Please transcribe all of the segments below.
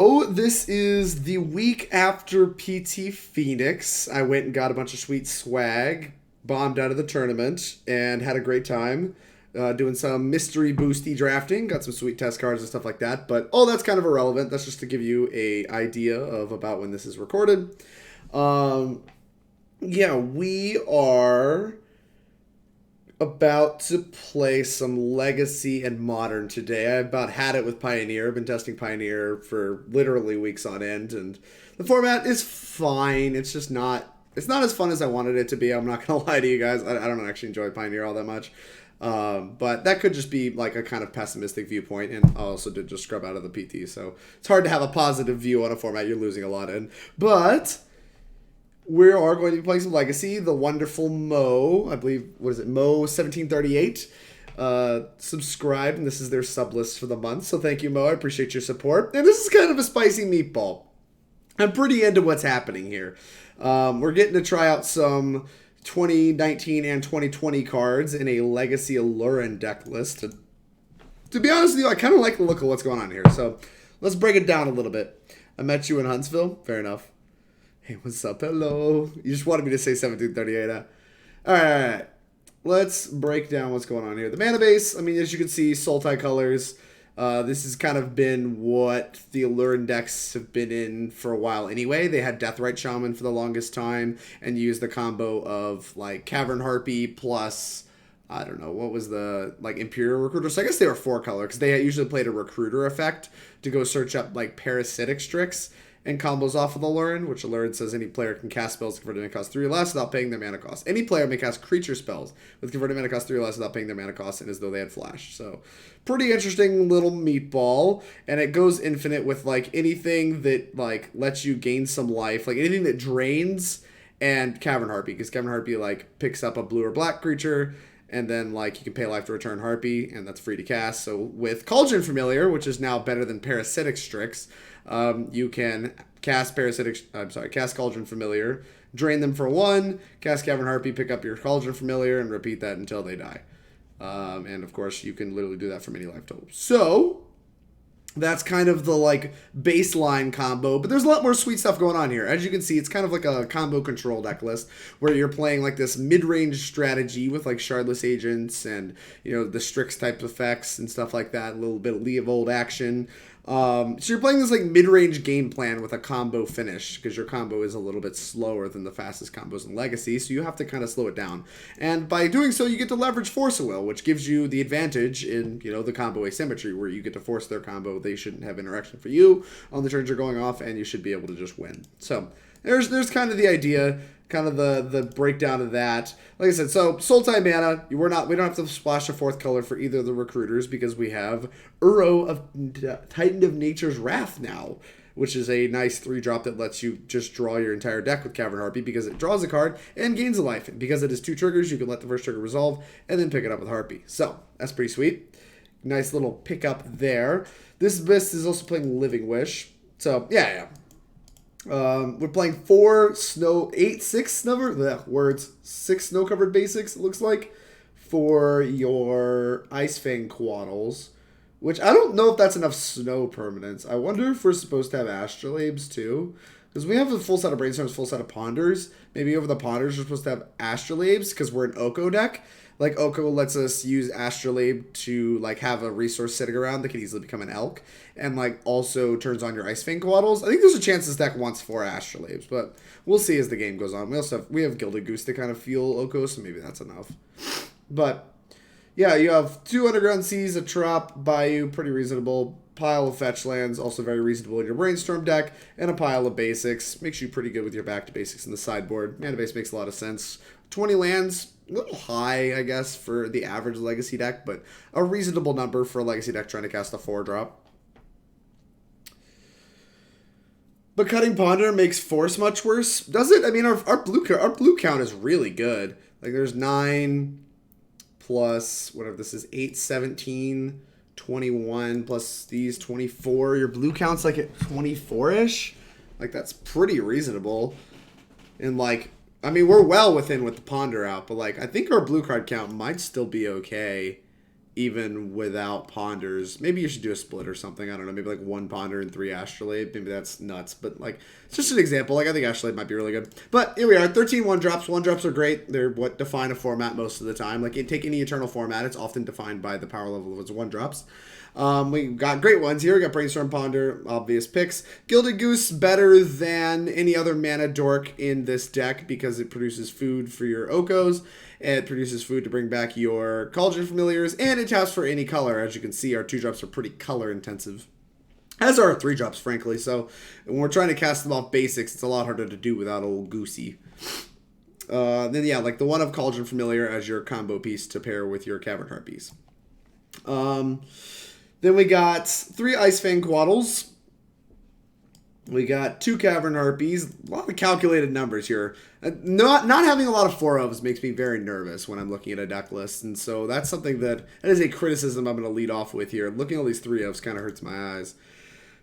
Oh, this is the week after PT Phoenix. I went and got a bunch of sweet swag, bombed out of the tournament, and had a great time doing some mystery boosty drafting. Got some sweet test cards and stuff like that. But all that's kind of irrelevant. That's just to give you a idea of about when this is recorded. Um, yeah, we are about to play some Legacy and Modern today. I about had it with Pioneer. I've been testing Pioneer for literally weeks on end, and the format is fine. It's just not. It's not as fun as I wanted it to be. I'm not gonna lie to you guys. I don't actually enjoy Pioneer all that much. But that could just be like a kind of pessimistic viewpoint, and I also did just scrub out of the PT, so it's hard to have a positive view on a format you're losing a lot in. But we are going to be playing some Legacy. The wonderful Mo, I believe, what is it, Mo1738, subscribed, and this is their sublist for the month. So thank you, Mo. I appreciate your support. And this is kind of a spicy meatball. I'm pretty into what's happening here. We're getting to try out some 2019 and 2020 cards in a Legacy Aluren deck list. To be honest with you, I kind of like the look of what's going on here. So let's break it down a little bit. I met you in Huntsville. Fair enough. Hey, what's up? Hello. You just wanted me to say 1738, huh? Alright. Let's break down what's going on here. The mana base, I mean, as you can see, Sultai colors. This has kind of been what the Aluren decks have been in for a while anyway. They had Deathrite Shaman for the longest time and used the combo of, like, Cavern Harpy plus, I don't know, what was the, like, Imperial Recruiter? So I guess they were 4-color because they usually played a Recruiter effect to go search up, like, Parasitic Strix and combos off of the Aluren, which Aluren says any player can cast spells converted mana cost 3 or less without paying their mana cost. Any player may cast creature spells with converted mana cost 3 or less without paying their mana cost and as though they had flash. So, pretty interesting little meatball. And it goes infinite with, like, anything that, like, lets you gain some life. Like, anything that drains and Cavern Harpy. Because Cavern Harpy, like, picks up a blue or black creature and then, like, you can pay life to return Harpy, and that's free to cast. So with Cauldron Familiar, which is now better than Parasitic Strix, you can cast cast Cauldron Familiar, drain them for 1, cast Cavern Harpy, pick up your Cauldron Familiar, and repeat that until they die. And, of course, you can literally do that from any life total. So that's kind of the, like, baseline combo, but there's a lot more sweet stuff going on here. As you can see, it's kind of like a combo control deck list where you're playing, like, this mid-range strategy with, like, Shardless Agents and, you know, the Strix type effects and stuff like that, a little bit of Leovold action. So you're playing this, like, mid-range game plan with a combo finish because your combo is a little bit slower than the fastest combos in Legacy, so you have to kind of slow it down. And by doing so, you get to leverage Force of Will, which gives you the advantage in, you know, the combo asymmetry where you get to force their combo. They shouldn't have interaction for you on the turns you're going off, and you should be able to just win. So there's kind of the idea, kind of the breakdown of that. Like I said, so Sultai mana, we don't have to splash a 4th color for either of the recruiters because we have Uro of Titan of Nature's Wrath now, which is a nice 3-drop that lets you just draw your entire deck with Cavern Harpy because it draws a card and gains a life. And because it is 2 triggers, you can let the first trigger resolve and then pick it up with Harpy. So that's pretty sweet. Nice little pickup there. This list is also playing Living Wish. So yeah. We're playing 6 snow-covered basics, it looks like, for your Ice-Fang Coatls, which I don't know if that's enough snow permanents. I wonder if we're supposed to have Astrolabes too, because we have a full set of Brainstorms, full set of Ponders. Maybe over the Ponders we're supposed to have Astrolabes because we're an Oko deck. Like, Oko lets us use Astrolabe to, like, have a resource sitting around that can easily become an Elk. And, like, also turns on your Ice-Fang Coatls. I think there's a chance this deck wants 4 Astrolabes, but we'll see as the game goes on. We have Gilded Goose to kind of fuel Oko, so maybe that's enough. But, yeah, you have 2 Underground Seas, a Trop, Bayou, pretty reasonable. Pile of fetch lands, also very reasonable in your Brainstorm deck. And a pile of basics. Makes you pretty good with your back to basics in the sideboard. Mana base makes a lot of sense. 20 lands, a little high, I guess, for the average Legacy deck, but a reasonable number for a Legacy deck trying to cast a 4-drop. But cutting Ponder makes Force much worse. Does it? I mean, our blue count is really good. Like, there's 9 plus, whatever this is, 8, 17, 21, plus these 24. Your blue count's like at 24-ish. Like, that's pretty reasonable. And, like, I mean, we're well within with the Ponder out, but, like, I think our blue card count might still be okay even without Ponders. Maybe you should do a split or something. I don't know. Maybe like 1 Ponder and 3 Astrolabe. Maybe that's nuts. But like, it's just an example. Like, I think Astrolabe might be really good. But here we are. 13 1-drops. 1-drops are great. They're what define a format most of the time. Like, you take any Eternal format, it's often defined by the power level of its 1-drops. We got great ones here. We got Brainstorm, Ponder, obvious picks. Gilded Goose, better than any other mana dork in this deck because it produces food for your Okos. It produces food to bring back your Cauldron Familiars, and it taps for any color. As you can see, our 2-drops are pretty color intensive, as are our 3-drops, frankly. So when we're trying to cast them off basics, it's a lot harder to do without old Goosey. Then yeah, like the one of Cauldron Familiar as your combo piece to pair with your Cavern Harpies. Then we got 3 Ice-Fang Coatls. We got 2 Cavern Harpies. A lot of calculated numbers here. Not having a lot of 4-ofs makes me very nervous when I'm looking at a deck list. And so that's something that is a criticism I'm going to lead off with here. Looking at all these 3-ofs kind of hurts my eyes.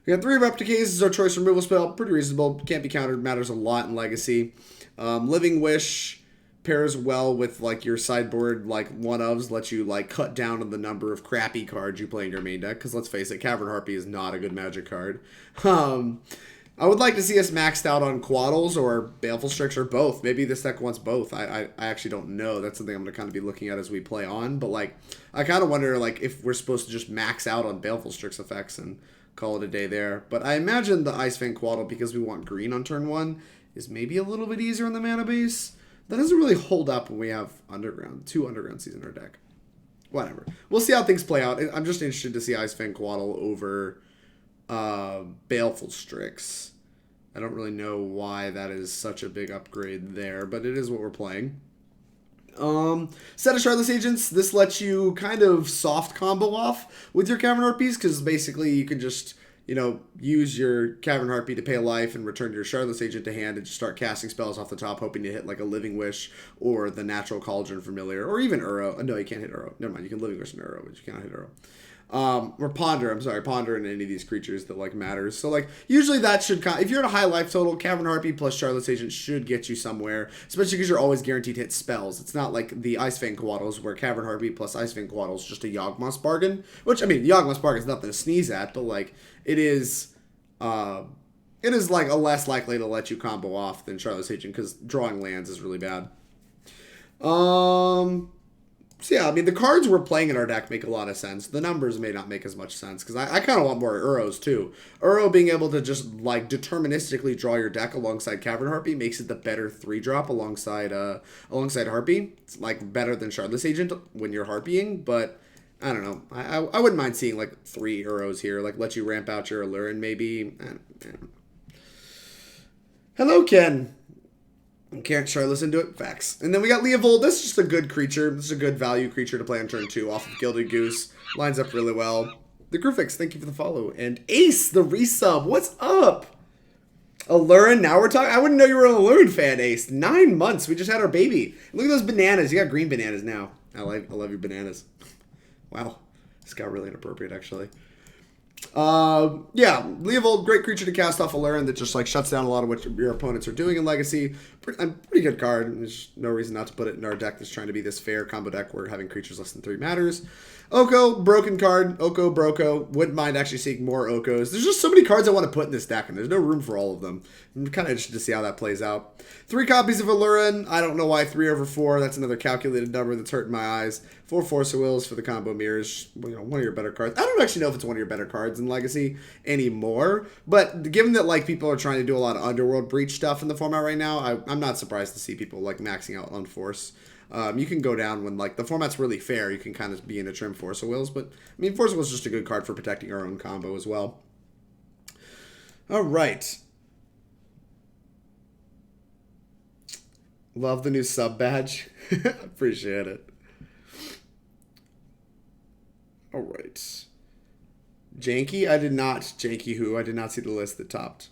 We got 3 Abrupt Decay. This is our choice removal spell. Pretty reasonable. Can't be countered. Matters a lot in Legacy. Living Wish pairs well with like your sideboard, like 1-ofs lets you like cut down on the number of crappy cards you play in your main deck. Because let's face it, Cavern Harpy is not a good Magic card. I would like to see us maxed out on Coatls or Baleful Strix or both. Maybe this deck wants both. I actually don't know. That's something I'm going to kind of be looking at as we play on. But like, I kind of wonder like if we're supposed to just max out on Baleful Strix effects and call it a day there. But I imagine the Ice-Fang Coatl, because we want green on turn 1, is maybe a little bit easier on the mana base. That doesn't really hold up when we have Underground, 2 Underground Seas in our deck. Whatever. We'll see how things play out. I'm just interested to see Ice-Fang Coatl over Baleful Strix. I don't really know why that is such a big upgrade there, but it is what we're playing. Set of Shardless Agents. This lets you kind of soft combo off with your Cavern Harpies, because basically you can just, you know, use your Cavern Harpy to pay a life and return your Shardless Agent to hand and just start casting spells off the top, hoping to hit like a Living Wish or the natural Cauldron Familiar, or even Uro. No, you can't hit Uro. Never mind, you can Living Wish and Uro, but you cannot hit Uro. Or Ponder, Ponder in any of these creatures that like matters. So like usually that should, if you're at a high life total, Cavern Harpy plus Shardless Agent should get you somewhere, especially because you're always guaranteed to hit spells. It's not like the Ice-Fang Coatls where Cavern Harpy plus Ice-Fang Coatl is just a Yawgmoth's bargain, which I mean Yawgmoth's bargain is nothing to sneeze at, but like it is like a less likely to let you combo off than Shardless Agent because drawing lands is really bad. So yeah, I mean, the cards we're playing in our deck make a lot of sense. The numbers may not make as much sense, because I kind of want more Uros, too. Uro being able to just, like, deterministically draw your deck alongside Cavern Harpy makes it the better 3-drop alongside Harpy. It's, like, better than Shardless Agent when you're Harpying, but I don't know. I wouldn't mind seeing, like, 3 Uros here. Like, let you ramp out your Aluren, maybe. Hello, Ken. Can't Shardless into it? Facts. And then we got Leovold. This is just a good creature. This is a good value creature to play on turn 2 off of Gilded Goose. Lines up really well. The Grufix, thank you for the follow. And Ace, the resub. What's up? Aluren, now we're talking. I wouldn't know you were an Aluren fan, Ace. 9 months. We just had our baby. Look at those bananas. You got green bananas now. I love your bananas. Wow. This got really inappropriate, actually. Yeah, Leovold, great creature to cast off Aluren that just like shuts down a lot of what your opponents are doing in Legacy. Pretty good card. There's no reason not to put it in our deck that's trying to be this fair combo deck where having creatures less than 3 matters. Oko, broken card. Oko, Broko. Wouldn't mind actually seeing more Okos. There's just so many cards I want to put in this deck, and there's no room for all of them. I'm kind of interested to see how that plays out. 3 copies of Aluren. I don't know why 3 over 4. That's another calculated number that's hurting my eyes. 4 Force of Wills for the combo mirrors. You know, one of your better cards. I don't actually know if it's one of your better cards in Legacy anymore, but given that like people are trying to do a lot of Underworld Breach stuff in the format right now, I'm not surprised to see people like maxing out on Force. You can go down when like the format's really fair. You can kind of be in a trim Force of Wills, but I mean Force of Wills is just a good card for protecting our own combo as well. All right. Love the new sub badge. Appreciate it. All right. Janky? I did not. Janky who? I did not see the list that topped.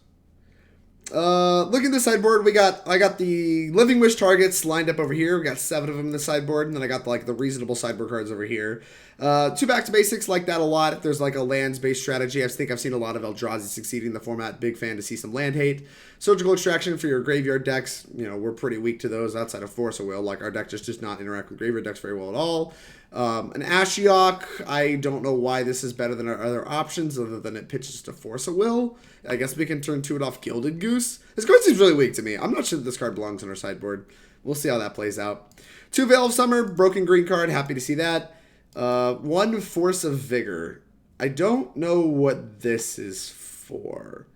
Looking at the sideboard, I got the Living Wish targets lined up over here. We got 7 of them in the sideboard, and then I got like the reasonable sideboard cards over here. Two back to basics, like that a lot. If there's like a lands-based strategy, I think I've seen a lot of Eldrazi succeeding in the format. Big fan to see some land hate. Surgical Extraction for your graveyard decks. You know, we're pretty weak to those outside of Force of Will. Like, our deck just does not interact with graveyard decks very well at all. An Ashiok, I don't know why this is better than our other options other than it pitches to Force of Will. I guess we can turn 2 it off Gilded Goose. This card seems really weak to me. I'm not sure that this card belongs on our sideboard. We'll see how that plays out. 2 Veil of Summer, broken green card, happy to see that. 1 Force of Vigor. I don't know what this is for.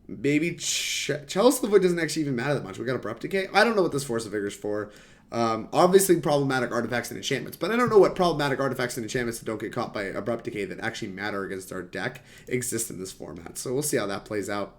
Maybe Chalice of the Void doesn't actually even matter that much. We got Abrupt Decay. I don't know what this Force of Vigor is for. Obviously problematic artifacts and enchantments, but I don't know what problematic artifacts and enchantments that don't get caught by Abrupt Decay that actually matter against our deck exist in this format. So we'll see how that plays out.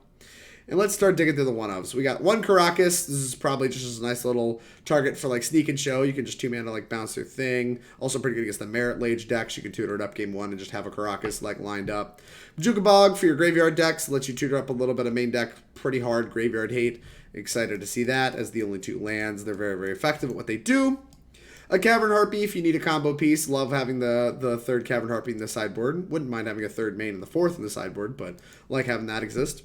And let's start digging through the one-ofs. We got 1 Karakas. This is probably just a nice little target for like Sneak and Show. You can just 2-mana like bounce through thing. Also pretty good against the Merit Lage decks. You can tutor it up game 1 and just have a Karakas like lined up. Bojuka Bog for your graveyard decks. Lets you tutor up a little bit of main deck. Pretty hard graveyard hate. Excited to see that as the only 2 lands. They're very, very effective at what they do. A Cavern Harpy if you need a combo piece. Love having the 3rd Cavern Harpy in the sideboard. Wouldn't mind having a 3rd main and the 4th in the sideboard, but like having that exist.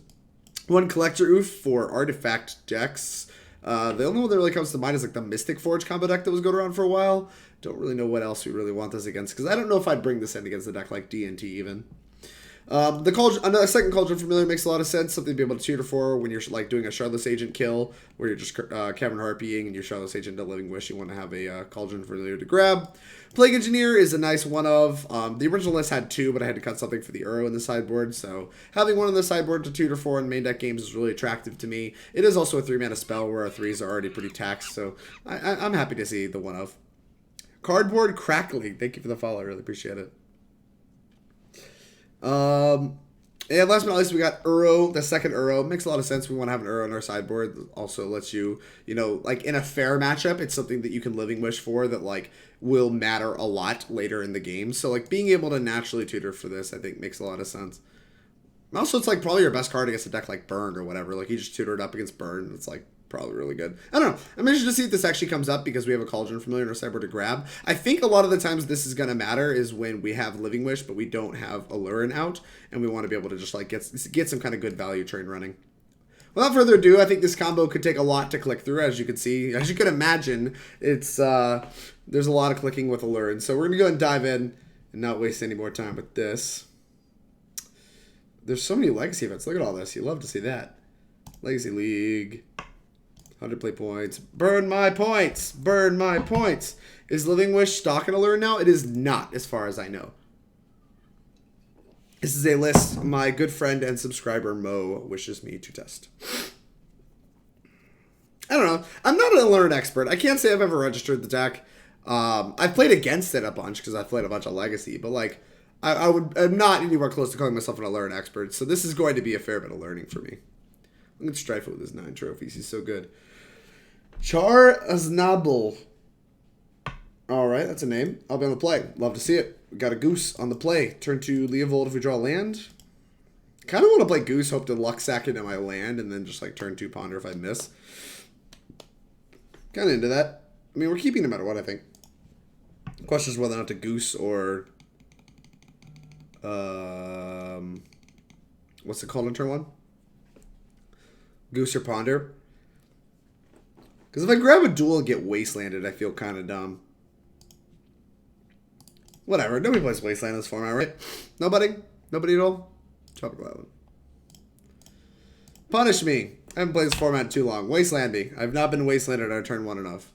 1 Collector Ouphe for artifact decks. The only one that really comes to mind is like the Mystic Forge combo deck that was going around for a while. Don't really know what else we really want this against, because I don't know if I'd bring this in against a deck like D&T even. Another second Cauldron Familiar makes a lot of sense. Something to be able to tutor for when you're like doing a Shardless Agent kill, where you're just Cavern Harpying and your Shardless Agent a Living Wish. You want to have a Cauldron Familiar to grab. Plague Engineer is a nice one of. The original list had 2, but I had to cut something for the Uro in the sideboard. So having one in the sideboard to tutor for in main deck games is really attractive to me. It is also a 3-mana spell where our 3s are already pretty taxed. So I'm happy to see the one of. Cardboard Crackling. Thank you for the follow. I really appreciate it. And last but not least, we got Uro, the second Uro. Makes a lot of sense. We want to have an Uro on our sideboard. Also lets you, like in a fair matchup, it's something that you can Living Wish for that like will matter a lot later in the game. So like being able to naturally tutor for this, I think makes a lot of sense. Also, it's like probably your best card against a deck like Burn or whatever. Like you just tutor it up against Burn, and it's like probably really good. I don't know. I'm interested to see if this actually comes up because we have a Cauldron Familiar in our sideboard to grab. I think a lot of the times this is going to matter is when we have Living Wish, but we don't have Aluren out, and we want to be able to just like get some kind of good value train running. Without further ado, I think this combo could take a lot to click through, as you can see. As you can imagine, it's there's a lot of clicking with Aluren. So we're going to go and dive in and not waste any more time with this. There's so many legacy events. Look at all this. You love to see that. Legacy League. 100 play points. Burn my points. Burn my points. Is Living Wish stock in Aluren now? It is not, as far as I know. This is a list my good friend and subscriber Mo wishes me to test. I don't know. I'm not an Aluren expert. I can't say I've ever registered the deck. I've played against it a bunch because I've played a bunch of Legacy, but like I'm not anywhere close to calling myself an Aluren expert, so this is going to be a fair bit of learning for me. I'm going to strife it with his 9 trophies. He's so good. Char Aznable. Alright, that's a name. I'll be on the play. Love to see it. We got a Goose on the play. Turn to Leovold if we draw land. Kind of want to play Goose, hope to luck sack into my land, and then just like turn 2 Ponder if I miss. Kind of into that. I mean, we're keeping no matter what, I think. The question is whether or not to Goose or... what's it called in turn 1? Goose or Ponder. Because if I grab a duel and get Wastelanded, I feel kind of dumb. Whatever. Nobody plays Wasteland in this format, right? Nobody? Nobody at all? Tropical Island. Punish me. I haven't played this format too long. Wasteland me. I've not been Wastelanded on turn 1 enough.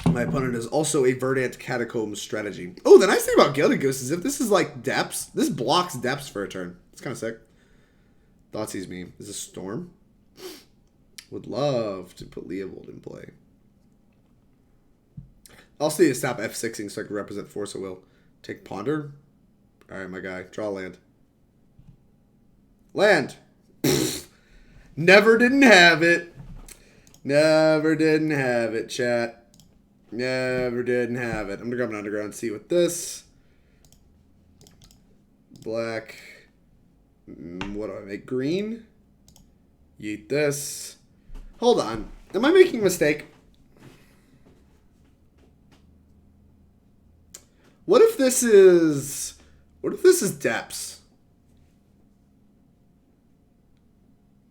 My opponent is also a Verdant Catacombs strategy. Oh, the nice thing about Gilded Goose is if this is like depths, this blocks depths for a turn. It's kind of sick. Thoughtseize me. Is this Storm? Would love to put Leovold in play. Also need to stop F6ing so I can represent Force of Will. Take Ponder. Alright, my guy. Draw land. Land! Never didn't have it. Never didn't have it, chat. Never didn't have it. I'm going to grab an Underground Sea with this. Black. What do I make? Green? Yeet this. Hold on. Am I making a mistake? What if this is... What if this is Depths?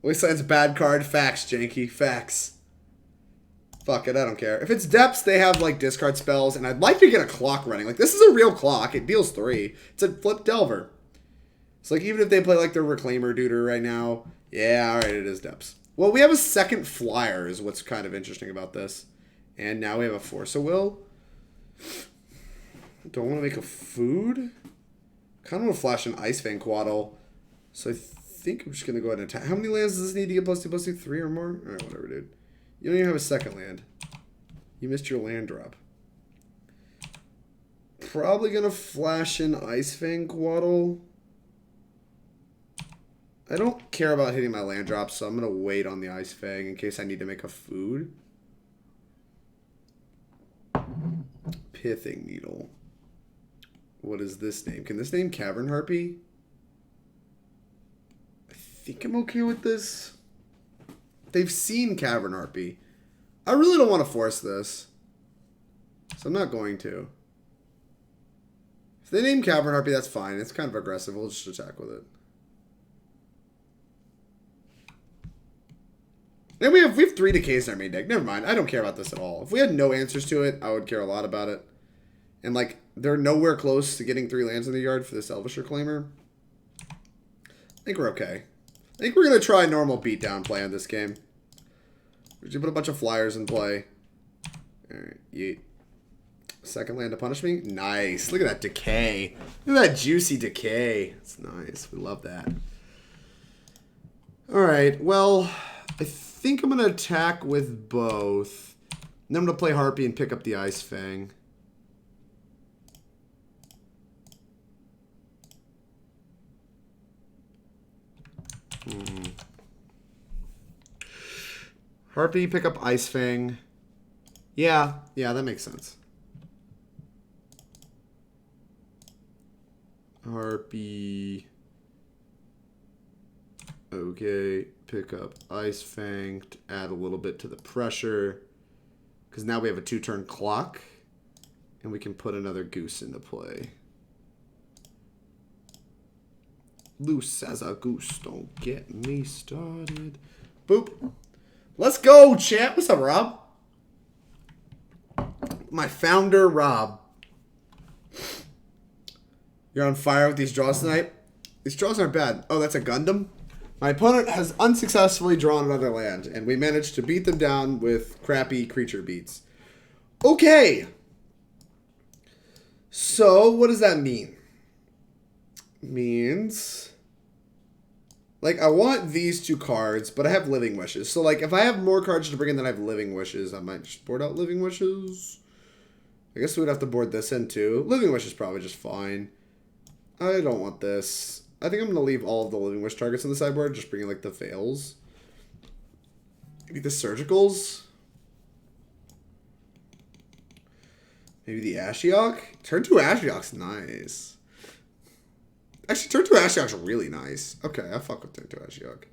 Wasteland's a bad card. Facts, Janky. Facts. Fuck it, I don't care. If it's Depths, they have, like, discard spells, and I'd like to get a clock running. Like, this is a real clock. It deals 3. It's a flip Delver. So, like, even if they play, like, their Reclaimer Duder right now, yeah, alright, it is Depths. Well, we have a second flyer is what's kind of interesting about this. And now we have a Force of Will. Don't want to make a food. Kind of want to flash an Ice-Fang Coatl. So I think I'm just going to go ahead and attack. How many lands does this need to get +2/+2? 3 or more? Alright, whatever, dude. You don't even have a second land. You missed your land drop. Probably going to flash an Ice-Fang Coatl. I don't care about hitting my land drops, so I'm going to wait on the Ice-Fang in case I need to make a food. Pithing Needle. What is this name? Can this name Cavern Harpy? I think I'm okay with this. They've seen Cavern Harpy. I really don't want to force this, so I'm not going to. If they name Cavern Harpy, that's fine. It's kind of aggressive. We'll just attack with it. And we have 3 decays in our main deck. Never mind. I don't care about this at all. If we had no answers to it, I would care a lot about it. And, like, they're nowhere close to getting 3 lands in the yard for this Elvish Reclaimer. I think we're okay. I think we're going to try normal beatdown play on this game. We're going to put a bunch of flyers in play. Alright, yeet. Second land to punish me? Nice. Look at that decay. Look at that juicy decay. It's nice. We love that. Alright, well, I think I'm going to attack with both. And then I'm going to play Harpy and pick up the Ice-Fang. Harpy, pick up Ice-Fang. Yeah, that makes sense. Harpy. Okay, pick up Ice-Fang to add a little bit to the pressure. Because now we have a 2-turn clock. And we can put another goose into play. Loose as a goose, don't get me started. Boop. Let's go, champ. What's up, Rob? My founder, Rob. You're on fire with these draws tonight? These draws aren't bad. Oh, that's a Gundam? My opponent has unsuccessfully drawn another land, and we managed to beat them down with crappy creature beats. Okay. So, what does that mean? Means... like, I want these 2 cards, but I have Living Wishes. So, like, if I have more cards to bring in than I have Living Wishes, I might just board out Living Wishes. I guess we'd have to board this in, too. Living Wish is probably just fine. I don't want this. I think I'm going to leave all of the Living Wish targets on the sideboard. Just bring in, like, the Veils. Maybe the Surgicals. Maybe the Ashiok. Turn 2 Ashiok's nice. Actually, turn 2 Ashiok's really nice. Okay, I fuck with turn 2 Ashiok.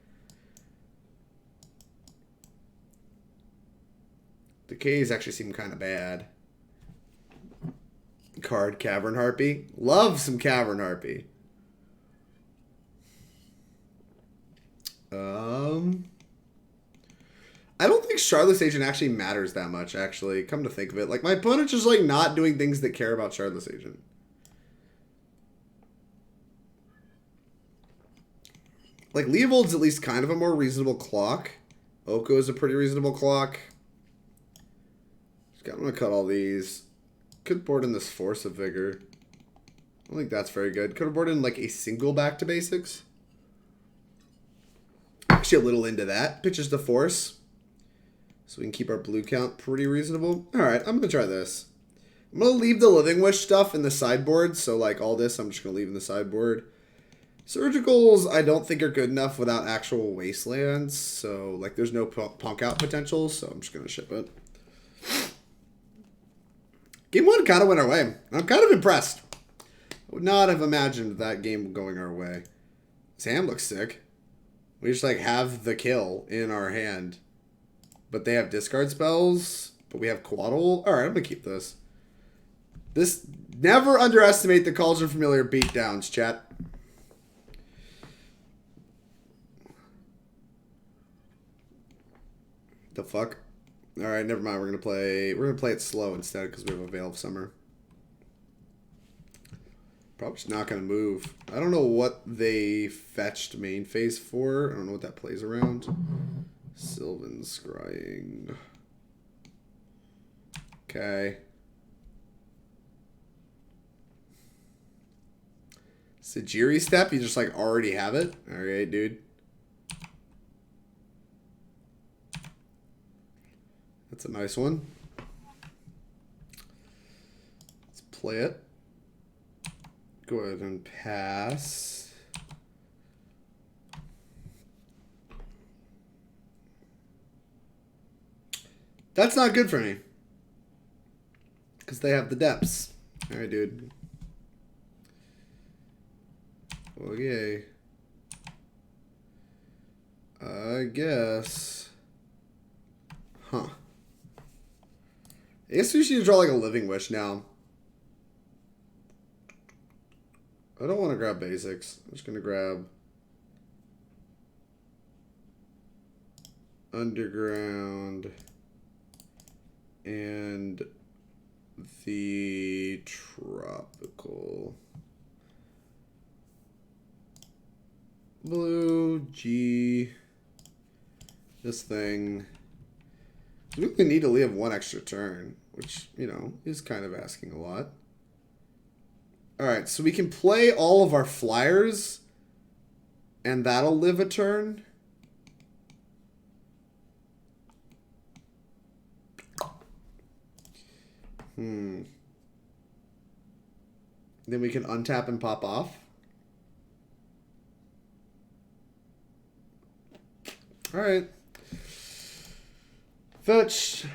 Decays actually seem kind of bad. Card Cavern Harpy. Love some Cavern Harpy. I don't think Shardless Agent actually matters that much, actually. Come to think of it. Like, my opponent's just, like, not doing things that care about Shardless Agent. Like, Leovold's at least kind of a more reasonable clock. Oko is a pretty reasonable clock. I'm going to cut all these. Could board in this Force of Vigor. I don't think that's very good. Could have boarded in, like, a single back to basics. Actually, a little into that. Pitches the Force. So we can keep our blue count pretty reasonable. Alright, I'm going to try this. I'm going to leave the Living Wish stuff in the sideboard. So, like, all this I'm just going to leave in the sideboard. Surgicals, I don't think are good enough without actual wastelands. So, like, there's no punk out potential. So I'm just going to ship it. Game 1 kind of went our way. I'm kind of impressed. I would not have imagined that game going our way. This hand looks sick. We just, like, have the kill in our hand. But they have discard spells. But we have Coatl. Alright, I'm going to keep this. This Never underestimate the Cauldron Familiar beatdowns, chat. The fuck? Alright, never mind. We're gonna play it slow instead because we have a Veil of Summer. Probably just not gonna move. I don't know what they fetched main phase for. I don't know what that plays around. Sylvan Scrying. Okay. Sajiri Step, you just like already have it? Alright, dude. That's a nice one. Let's play it. Go ahead and pass. That's not good for me. Because they have the depths. Alright, dude. Okay. I guess. Huh. I guess we should draw like a Living Wish now. I don't want to grab basics. I'm just going to grab Underground and the Tropical. Blue, G, this thing. We really need to leave one extra turn, which, you know, is kind of asking a lot. Alright, so we can play all of our flyers, and that'll live a turn. Then we can untap and pop off. Alright. Fetch.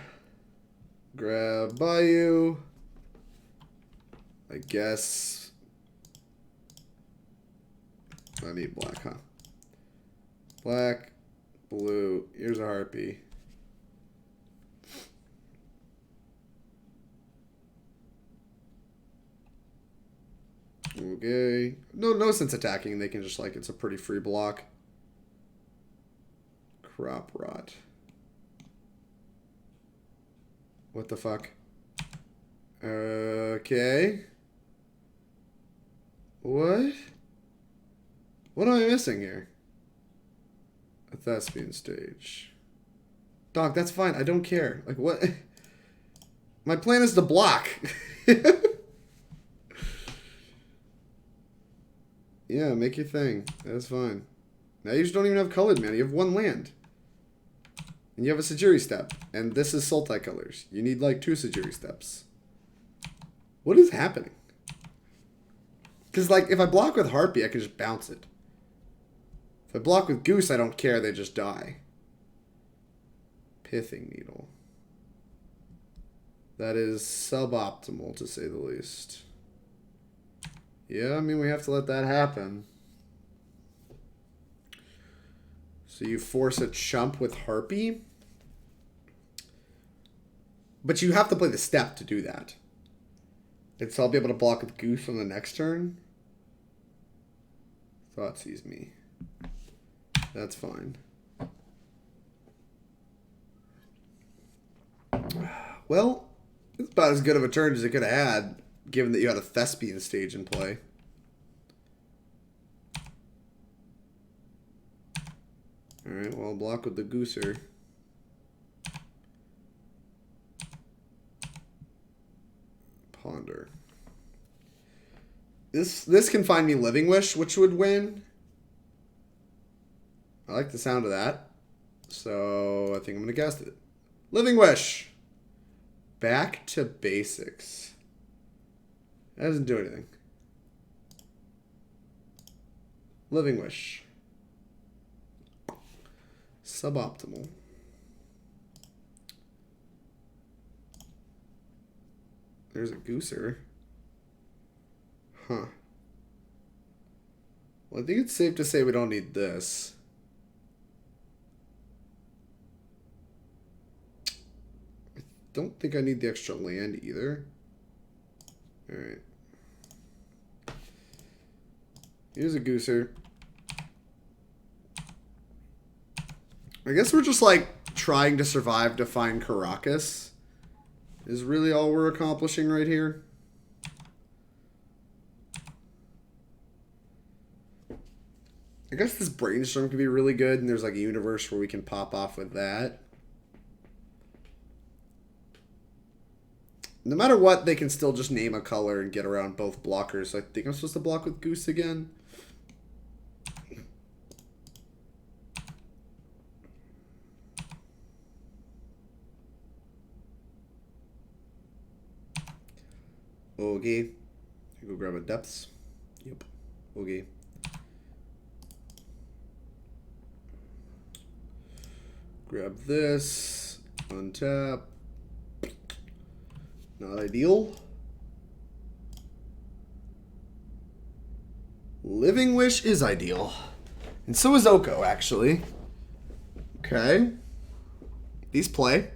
Grab Bayou. I guess. I need black, huh? Black. Blue. Here's a Harpy. Okay. No sense attacking. They can just like, it's a pretty free block. Crop Rot. What the fuck? Okay. What? What am I missing here? A Thespian Stage. Dog, that's fine. I don't care. Like, what? My plan is to block. Yeah, make your thing. That's fine. Now you just don't even have colored mana. You have one land. And you have a Sajiri Step. And this is Sultai colors. You need like 2 Sajiri Steps. What is happening? Because like, if I block with Harpy, I can just bounce it. If I block with Goose, I don't care. They just die. Pithing Needle. That is suboptimal, to say the least. Yeah, I mean, we have to let that happen. So you force a chump with Harpy. But you have to play the step to do that. And so I'll be able to block with Goose on the next turn. Thought sees me. That's fine. Well, it's about as good of a turn as it could have had, given that you had a Thespian Stage in play. Alright, well, I'll block with the Gooser. Ponder. This can find me Living Wish, which would win. I like the sound of that. So I think I'm going to cast it. Living Wish. Back to basics. That doesn't do anything. Living Wish. Suboptimal. There's a Gooser. Huh. Well, I think it's safe to say we don't need this. I don't think I need the extra land either. Alright. Here's a Gooser. I guess we're just like trying to survive to find Karakas. Is really all we're accomplishing right here. I guess this Brainstorm could be really good, and there's like a universe where we can pop off with that. No matter what, they can still just name a color and get around both blockers. So I think I'm supposed to block with Goose again. Okay. Go grab a depths. Yep. Okay. Grab this. Untap. Not ideal. Living Wish is ideal. And so is Oko, actually. Okay. These play.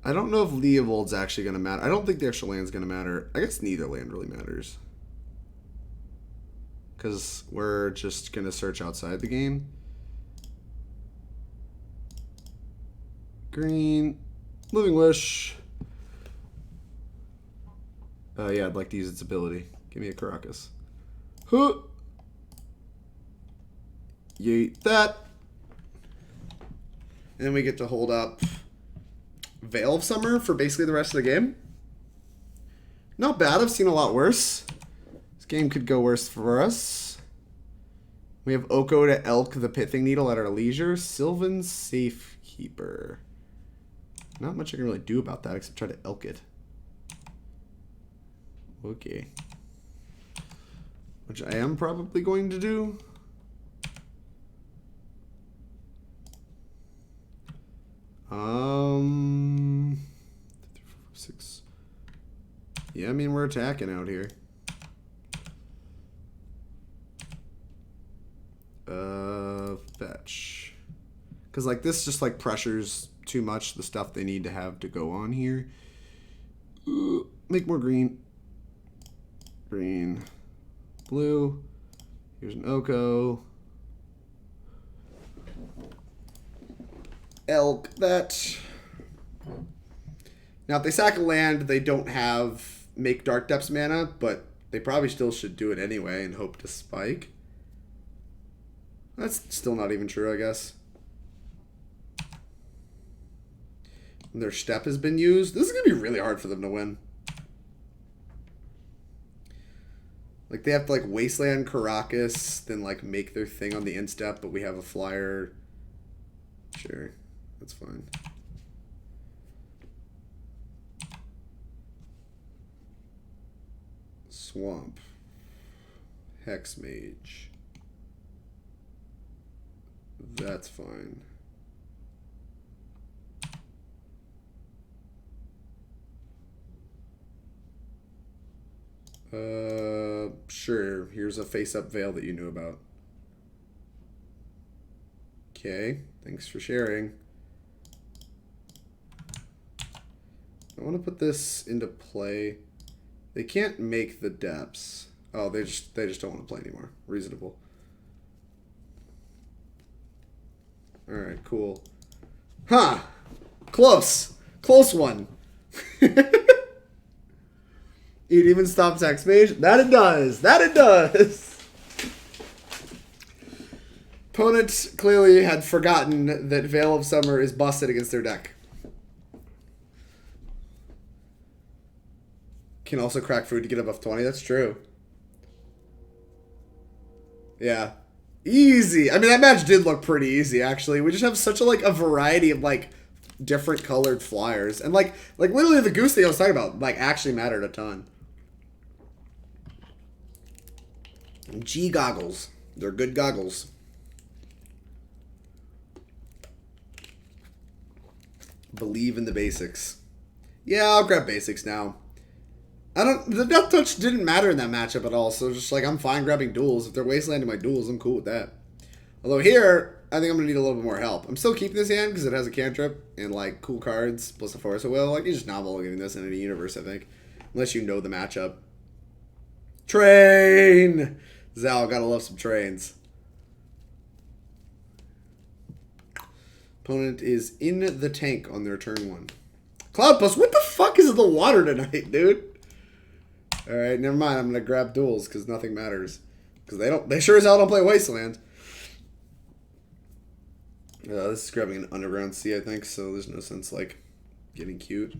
I don't know if Leovold's actually going to matter. I don't think the extra land's going to matter. I guess neither land really matters. Because we're just going to search outside the game. Green. Living Wish. Yeah, I'd like to use its ability. Give me a Karakas. Huh. Yeet that. And then we get to hold up Veil of Summer for basically the rest of the game. Not bad. I've seen a lot worse. This game could go worse for us. We have Oko to Elk the Pithing Needle at our leisure. Sylvan Safekeeper. Not much I can really do about that except try to Elk it. Okay. Which I am probably going to do. Six. Yeah, I mean, we're attacking out here. Fetch. Because, like, this just, like, pressures too much the stuff they need to have to go on here. Make more green. Green. Blue. Here's an Oko. Elk that. Now, if they sack a land, they don't have make Dark Depths mana, but they probably still should do it anyway and hope to spike. That's still not even true, I guess. And their step has been used. This is going to be really hard for them to win. Like, they have to, like, Wasteland Karakas, then, like, make their thing on the instep, but we have a flyer. Sure. That's fine. Swamp. Hex Mage. That's fine. Sure. Here's a face-up veil that you knew about. Okay. Thanks for sharing. I want to put this into play. They can't make the depths. Oh, they just don't want to play anymore. Reasonable. All right, cool. Huh. Close. Close one. It even stops Hex Mage. That it does. That it does. Opponent clearly had forgotten that Veil of Summer is busted against their deck. Can also crack food to get above 20. That's true. Yeah. Easy. I mean, that match did look pretty easy, actually. We just have such a variety of, like, different colored flyers. And, like literally the Goose thing I was talking about, like, actually mattered a ton. G goggles. They're good goggles. Believe in the basics. Yeah, I'll grab basics now. The Death Touch didn't matter in that matchup at all, so just like, I'm fine grabbing duels. If they're wastelanding my duels, I'm cool with that. Although here, I think I'm going to need a little bit more help. I'm still keeping this hand because it has a cantrip and, like, cool cards, plus a Force of Will. Like, you just not getting this in any universe, I think. Unless you know the matchup. Train! Zal, gotta love some trains. Opponent is in the tank on their turn 1. Cloudpus, what the fuck is in the water tonight, dude? Alright, never mind. I'm gonna grab duels because nothing matters. Because they sure as hell don't play Wasteland. This is grabbing an Underground Sea, I think, so there's no sense, like, getting cute.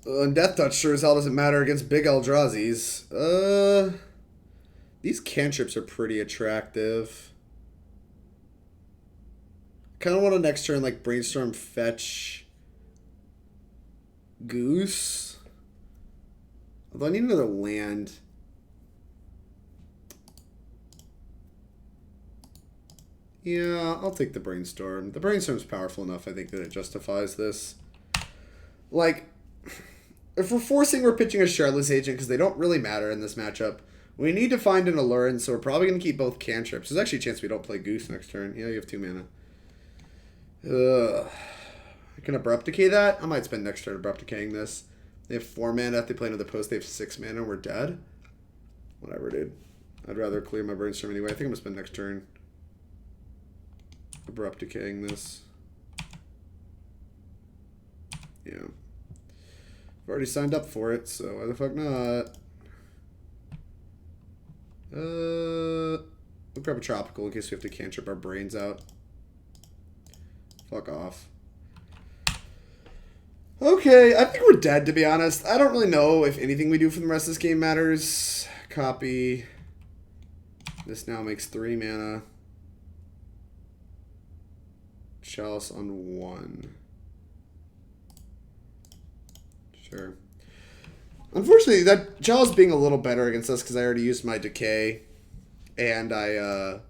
And Death Touch sure as hell doesn't matter against big Eldrazi's. These cantrips are pretty attractive. Kind of want to next turn, like, Brainstorm, Fetch, Goose. Although I need another land. Yeah, I'll take the Brainstorm. The Brainstorm's powerful enough, I think, that it justifies this. Like, if we're forcing, we're pitching a Shardless Agent because they don't really matter in this matchup. We need to find an Aluren, so we're probably going to keep both cantrips. There's actually a chance we don't play Goose next turn. Yeah, you have 2 mana. I can Abrupt Decay that. I might spend next turn Abrupt Decaying this. They have 4 mana. If they play another post, they have 6 mana and we're dead. Whatever, dude. I'd rather clear my Brainstorm anyway. I think I'm going to spend next turn Abrupt Decaying this. Yeah. I've already signed up for it, so why the fuck not? We'll grab a Tropical in case we have to cantrip our brains out. Fuck off. Okay, I think we're dead, to be honest. I don't really know if anything we do for the rest of this game matters. Copy. This now makes 3 mana. Chalice on 1. Sure. Unfortunately, that Chalice being a little better against us because I already used my Decay. And I,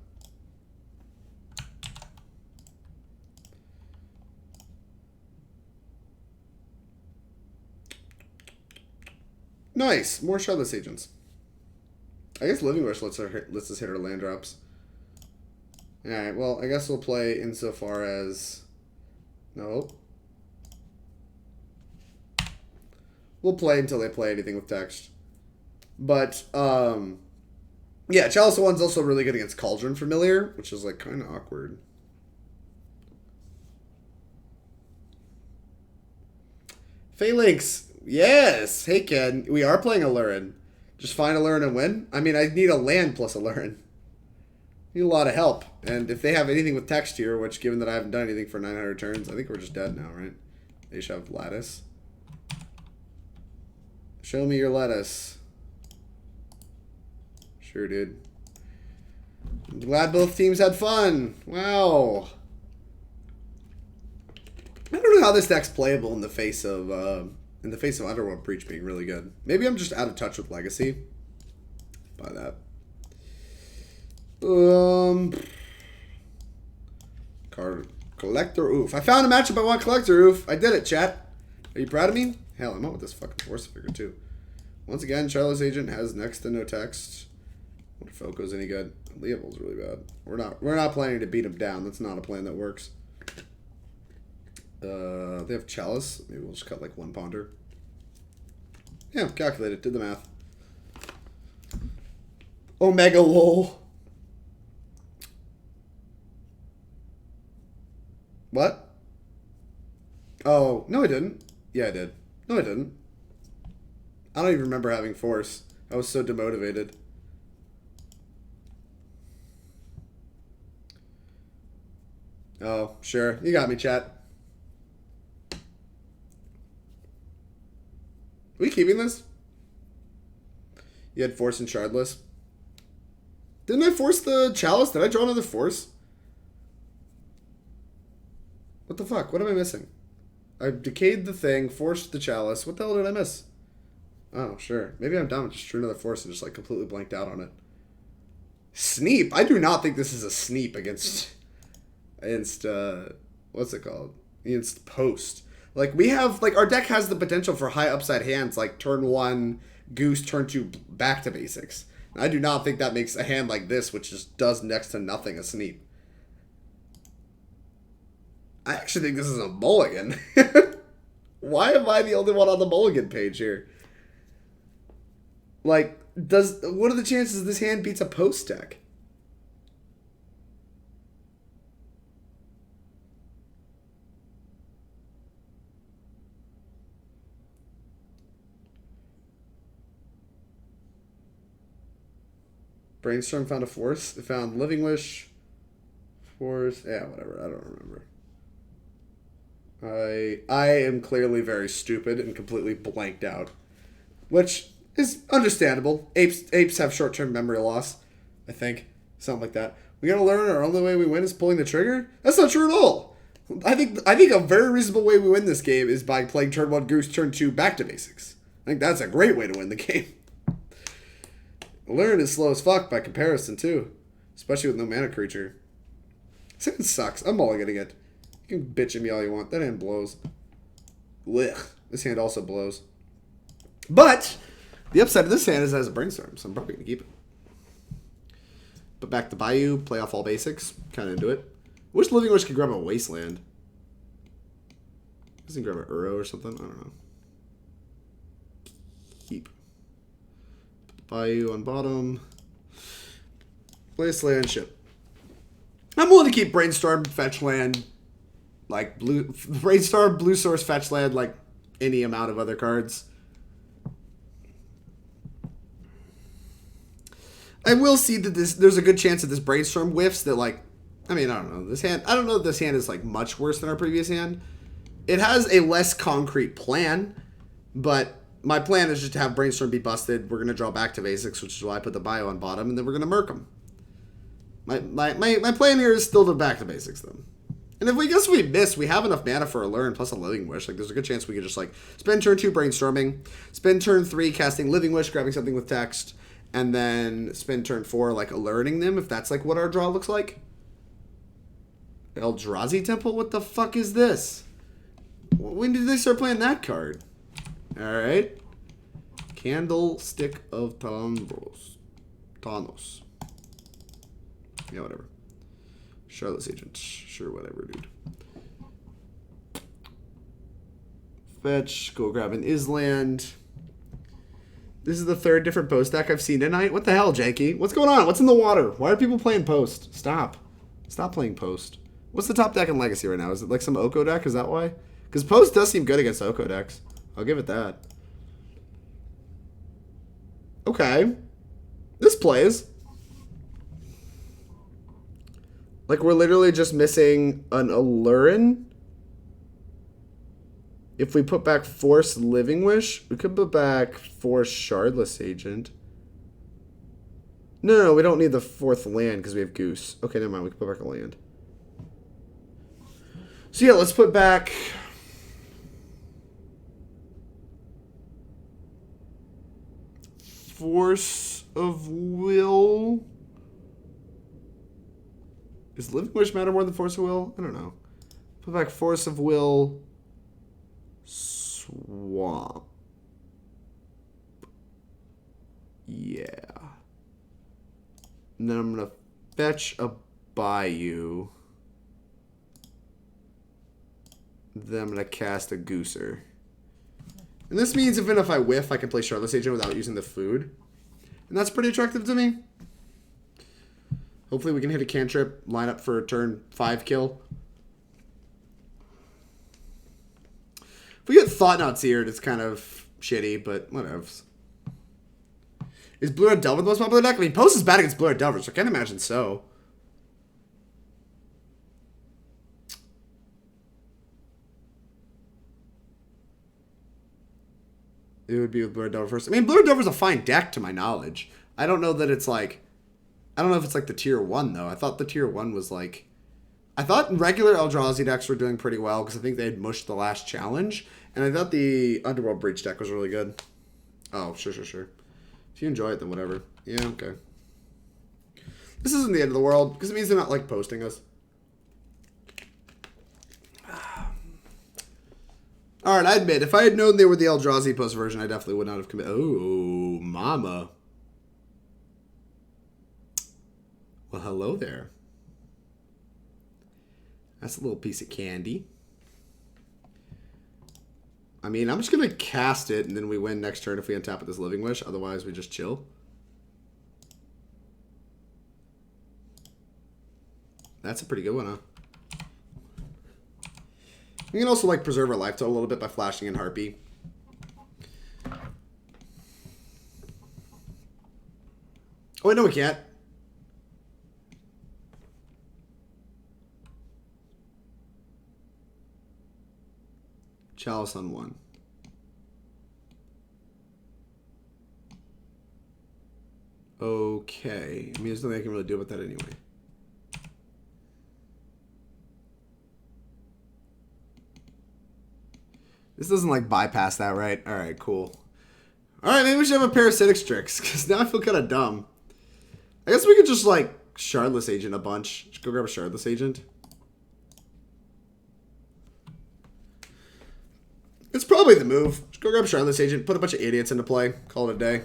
Nice! More Shardless Agents. I guess Living Rush lets us hit our land drops. Alright, well, I guess we'll play insofar as... No. We'll play until they play anything with text. But, yeah, Chalice 1's also really good against Cauldron Familiar, which is, like, kind of awkward. Phalanx! Yes! Hey, Ken. We are playing Aluren. Just find Aluren and win? I mean, I need a land plus Aluren. Need a lot of help. And if they have anything with text here, which, given that I haven't done anything for 900 turns, I think we're just dead now, right? They should have Lattice. Show me your lettuce. Sure, dude. I'm glad both teams had fun. Wow. I don't know how this deck's playable in the face of Underworld Breach being really good. Maybe I'm just out of touch with Legacy. Buy that. Collector Ouphe. I found a matchup I want Collector Ouphe. I did it, chat. Are you proud of me? Hell, I'm out with this fucking Force of Vigor too. Once again, Shardless Agent has next to no text. I wonder if Foco's any good. Leovold's really bad. We're not planning to beat him down. That's not a plan that works. They have Chalice. Maybe we'll just cut like 1 Ponder. Yeah, calculate it. Did the math. Omega lol. What? Oh, no I didn't. Yeah, I did. No, I didn't. I don't even remember having Force. I was so demotivated. Oh, sure. You got me, chat. Are we keeping this? You had Force and Shardless. Didn't I force the Chalice? Did I draw another Force? What the fuck? What am I missing? I decayed the thing, forced the Chalice. What the hell did I miss? Oh, sure. Maybe I'm dumb. Just drew another Force and just like completely blanked out on it. Sneep? I do not think this is a Sneep against what's it called? Against Post. Like, we have, like, our deck has the potential for high upside hands, like turn 1, Goose, turn 2, back to basics. And I do not think that makes a hand like this, which just does next to nothing, a Sneep. I actually think this is a mulligan. Why am I the only one on the mulligan page here? Like, what are the chances this hand beats a post deck? Brainstorm found a force. It found Living Wish. Force. Yeah, whatever. I don't remember. I am clearly very stupid and completely blanked out. Which is understandable. Apes have short-term memory loss, I think. Something like that. We gotta learn our only way we win is pulling the trigger? That's not true at all. I think a very reasonable way we win this game is by playing turn 1 Goose, turn 2 back to basics. I think that's a great way to win the game. Learn is slow as fuck by comparison, too. Especially with no mana creature. This hand sucks. I'm mulliganing it. You can bitch at me all you want. That hand blows. Blech. This hand also blows. But the upside of this hand is it has a Brainstorm, so I'm probably going to keep it. But back to Bayou, play off all basics. Kind of into it. Wish Living Wish could grab a Wasteland. Doesn't grab an Uro or something? I don't know. Keep. Bayou on bottom. Wasteland, ship. I'm willing to keep Brainstorm, fetch land, like Brainstorm, blue source, fetch land, like any amount of other cards. I will see that there's a good chance that this Brainstorm whiffs that, like, I mean, I don't know. This hand, I don't know if this hand is, like, much worse than our previous hand. It has a less concrete plan, but my plan is just to have Brainstorm be busted. We're going to draw back to basics, which is why I put the Bayou on bottom, and then we're going to murk them. My plan here is still to back to basics, then. And if we miss, we have enough mana for a Learn plus a Living Wish. Like, there's a good chance we could just, like, spend turn 2 Brainstorming, spend turn 3 casting Living Wish, grabbing something with text, and then spend turn 4, like, alerting them, if that's, like, what our draw looks like. Eldrazi Temple? What the fuck is this? When did they start playing that card? Alright. Candlestick of Thanos. Yeah, whatever. Shardless Agent. Sure, whatever, dude. Fetch. Go grab an Island. This is the third different post deck I've seen tonight. What the hell, Janky? What's going on? What's in the water? Why are people playing post? Stop. Stop playing post. What's the top deck in Legacy right now? Is it like some Oko deck? Is that why? Because post does seem good against Oko decks. I'll give it that. Okay. This plays. Like, we're literally just missing an Aluren. If we put back Force Living Wish, we could put back Force Shardless Agent. No, we don't need the 4th land because we have Goose. Okay, never mind. We can put back a land. So yeah, let's put back... Force of Will. Does Living Wish matter more than Force of Will? I don't know. Put back Force of Will. Swamp. Yeah. And then I'm going to fetch a Bayou. Then I'm going to cast a Gooser. And this means even if I whiff, I can play Shardless Agent without using the food. And that's pretty attractive to me. Hopefully we can hit a cantrip, line up for a turn 5 kill. If we get Thought-Knot Seared, it's kind of shitty, but whatever. Is Blue Red Delver the most popular deck? I mean, Post is bad against Blue Red Delver, so I can't imagine so. It would be with Blue Red Delver first. I mean, Blue Red Delver is a fine deck to my knowledge. I don't know that it's like... I don't know if it's like the tier 1, though. I thought the tier 1 was like... I thought regular Eldrazi decks were doing pretty well because I think they had mushed the last challenge. And I thought the Underworld Breach deck was really good. Oh, sure. If you enjoy it, then whatever. Yeah, okay. This isn't the end of the world because it means they're not like posting us. Alright, I admit, if I had known they were the Eldrazi post version, I definitely would not have committed. Oh, mama. Well, hello there. That's a little piece of candy. I mean, I'm just going to cast it, and then we win next turn if we untap with this Living Wish. Otherwise, we just chill. That's a pretty good one, huh? We can also, like, preserve our life total a little bit by flashing in Harpy. Oh, wait, no, we can't. Chalice on 1. Okay. I mean, there's nothing I can really do about that anyway. This doesn't, like, bypass that, right? Alright, cool. Alright, maybe we should have a Parasitic Strix, because now I feel kind of dumb. I guess we could just, like, Shardless Agent a bunch. Just go grab a Shardless Agent. It's probably the move. Just go grab Shardless Agent, put a bunch of idiots into play, call it a day.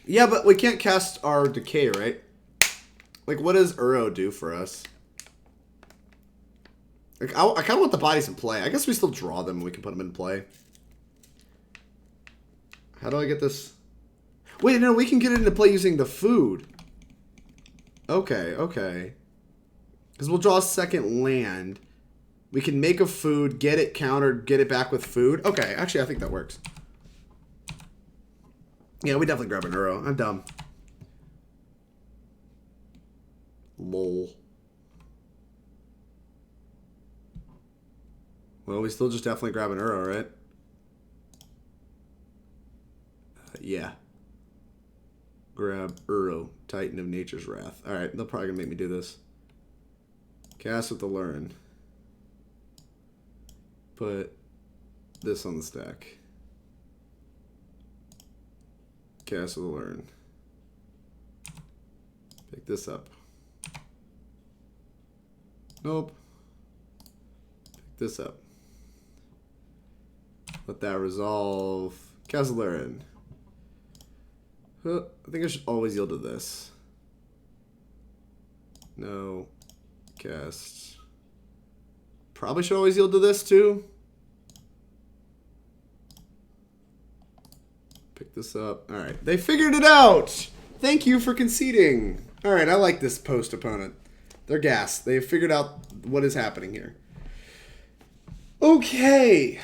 Yeah, but we can't cast our Decay, right? Like, what does Uro do for us? Like, I kind of want the bodies in play. I guess we still draw them and we can put them in play. How do I get this? Wait, no, we can get it into play using the food. Okay, okay. Because we'll draw a second land. We can make a food, get it countered, get it back with food. Okay, actually, I think that works. Yeah, we definitely grab an Uro. I'm dumb. Lol. Well, we still just definitely grab an Uro, right? Yeah. Grab Uro, Titan of Nature's Wrath. Alright, they're probably going to make me do this. Cast with Aluren. Put this on the stack. Cast with Aluren. Pick this up. Nope. Pick this up. Let that resolve. Cast with Aluren. I think I should always yield to this. No. Cast. Probably should always yield to this too. Pick this up. Alright. They figured it out! Thank you for conceding. Alright, I like this post opponent. They're gassed. They figured out what is happening here. Okay.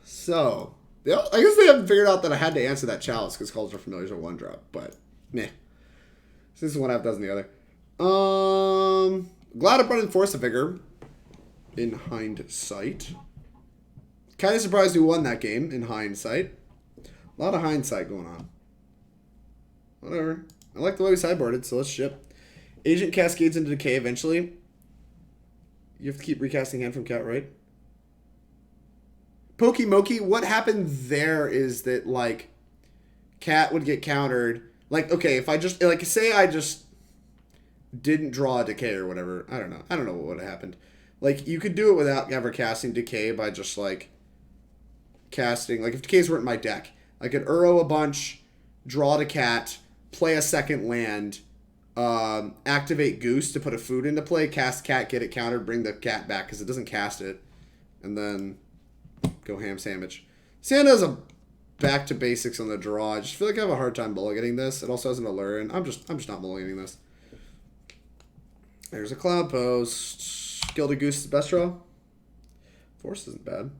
So, I guess they haven't figured out that I had to answer that chalice because Cauldron Familiar is a 1-drop, but meh. This is one half dozen the other. Glad I brought in Force of Vigor in hindsight. Kind of surprised we won that game in hindsight. A lot of hindsight going on. Whatever. I like the way we sideboarded, so let's ship. Agent cascades into Decay eventually. You have to keep recasting hand from cat, right? Pokimoki, what happened there is that, like, cat would get countered. Like, okay, if I just, like, say I just didn't draw a Decay or whatever. I don't know. I don't know what would have happened. Like, you could do it without ever casting Decay by just, like, casting, like, if Decays weren't in my deck. I could Uro a bunch, draw to cat, play a second land, activate Goose to put a food into play, cast cat, get it countered, bring the cat back because it doesn't cast it, and then go ham sandwich. Santa has a back to basics on the draw. I just feel like I have a hard time mulliganing this. It also has an Aluren. I'm just not mulliganing this. There's a Cloud Post. Gilded Goose is the best draw. Force isn't bad.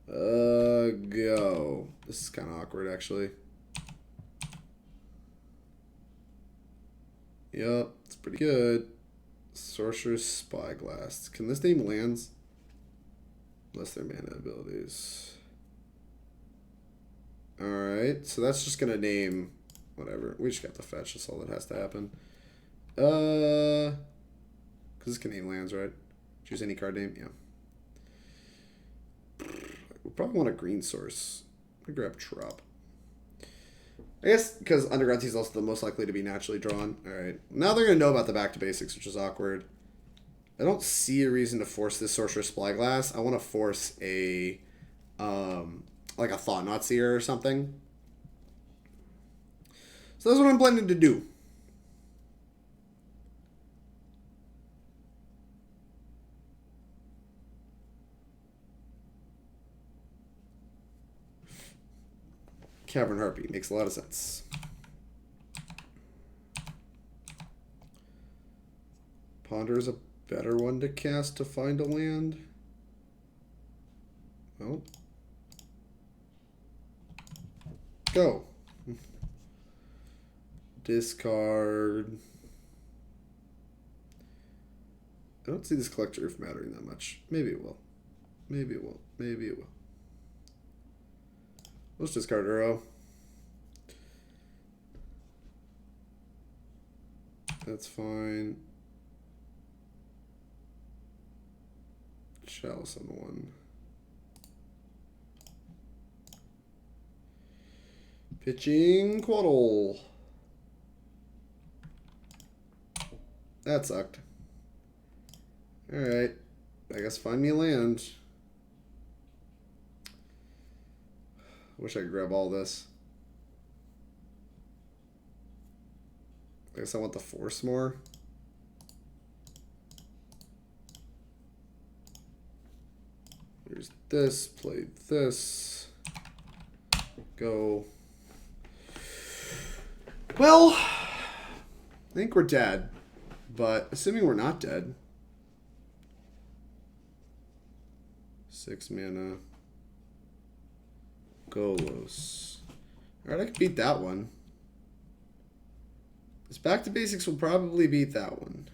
Go. This is kind of awkward, actually. Yep, it's pretty good. Sorcerer's Spyglass. Can this name lands? Unless they're mana abilities. Alright, so that's just gonna name whatever. We just got to fetch, that's all that has to happen. Because this can name lands, right? Choose any card name, yeah. We probably want a green source. I grab Trop. I guess because Underground Sea is also the most likely to be naturally drawn. Alright, now they're gonna know about the back to basics, which is awkward. I don't see a reason to force this Sorcerer's Spyglass. I want to force a, like a Thought-Knot Seer or something. So that's what I'm planning to do. Cavern Harpy. Makes a lot of sense. Ponder is a better one to cast to find a land. Oh. Go. Discard. I don't see this Collector Ouphe mattering that much. Maybe it will. Maybe it will. Maybe it will. Let's discard Uro. That's fine. Chalice on the one. Pitching Coatl. That sucked. Alright. I guess find me a land. Wish I could grab all this. I guess I want the force more. Here's this. Play this. Go. Well, I think we're dead. But assuming we're not dead. 6 mana. Golos. Alright, I can beat that one. This back to basics will probably beat that one.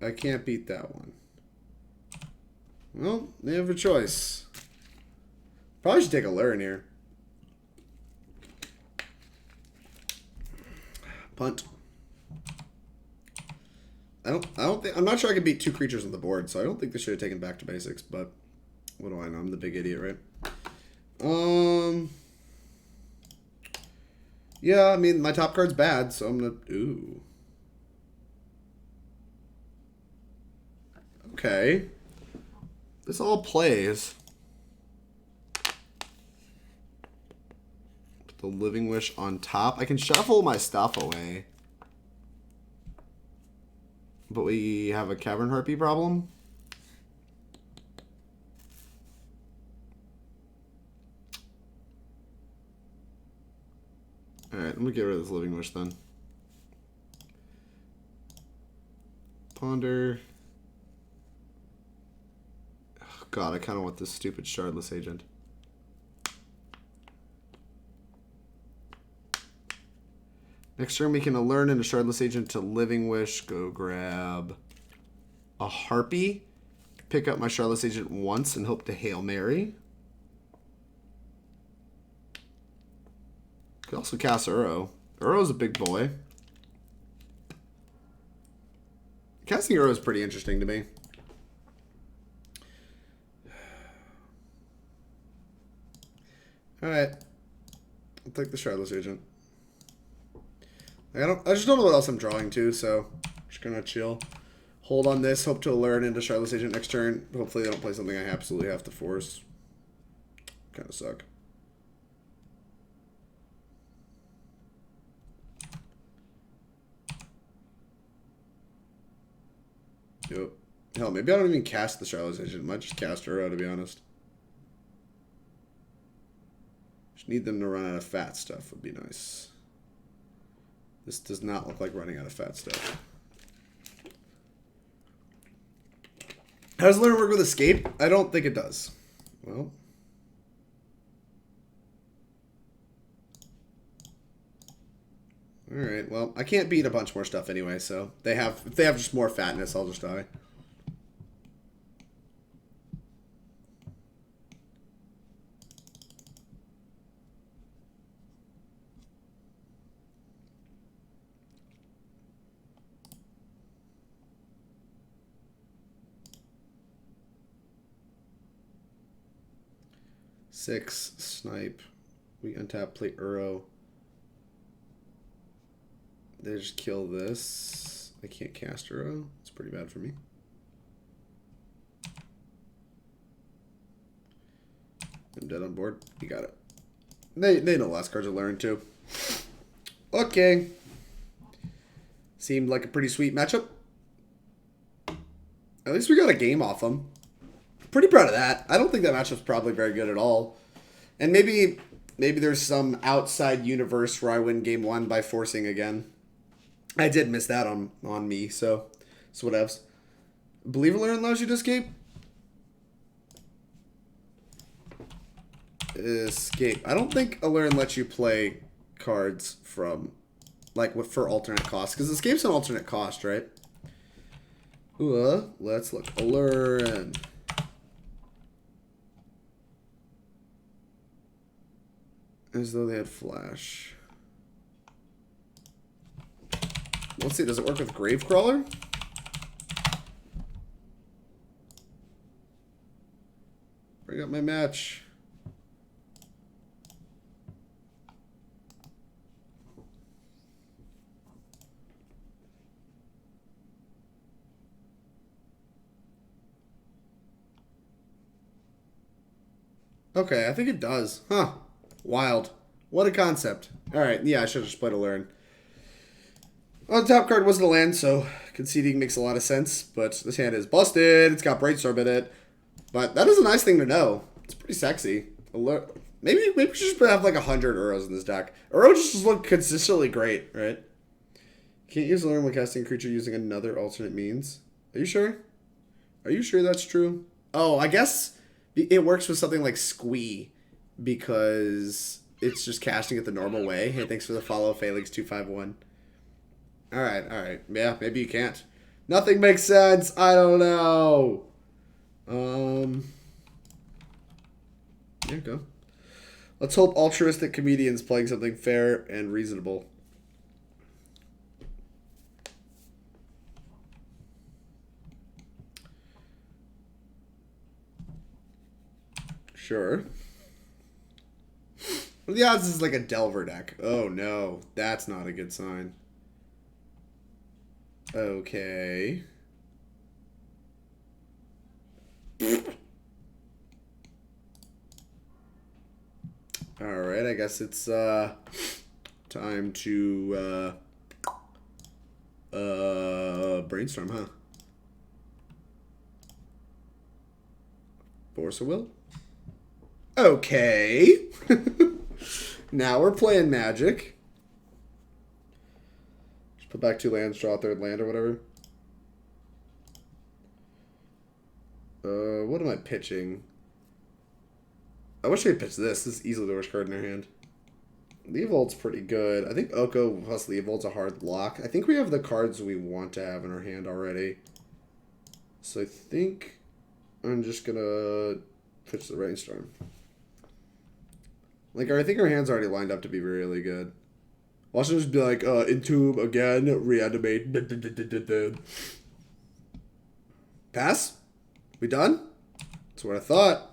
I can't beat that one. Well, they have a choice. Probably should take a Aluren here. Punt. I'm not sure I can beat 2 creatures on the board, so I don't think this should have taken back to basics, but what do I know? I'm the big idiot, right? Yeah, I mean, my top card's bad, so I'm gonna... Ooh. Okay. This all plays. Put the Living Wish on top. I can shuffle my stuff away. But we have a Cavern Harpy problem. Alright, I'm gonna get rid of this Living Wish then. Ponder. Oh, God, I kind of want this stupid Shardless Agent. Next turn we can Aluren and a Shardless Agent to Living Wish. Go grab a Harpy. Pick up my Shardless Agent once and hope to Hail Mary. Could also cast Uro. Uro's a big boy. Casting Uro is pretty interesting to me. Alright. I'll take the Shardless Agent. I just don't know what else I'm drawing to, so I'm just gonna chill. Hold on this, hope to Aluren into Shardless Agent next turn. Hopefully they don't play something I absolutely have to force. Kinda suck. Yep. Hell, maybe I don't even cast the Shardless Agent. I might just cast Uro, to be honest. Just need them to run out of fat stuff would be nice. This does not look like running out of fat stuff. How does Aluren work with Escape? I don't think it does. Well. Alright, well, I can't beat a bunch more stuff anyway, so if they have just more fatness, I'll just die. Six, snipe. We untap, play Uro. They just kill this. I can't cast Uro. It's pretty bad for me. I'm dead on board. You got it. They know the last cards are Aluren too. Okay. Seemed like a pretty sweet matchup. At least we got a game off them. Pretty proud of that. I don't think that matchup's probably very good at all. And maybe there's some outside universe where I win game 1 by forcing again. I did miss that on me, so whatevs. Believe Aluren allows you to escape? Escape. I don't think Aluren lets you play cards from, like, for alternate cost. Because escape's an alternate cost, right? Ooh, let's look. Aluren. As though they had flash. Let's see, does it work with Gravecrawler? Bring up my match. Okay, I think it does. Huh. Wild. What a concept. Alright, yeah, I should have just played Aluren. Well, the top card wasn't a land, so conceding makes a lot of sense. But this hand is busted. It's got Brainstorm in it. But that is a nice thing to know. It's pretty sexy. Maybe we should just have like 100 Uros in this deck. Uro just look consistently great, right? Can't use Aluren when casting a creature using another alternate means. Are you sure? Are you sure that's true? Oh, I guess it works with something like Squee because it's just casting it the normal way. Hey, thanks for the follow, Felix251. Alright. Yeah, maybe you can't. Nothing makes sense. I don't know. There you go. Let's hope altruistic comedians playing something fair and reasonable. Sure. What are the odds this is like a Delver deck? Oh no, that's not a good sign. Okay. Alright, I guess it's time to brainstorm, huh? Force of Will? Okay. Now we're playing Magic. Put back 2 lands, draw a 3rd land or whatever. What am I pitching? I wish I could pitch this. This is easily the worst card in their hand. Leovold's pretty good. I think Oko plus Leovold's a hard block. I think we have the cards we want to have in our hand already. So I think I'm just going to pitch the Brainstorm. Like, I think our hand's already lined up to be really good. Watch them just be like, Entomb again, reanimate. Pass? We done? That's what I thought.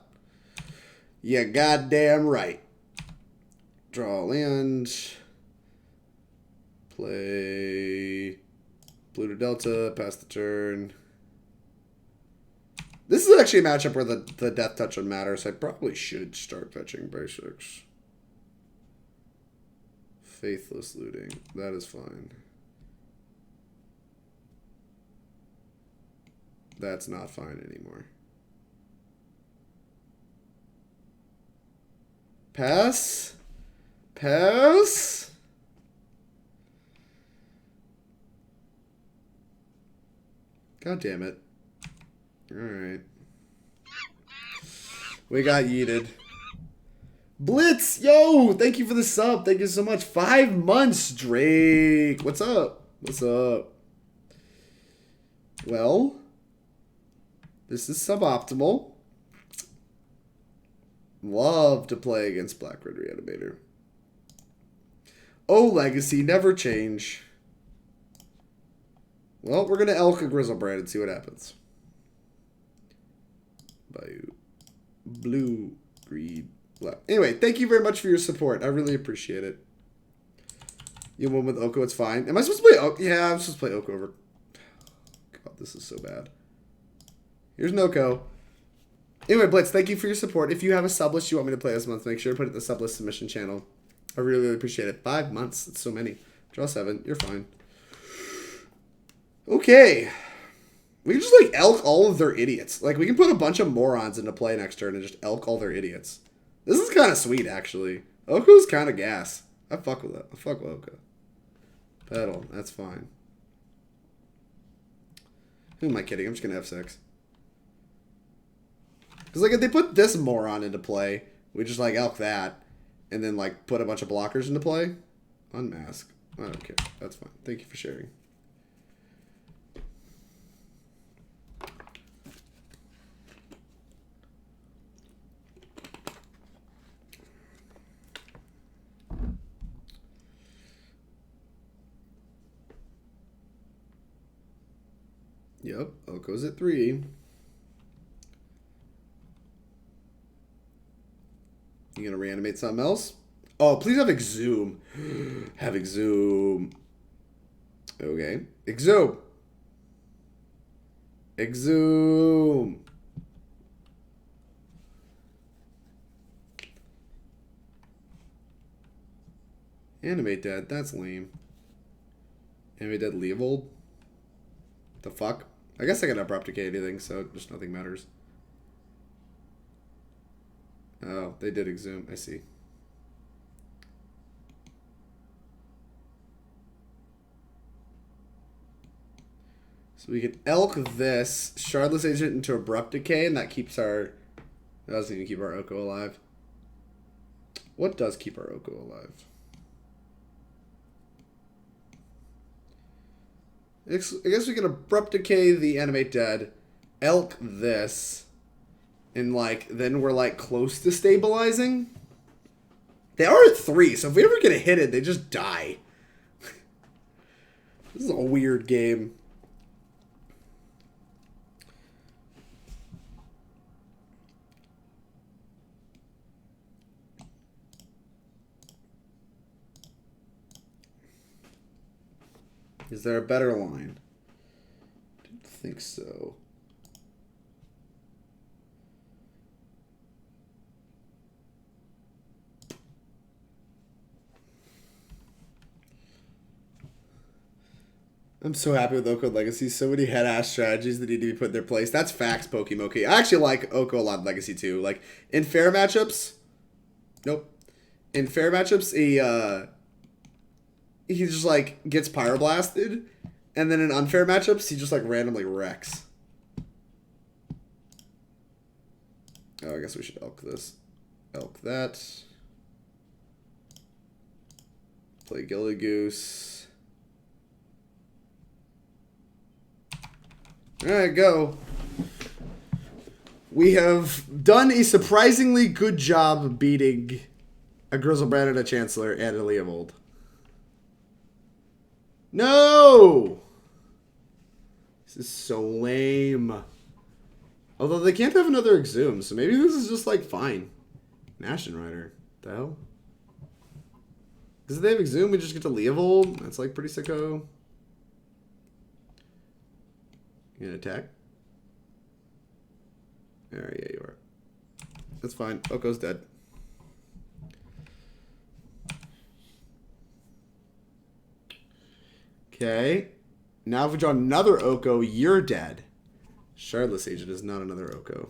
Yeah, goddamn right. Draw land. Play Polluted Delta, pass the turn. This is actually a matchup where the Death Touch would matter, so I probably should start fetching basics. Faithless Looting. That is fine. That's not fine anymore. Pass? Pass? God damn it. Alright. We got yeeted. Blitz! Yo! Thank you for the sub. Thank you so much. 5 months, Drake. What's up? What's up? Well, this is suboptimal. Love to play against Black Red Reanimator. Oh, Legacy. Never change. Well, we're going to Elk a Grizzlebrand and see what happens. Bayou. Blue. Green. Black. Anyway, thank you very much for your support. I really appreciate it. You won with Oko, it's fine. Am I supposed to play Oko? Yeah, I'm supposed to play Oko over. God, this is so bad. Here's an Oko. Anyway, Blitz, thank you for your support. If you have a sublist you want me to play this month, make sure to put it in the sublist submission channel. I really, really appreciate it. 5 months. That's so many. Draw 7. You're fine. Okay. We can just, like, elk all of their idiots. Like, we can put a bunch of morons into play next turn and just elk all their idiots. This is kind of sweet, actually. Oku's kind of gas. I fuck with it. I fuck with Oku. Pedal. That's fine. Who am I kidding? I'm just going to F6. Because, like, if they put this moron into play, we just, like, elk that. And then, like, put a bunch of blockers into play. Unmask. I don't care. That's fine. Thank you for sharing. Yep, Oko's at 3. You gonna reanimate something else? Oh, please have Exhume. Have Exhume. Okay. Exhume. Exhume. Animate Dead. That's lame. Animate Dead Leovold. The fuck? I guess I can Abrupt Decay anything, so just nothing matters. Oh, they did Exhume. I see. So we can elk this Shardless Agent into Abrupt Decay, and that keeps our... That doesn't even keep our Oko alive. What does keep our Oko alive? I guess we can Abrupt Decay the Animate Dead, elk this, and, like, then we're, like, close to stabilizing. They are at 3, so if we ever get a hit it, they just die. This is a weird game. Is there a better line? I didn't think so. I'm so happy with Oko Legacy. So many head-ass strategies that need to be put in their place. That's facts, Pokimoki. I actually like Oko a lot in Legacy too. Like, in fair matchups... Nope. In fair matchups, he just, like, gets Pyroblasted, and then in unfair matchups, he just, like, randomly wrecks. Oh, I guess we should elk this. Elk that. Play Gilded Goose. Alright, go. We have done a surprisingly good job beating a Grizzlebrand and a Chancellor and a Leovold. No! This is so lame. Although they can't have another Exhume, so maybe this is just, like, fine. Ashen Rider. The hell? Because if they have Exhume, we just get to Leovold. That's, like, pretty sicko. You gonna attack? Alright, yeah, you are. That's fine. Oko's dead. Okay. Now if we draw another Oko, you're dead. Shardless Agent is not another Oko.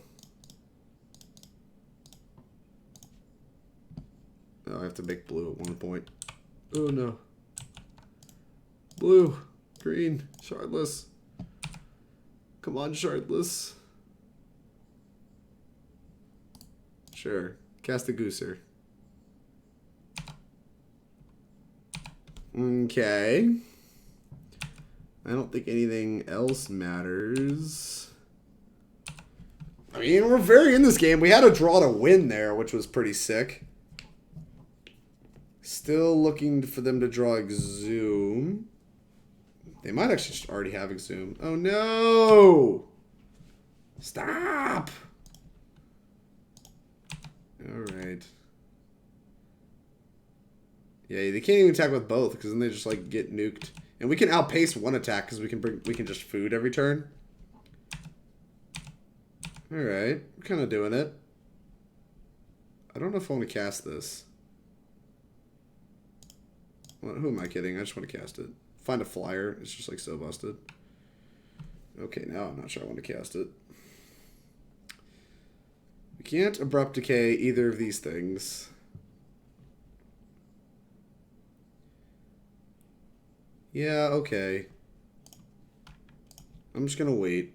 Oh, I have to make blue at one point. Oh no. Blue. Green. Shardless. Come on, Shardless. Sure. Cast a Gooser. Okay. I don't think anything else matters. I mean, we're very in this game. We had a draw to win there, which was pretty sick. Still looking for them to draw Exhume. They might actually just already have Exhume. Oh, no! Stop! Alright. Yeah, they can't even attack with both, because then they just, like, get nuked. And we can outpace one attack, because we can just food every turn. Alright, we're kind of doing it. I don't know if I want to cast this. Well, who am I kidding? I just want to cast it. Find a flyer. It's just, like, so busted. Okay, now I'm not sure I want to cast it. We can't Abrupt Decay either of these things. Yeah, okay. I'm just gonna wait.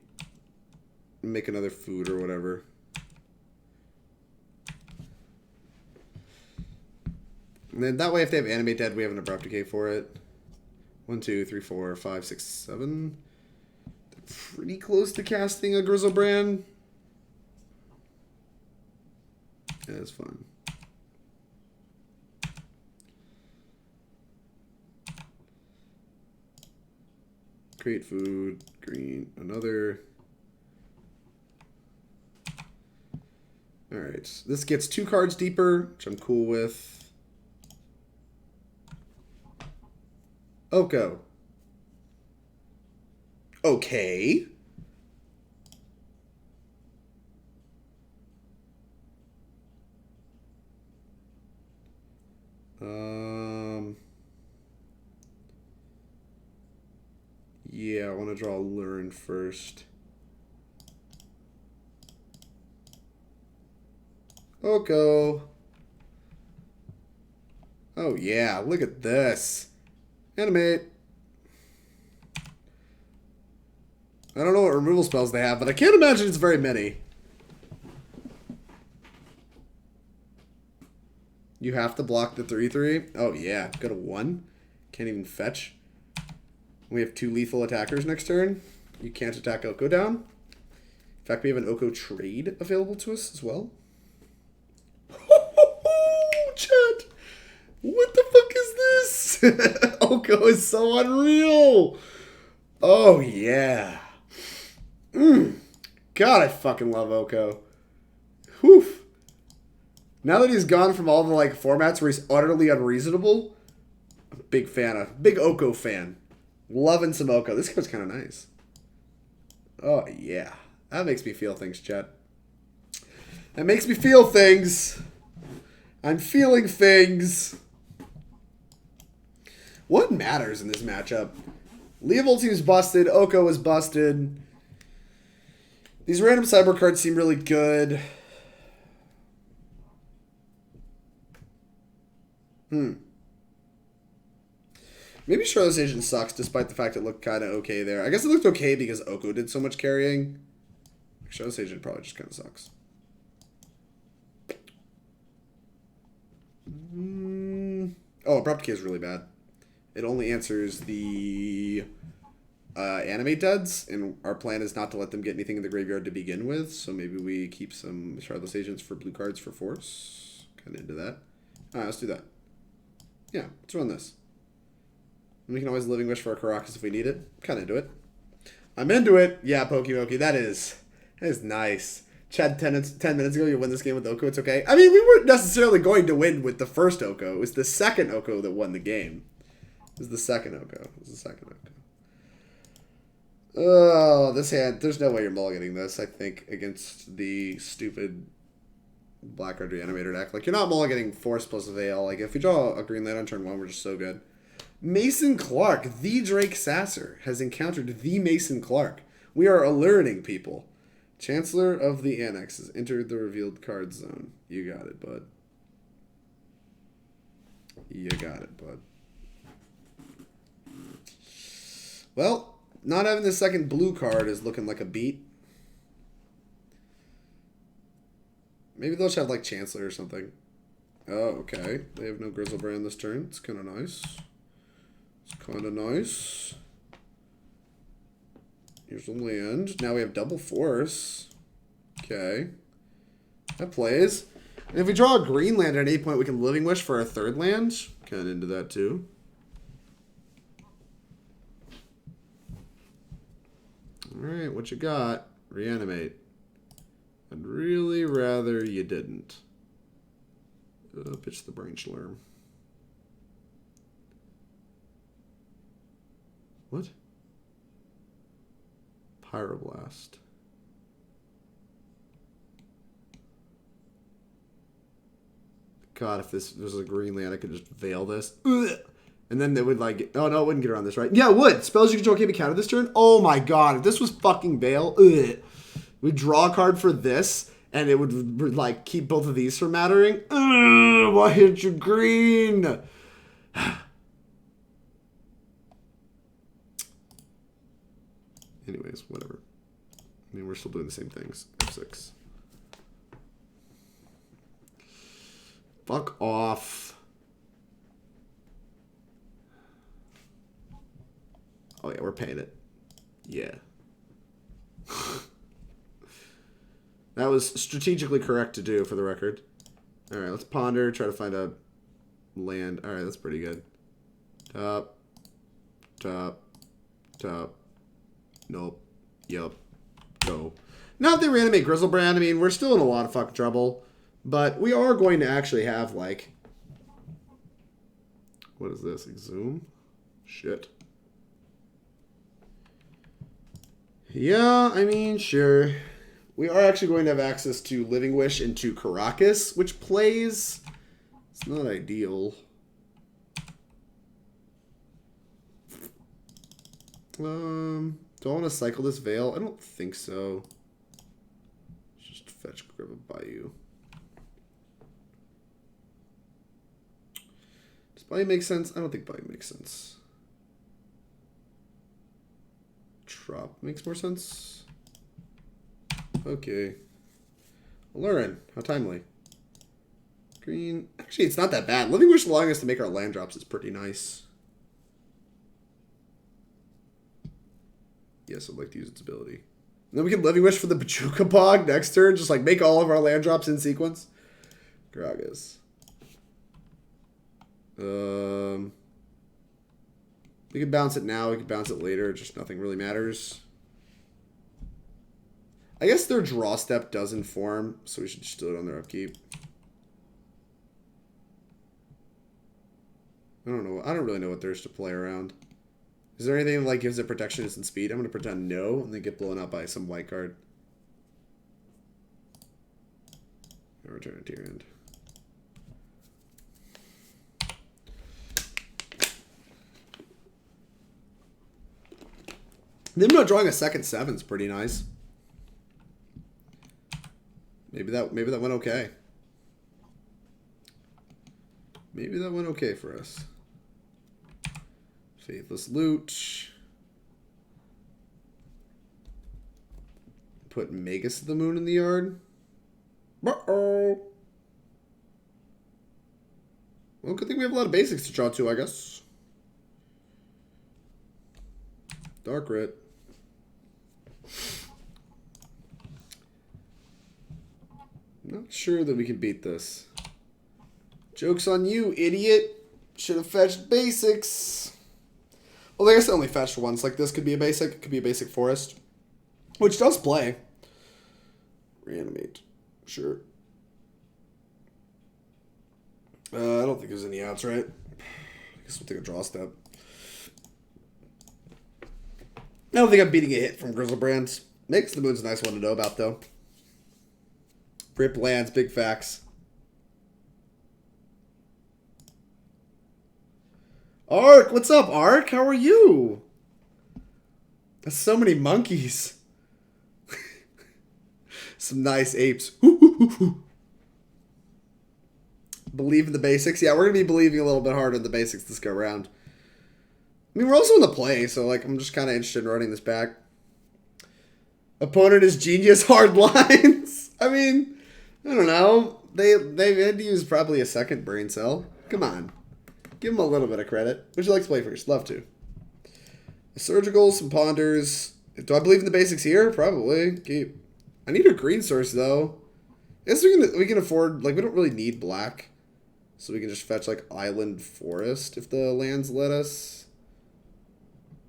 And make another food or whatever. And then that way if they have Animate Dead, we have an Abrupt Decay for it. 1, 2, 3, 4, 5, 6, 7. They're pretty close to casting a Grizzlebrand. Yeah, that's fine. Create food, green, another. Alright, this gets 2 cards deeper, which I'm cool with. Oko. Okay. Yeah, I want to draw Aluren first. Oko. Oh yeah, look at this. Animate. I don't know what removal spells they have, but I can't imagine it's very many. You have to block the 3/3. Oh yeah, go to 1. Can't even fetch. We have 2 lethal attackers next turn. You can't attack Oko down. In fact, we have an Oko trade available to us as well. Chat! What the fuck is this? Oko is so unreal! Oh, yeah. God, I fucking love Oko. Whew. Now that he's gone from all the like formats where he's utterly unreasonable, I'm a big fan of. Big Oko fan. Loving some Oko. This card's kind of nice. Oh, yeah. That makes me feel things, chat. That makes me feel things. I'm feeling things. What matters in this matchup? Leovold seems busted. Oko is busted. These random cyber cards seem really good. Maybe Shardless Agent sucks, despite the fact it looked kind of okay there. I guess it looked okay because Oko did so much carrying. Shardless Agent probably just kind of sucks. Oh, Abrupt Decay is really bad. It only answers the Animate Deads, and our plan is not to let them get anything in the graveyard to begin with, so maybe we keep some Shardless Agents for blue cards for Force. Kind of into that. Alright, let's do that. Yeah, let's run this. We can always Living Wish for our Karakas if we need it. Kind of into it. I'm into it. Yeah, Pokemokey. That is nice. Chad, 10 minutes ago, you win this game with Oko. It's okay. I mean, we weren't necessarily going to win with the first Oko. It was the second Oko that won the game. It was the second Oko. Oh, this hand. There's no way you're mulliganing this, I think, against the stupid Blackguard Reanimator deck. Like, you're not mulliganing Force plus Veil. Like, if we draw a green land on turn 1, we're just so good. Mason Clark, the Drake Sasser, has encountered the Mason Clark. We are alerting people. Chancellor of the Annex has entered the revealed card zone. You got it, bud. You got it, bud. Well, not having the second blue card is looking like a beat. Maybe they'll just have, like, Chancellor or something. Oh, okay. They have no Grizzlebrand this turn. It's kind of nice. It's kind of nice. Here's the land. Now we have double Force. Okay. That plays. And if we draw a green land at any point, we can Living Wish for our third land. Kind of into that too. Alright, what you got? Reanimate. I'd really rather you didn't. Pitch the Brainstorm. What? Pyroblast. God, if this was a green land, I could just veil this. Ugh. And then they would like, oh no, it wouldn't get around this, right? Yeah, it would. Spells you control can't be countered this turn. Oh my god, if this was fucking Veil, we'd draw a card for this, and it would like keep both of these from mattering. Why hit you green? Anyways, whatever. I mean, we're still doing the same things. F6. Fuck off. Oh yeah, we're paying it. Yeah. That was strategically correct to do, for the record. Alright, let's ponder, try to find a land. Alright, that's pretty good. Top. Top. Top. Nope. Yup. Go. Now if they reanimate Grizzlebrand, I mean, we're still in a lot of fucking trouble. But we are going to actually have, like... What is this? Exhume? Shit. Yeah, I mean, sure. We are actually going to have access to Living Wish into Karakas, which plays... It's not ideal. Do I want to cycle this Veil? I don't think so. Just fetch, grab a Bayou. Does Bayou make sense? I don't think Bayou makes sense. Trop makes more sense. Okay. Aluren, how timely. Green. Actually, it's not that bad. Living Wish allowing us to make our land drops is pretty nice. Yes, I'd like to use its ability. And then we can Living Wish for the Bojuka Bog next turn. Just like make all of our land drops in sequence. Karakas. We could bounce it now. We could bounce it later. Just nothing really matters. I guess their draw step does inform, so we should just do it on their upkeep. I don't know. I don't really know what there's to play around. Is there anything that like gives it protection and speed? I'm going to pretend no, and then get blown up by some white card. And return it to your end. Them not drawing a second 7 is pretty nice. Maybe that went okay. Maybe that went okay for us. Faithless Loot. Put Magus of the Moon in the yard. Uh-oh. Well, good thing we have a lot of basics to draw to, I guess. Dark Rit. Not sure that we can beat this. Joke's on you, idiot. Should have fetched basics. Well, I guess I only fetched once. Like, this could be a basic. It could be a basic forest. Which does play. Reanimate. Sure. I don't think there's any outs, right? I guess we'll take a draw step. I don't think I'm beating a hit from Grizzlebrand. Makes the Moon's a nice one to know about, though. Rip lands, big facts. Ark, what's up, Ark? How are you? That's so many monkeys. Some nice apes. Believe in the basics. Yeah, we're going to be believing a little bit harder in the basics this go around. I mean, we're also in the play, so like I'm just kind of interested in running this back. Opponent is genius, hard lines. I mean, I don't know. They had to use probably a second brain cell. Come on. Give them a little bit of credit. Would you like to play first? Love to. A surgical, some ponders. Do I believe in the basics here? Probably. Keep. I need a green source, though. I guess we can afford, like, we don't really need black. So we can just fetch, like, Island Forest if the lands let us.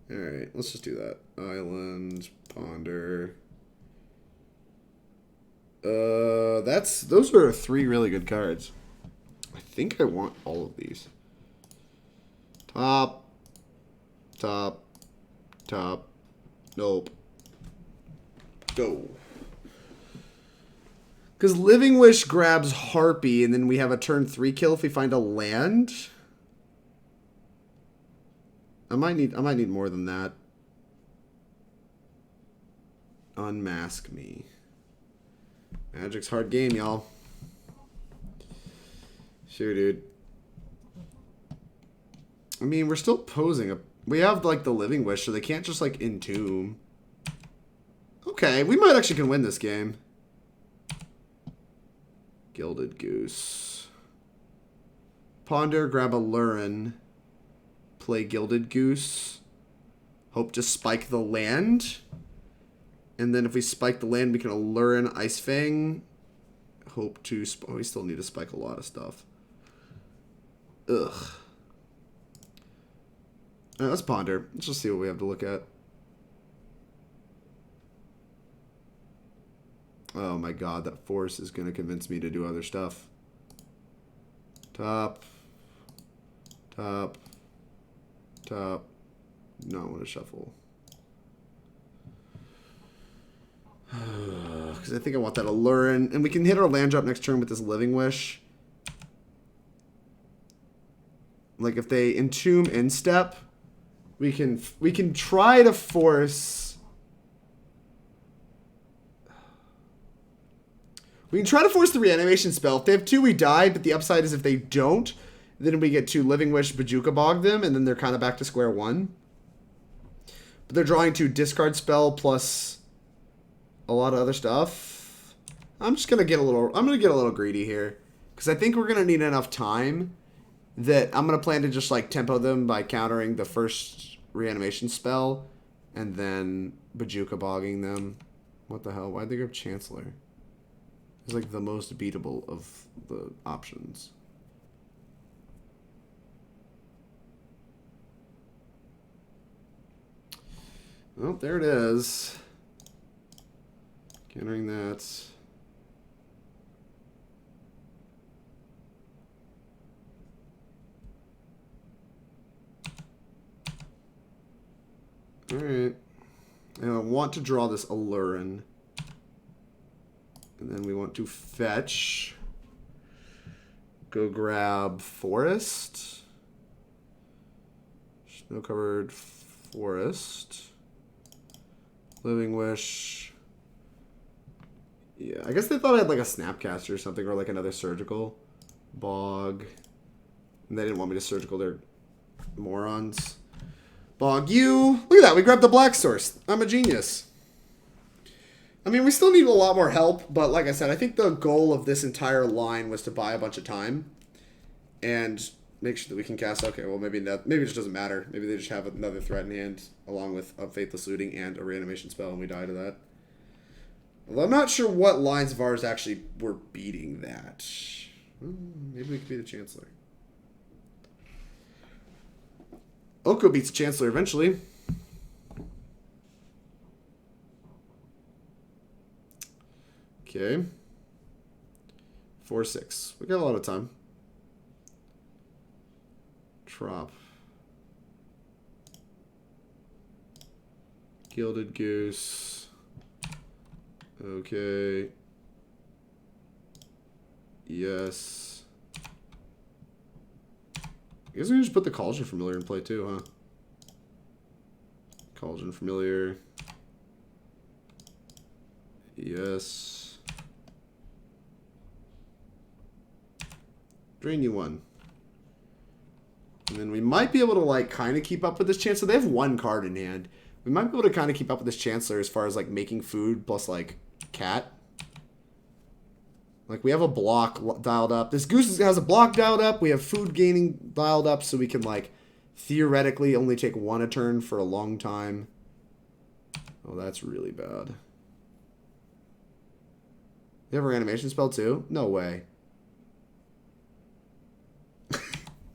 Alright, let's just do that. Island, Ponder. Those are 3 really good cards. I think I want all of these. Top. Top. Top. Nope. Go. Because Living Wish grabs Harpy, and then we have a turn 3 kill if we find a land. might need more than that. Unmask me. Magic's hard game, y'all. Sure, dude. I mean, we're still posing a... We have, like, the Living Wish, so they can't just, like, entomb. Okay, we might actually can win this game. Gilded Goose. Ponder, grab Aluren. Play Gilded Goose. Hope to spike the land. And then if we spike the land, we can Aluren Ice-Fang. Hope to... Oh, we still need to spike a lot of stuff. Ugh. Alright, let's ponder. Let's just see what we have to look at. Oh my god, that force is going to convince me to do other stuff. Top. Top. Top. No, I want to shuffle. Because I think I want that Aluren. And we can hit our land drop next turn with this Living Wish. Like if they entomb instep, we can try to force... We can try to force the reanimation spell. If they have 2, we die, but the upside is if they don't, then we get 2 Living Wish, Bojuka Bog them, and then they're kind of back to square one. But they're drawing 2 discard spell plus a lot of other stuff. I'm gonna get a little greedy here. Because I think we're gonna need enough time that I'm gonna plan to just like tempo them by countering the first reanimation spell and then Bojuka Bogging them. What the hell? Why'd they grab Chancellor? It's like the most beatable of the options. Oh, there it is. Countering that. Alright. And I want to draw this Aluren. And then we want to fetch. Go grab Forest. Snow-covered Forest. Living Wish. Yeah, I guess they thought I had like a Snapcaster or something, or like another Surgical. Bog. And they didn't want me to Surgical their morons. Bog you. Look at that, we grabbed the Black Source. I'm a genius. I mean, we still need a lot more help, but like I said, I think the goal of this entire line was to buy a bunch of time and make sure that we can cast. Okay, well, maybe it just doesn't matter. Maybe they just have another threat in hand along with a Faithless Looting and a reanimation spell, and we die to that. Although I'm not sure what lines of ours actually were beating that. Maybe we could be the Chancellor. Oko beats the Chancellor eventually. Okay. 4-6. We got a lot of time. Trop. Gilded Goose. Okay. Yes. I guess we can just put the Cauldron Familiar in play too, huh? Cauldron Familiar. Yes. Drain you 1. And then we might be able to, like, kind of keep up with this Chancellor. They have 1 card in hand. We might be able to kind of keep up with this Chancellor as far as, like, making food plus, like, cat. Like, we have a block dialed up. This Goose has a block dialed up. We have food gaining dialed up, so we can, like, theoretically only take 1 a turn for a long time. Oh, that's really bad. You have a reanimation spell, too? No way.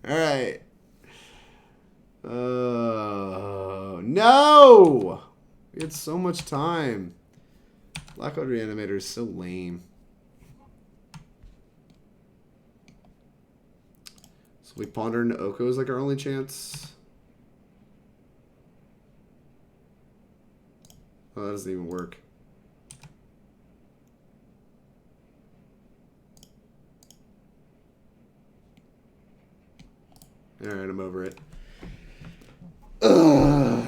Alright. No! We had so much time. Blackout Reanimator is so lame. So we ponder into Oko is like our only chance. Oh, that doesn't even work. Alright, I'm over it. Ugh.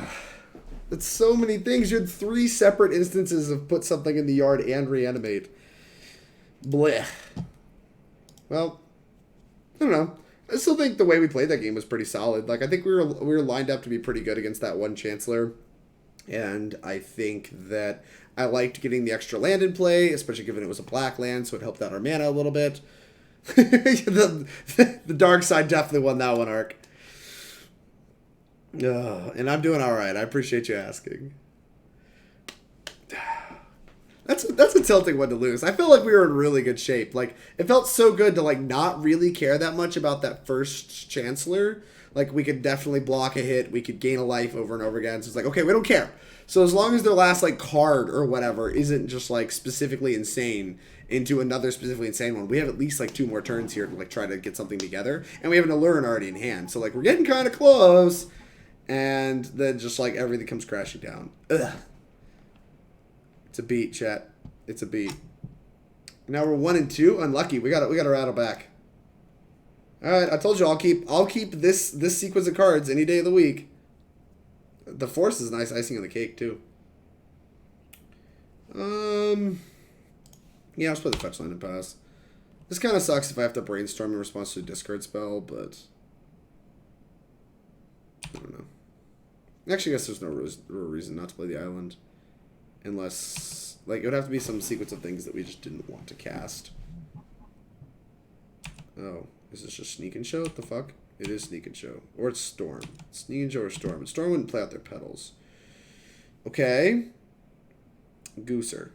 It's so many things. You had 3 separate instances of put something in the yard and reanimate. Blech. Well, I don't know. I still think the way we played that game was pretty solid. Like, I think we were lined up to be pretty good against that one Chancellor. And I think that I liked getting the extra land in play, especially given it was a black land, so it helped out our mana a little bit. the dark side definitely won that one, Ark. And I'm doing all right. I appreciate you asking. That's a tilting one to lose. I feel like we were in really good shape. Like, it felt so good to, like, not really care that much about that first Chancellor. Like, we could definitely block a hit. We could gain a life over and over again. So it's like, okay, we don't care. So as long as their last, like, card or whatever isn't just, like, specifically insane into another specifically insane one, we have at least, like, 2 more turns here to, like, try to get something together. And we have an Aluren already in hand. So, like, we're getting kind of close. And then just, like, everything comes crashing down. Ugh. It's a beat, chat. It's a beat. Now we're 1 and 2. Unlucky. We gotta rattle back. All right, I told you I'll keep this sequence of cards any day of the week. The Force is nice icing on the cake too. Yeah, I'll just play the fetch line and pass. This kind of sucks if I have to brainstorm in response to a discard spell, but I don't know. Actually, I guess there's no real reason not to play the island. Unless, like, it would have to be some sequence of things that we just didn't want to cast. Oh, is this just Sneak and Show? What the fuck? It is Sneak and Show. Or it's Storm. Sneak and Show or Storm. And Storm wouldn't play out their petals. Okay. Gooser.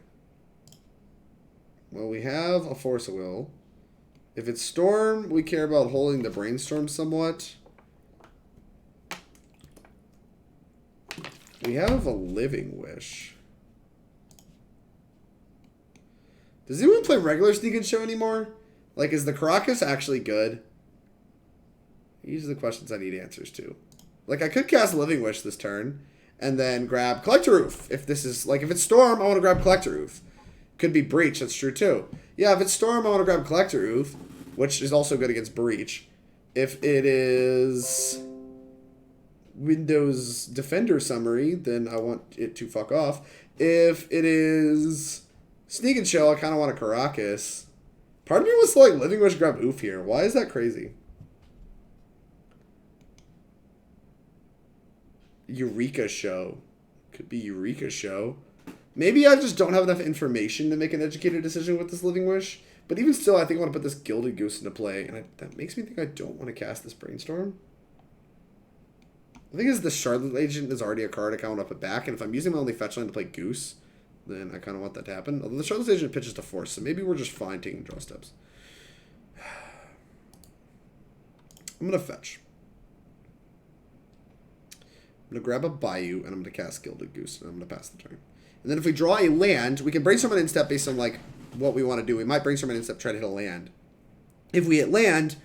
Well, we have a Force of Will. If it's Storm, we care about holding the Brainstorm somewhat. We have a Living Wish. Does anyone play regular Sneak and Show anymore? Like, is the Karakas actually good? These are the questions I need answers to. Like, I could cast Living Wish this turn, and then grab Collector Ouphe. If this is, like, if it's Storm, I want to grab Collector Ouphe. Could be Breach, that's true too. Yeah, if it's Storm, I want to grab Collector Ouphe, which is also good against Breach. If it is Windows Defender Summary, then I want it to fuck off. If it is Sneak and Show, I kind of want a Karakas. Part of me wants to, like, Living Wish grab Ouphe here. Why is that crazy? Eureka Show. Could be Eureka Show. Maybe I just don't have enough information to make an educated decision with this Living Wish. But even still, I think I want to put this Gilded Goose into play. And that makes me think I don't want to cast this Brainstorm. The thing is, the Shardless Agent is already a card I kind of want to put back. And if I'm using my only fetch line to play Goose, then I kind of want that to happen. Although the Shardless Agent pitches to Force, so maybe we're just fine taking draw steps. I'm going to fetch. I'm going to grab a Bayou, and I'm going to cast Gilded Goose, and I'm going to pass the turn. And then if we draw a land, we can brainstorm an instep based on, like, what we want to do. We might brainstorm an instep, try to hit a land. If we hit land,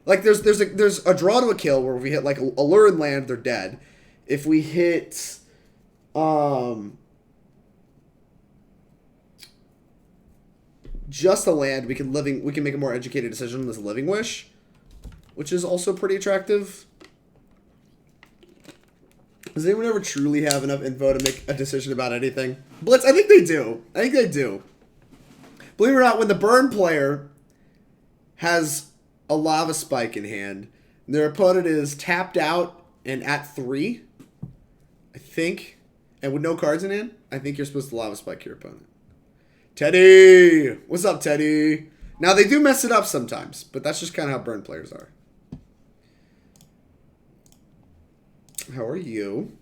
like, there's a draw to a kill where if we hit, like, Aluren land, they're dead. If we hit, just a land, we can make a more educated decision on this Living Wish, which is also pretty attractive. Does anyone ever truly have enough info to make a decision about anything? Blitz, I think they do. I think they do. Believe it or not, when the burn player has a Lava Spike in hand, their opponent is tapped out and at 3, I think, and with no cards in hand, I think you're supposed to Lava Spike your opponent. Teddy! What's up, Teddy? Now, they do mess it up sometimes, but that's just kind of how burn players are. How are you?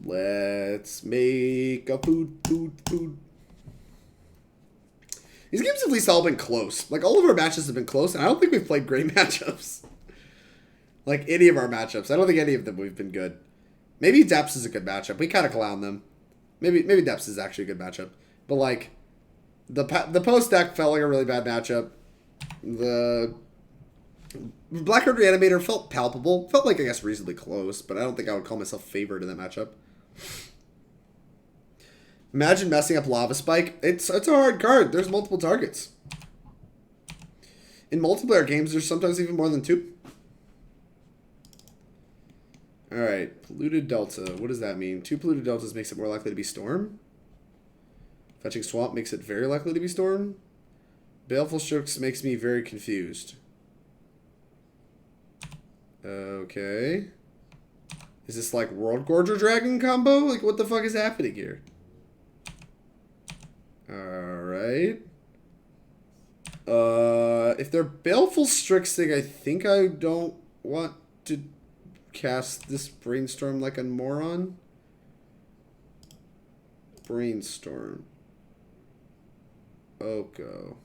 Let's make a food. These games have at least all been close. Like, all of our matches have been close, and I don't think we've played great matchups. Like, any of our matchups. I don't think any of them we've been good. Maybe Depths is a good matchup. We kind of clown them. Maybe Depths is actually a good matchup. But, like, the post deck felt like a really bad matchup. The Blackheart Reanimator felt palpable. Felt like, I guess, reasonably close, but I don't think I would call myself favored in that matchup. Imagine messing up Lava Spike. It's a hard card. There's multiple targets. In multiplayer games, there's sometimes even more than 2. Alright, Polluted Delta. What does that mean? 2 Polluted Deltas makes it more likely to be Storm. Fetching Swamp makes it very likely to be Storm. Baleful Strokes makes me very confused. Okay. Is this like World Gorger Dragon combo? Like, what the fuck is happening here? Alright. If they're Baleful Strixing, I think I don't want to cast this Brainstorm like a moron. Brainstorm. Oko.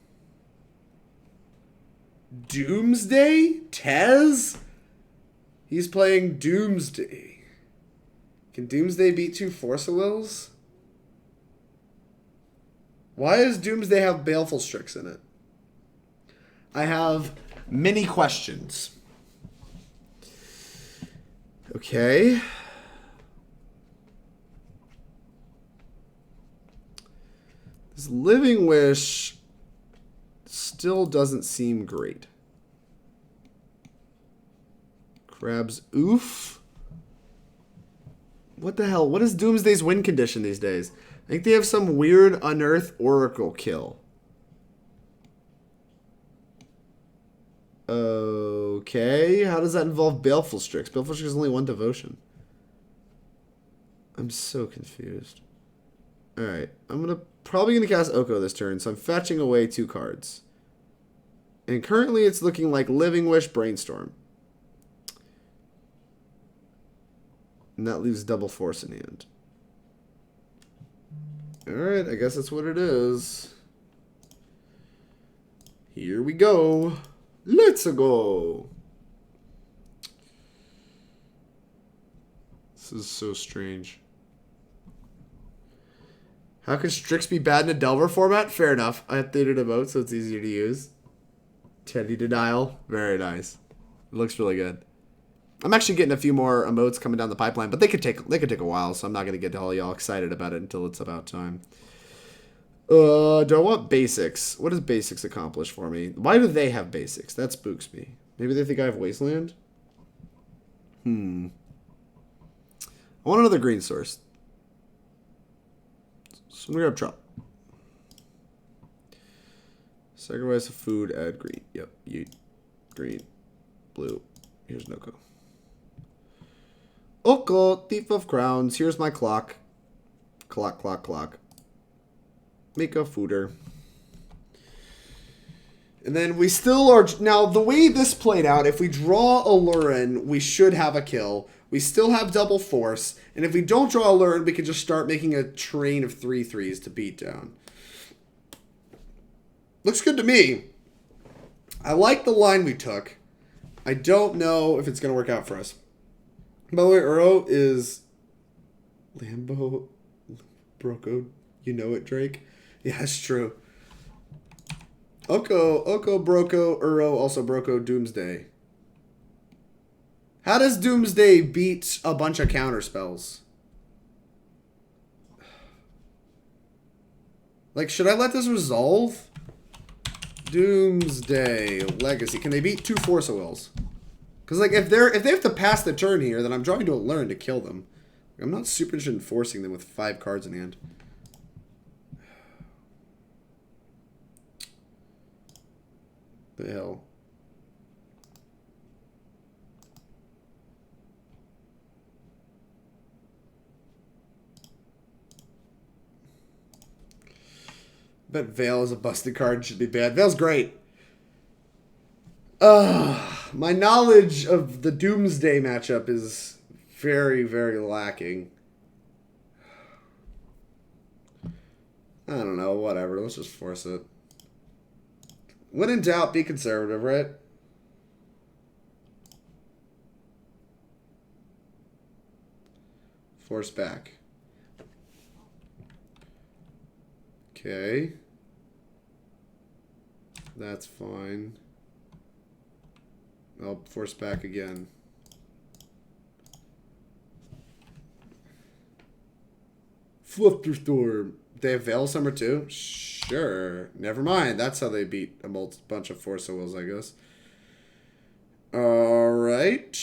Doomsday? Tez? He's playing Doomsday. Can Doomsday beat 2 Force of Wills? Why does Doomsday have Baleful Strix in it? I have many questions. Okay. This Living Wish still doesn't seem great. Grabs Ouphe. What the hell? What is Doomsday's win condition these days? I think they have some weird Unearth Oracle kill. Okay. How does that involve Baleful Strix? Baleful Strix is only 1 devotion. I'm so confused. Alright. I'm probably going to cast Oko this turn, so I'm fetching away 2 cards. And currently it's looking like Living Wish, Brainstorm. And that leaves double Force in hand. Alright, I guess that's what it is. Here we go. Let's go. This is so strange. How can Strix be bad in a Delver format? Fair enough. I updated emote so it's easier to use. Teddy Denial. Very nice. It looks really good. I'm actually getting a few more emotes coming down the pipeline, but they could take a while, so I'm not gonna get all y'all excited about it until it's about time. Do I want basics? What does basics accomplish for me? Why do they have basics? That spooks me. Maybe they think I have Wasteland? I want another green source. So I'm gonna grab Trop. Sacrifice of food, add green. Yep, green, blue. Here's Noko. Oko, Thief of Crowns. Here's my clock. Clock. Make a fooder. And then we still are... Now, the way this played out, if we draw Aluren, we should have a kill. We still have double Force. And if we don't draw Aluren, we can just start making a train of 3/3s to beat down. Looks good to me. I like the line we took. I don't know if it's going to work out for us. By the way, Uro is... Lambo... Broco... You know it, Drake? Yeah, it's true. Oko, Broco, Uro, also Broco, Doomsday. How does Doomsday beat a bunch of counter spells? Like, should I let this resolve? Doomsday Legacy. Can they beat 2 Force of Wills? Because like if they have to pass the turn here, then I'm drawing to Aluren to kill them. I'm not super interested in forcing them with 5 cards in hand. The hell. Bet Veil is a busted card. Should be bad. Veil's great. My knowledge of the Doomsday matchup is very, very lacking. I don't know. Whatever. Let's just force it. When in doubt, be conservative, right? Force back. Okay. That's fine. I'll force back again. Flusterstorm. They have Veil Summer too? Sure. Never mind. That's how they beat a bunch of Force of Wills, I guess. Alright.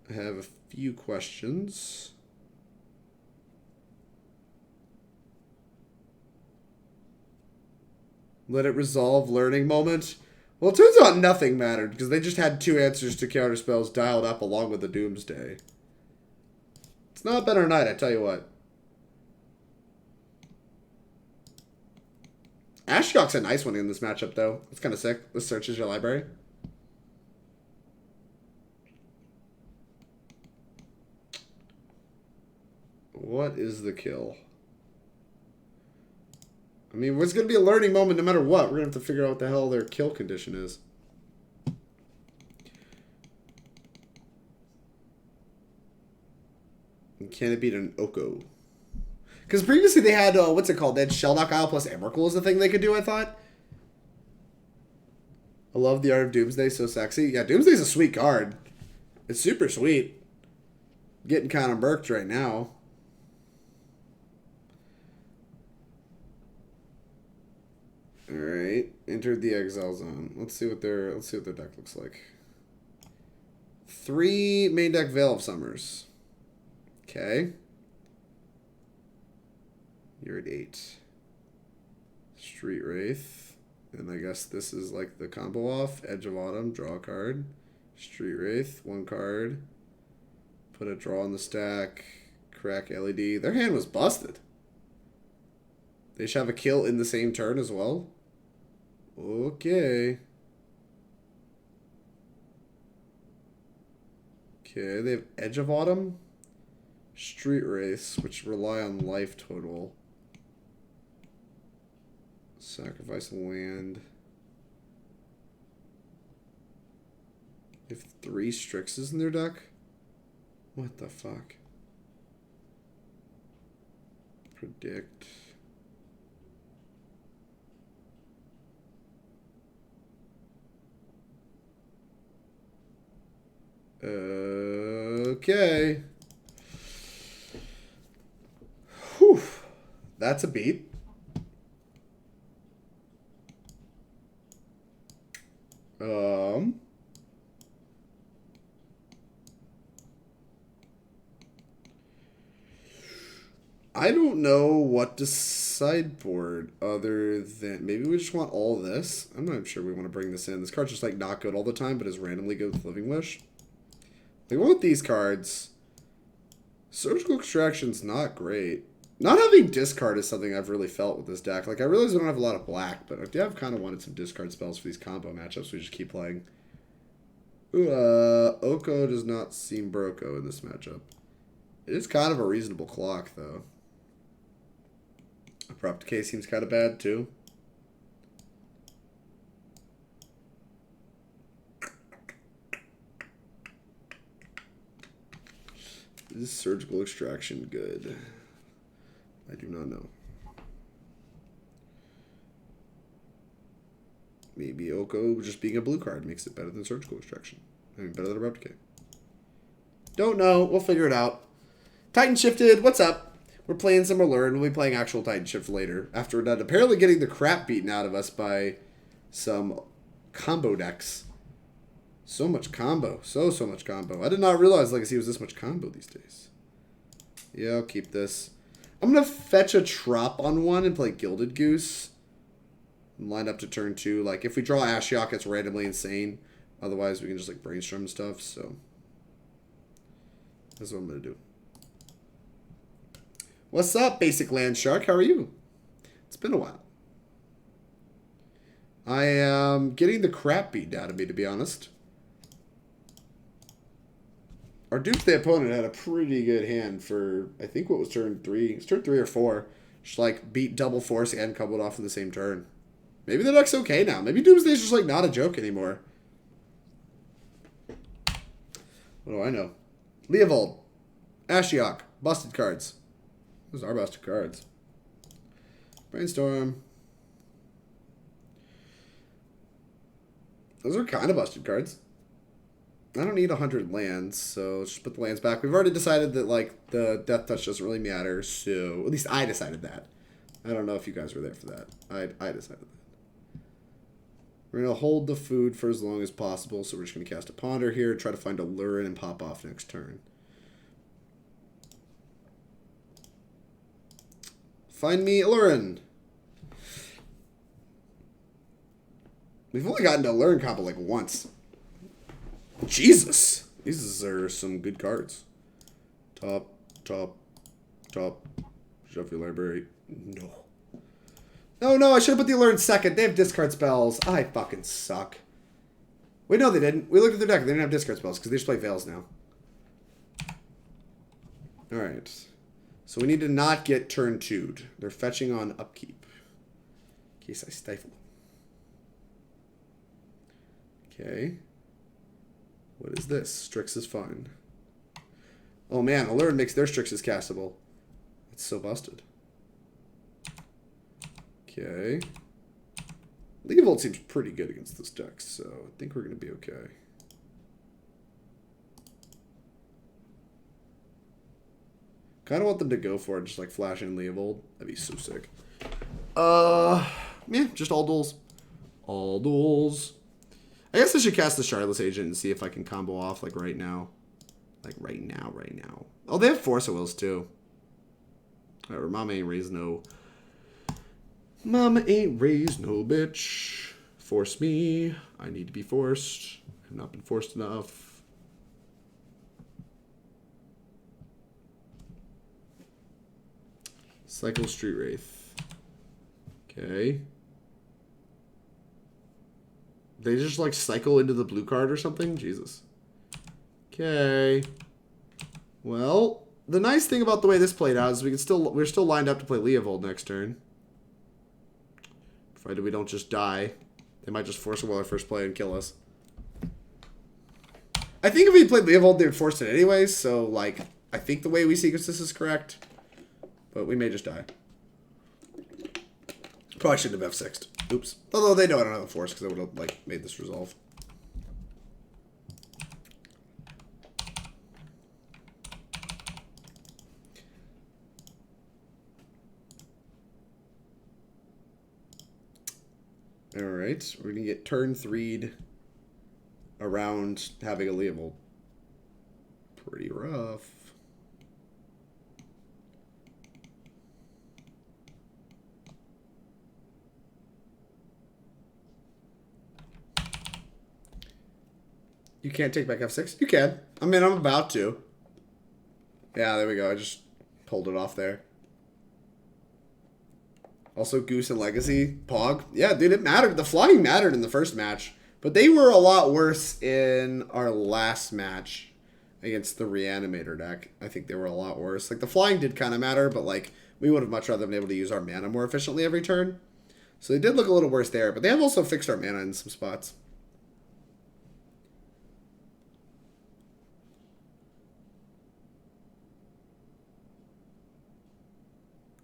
I have a few questions. Let it resolve learning moment. Well, it turns out nothing mattered because they just had 2 answers to counter spells dialed up along with the Doomsday. It's not a better night, I tell you what. Ashiok's a nice one in this matchup, though. It's kind of sick. Let's search your library. What is the kill? I mean, it's going to be a learning moment no matter what. We're going to have to figure out what the hell their kill condition is. And can it beat an Oko? Because previously they had, what's it called? They had Shelldock Isle plus Emrakul is the thing they could do, I thought. I love the Art of Doomsday, so sexy. Yeah, Doomsday's a sweet card. It's super sweet. Getting kind of murked right now. Alright. Entered the Exile Zone. Let's see what their deck looks like. 3 main deck Veil of Summers. Okay. You're at 8. Street Wraith. And I guess this is like the combo off. Edge of Autumn, draw a card. Street Wraith, 1 card. Put a draw on the stack. Crack LED. Their hand was busted. They should have a kill in the same turn as well. Okay. Okay, they have Edge of Autumn. Street Wraiths, which rely on life total. Sacrifice land. They have 3 Strixes in their deck? What the fuck? Predict. Okay. Whew. That's a beat. I don't know what to sideboard other than maybe we just want all this. I'm not sure we want to bring this in. This card's just like not good all the time, but is randomly good with Living Wish. We want these cards. Surgical Extraction's not great. Not having discard is something I've really felt with this deck. Like, I realize we don't have a lot of black, but I do have kind of wanted some discard spells for these combo matchups. We just keep playing. Ooh, Oko does not seem Broko in this matchup. It is kind of a reasonable clock, though. Abrupt Decay seems kind of bad, too. Is Surgical Extraction good? I do not know. Maybe Oko just being a blue card makes it better than Surgical Extraction. I mean, better than Abrupt Decay. Don't know. We'll figure it out. Titan Shifted, what's up? We're playing some Alluren. We'll be playing actual Titan Shift later. After we're done apparently getting the crap beaten out of us by some combo decks. So much combo. So much combo. I did not realize Legacy was this much combo these days. Yeah, I'll keep this. I'm going to fetch a Trop on 1 and play Gilded Goose. And line up to turn 2. Like, if we draw Ashiok, it's randomly insane. Otherwise, we can just, like, brainstorm stuff. So, that's what I'm going to do. What's up, Basic Land Shark? How are you? It's been a while. I am getting the crap beaten out of me, to be honest. Our Doomsday opponent had a pretty good hand for, I think, what was turn 3. It's turn 3 or 4. Just, like, beat double force and coupled off in the same turn. Maybe the deck's okay now. Maybe Doomsday's just, like, not a joke anymore. What do I know? Leovold. Ashiok. Busted cards. Those are busted cards. Brainstorm. Those are kind of busted cards. I don't need 100 lands, so let's just put the lands back. We've already decided that, like, the Death Touch doesn't really matter, so... At least I decided that. I don't know if you guys were there for that. I decided that. We're going to hold the food for as long as possible, so we're just going to cast a Ponder here, try to find Aluren, and pop off next turn. Find me Aluren! We've only gotten to Aluren combo, like, once. Jesus! These are some good cards. Top. Shuffle your library. No. No, I should have put the Aluren second. They have discard spells. I fucking suck. Wait, no, they didn't. We looked at their deck. They didn't have discard spells because they just play Veils now. Alright. So we need to not get turn 2'd. They're fetching on upkeep. In case I stifle them. Okay. What is this? Strix is fine. Oh man, Aluren makes their Strixes castable. It's so busted. Okay. Leovold seems pretty good against this deck, so I think we're going to be okay. Kind of want them to go for it, just like flash in Leovold. That'd be so sick. Yeah, just all duels. All duels. I guess I should cast the Shardless Agent and see if I can combo off, like, right now. Like, right now. Oh, they have Force of Wills, too. Alright, Mama ain't raised no... Mama ain't raised no bitch. Force me. I need to be forced. I've not been forced enough. Cycle Street Wraith. Okay. They just, like, cycle into the blue card or something? Jesus. Okay. Well, the nice thing about the way this played out is we're still lined up to play Leovold next turn. Provided we don't just die. They might just force a Will our first play and kill us. I think if we played Leovold, they would force it anyways, so, like, I think the way we sequence this is correct. But we may just die. Probably shouldn't have F6'd. Oops. Although they know I don't have a force because I would have, like, made this resolve. Alright. We're going to get turn 3'd around having a Leovold. Pretty rough. You can't take back F6? You can. I mean, I'm about to. Yeah, there we go. I just pulled it off there. Also, Goose and Legacy. Pog. Yeah, dude, it mattered. The flying mattered in the first match. But they were a lot worse in our last match against the Reanimator deck. I think they were a lot worse. Like, the flying did kind of matter, but, like, we would have much rather been able to use our mana more efficiently every turn. So they did look a little worse there. But they have also fixed our mana in some spots.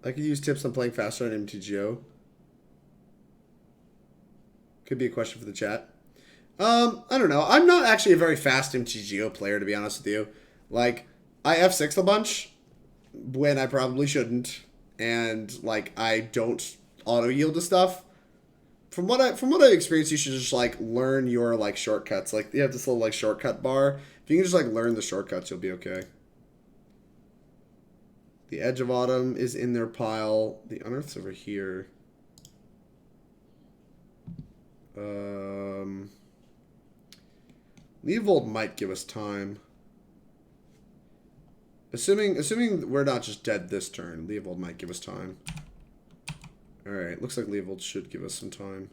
I could use tips on playing faster on MTGO. Could be a question for the chat. I don't know. I'm not actually a very fast MTGO player, to be honest with you. Like, I F6 a bunch when I probably shouldn't. And, like, I don't auto-yield to stuff. From what I've experienced, you should just, like, learn your, like, shortcuts. Like, you have this little, like, shortcut bar. If you can just, like, learn the shortcuts, you'll be okay. The Edge of Autumn is in their pile. The Unearth's over here. Leovold might give us time. Assuming we're not just dead this turn, Leovold might give us time. Alright, looks like Leovold should give us some time.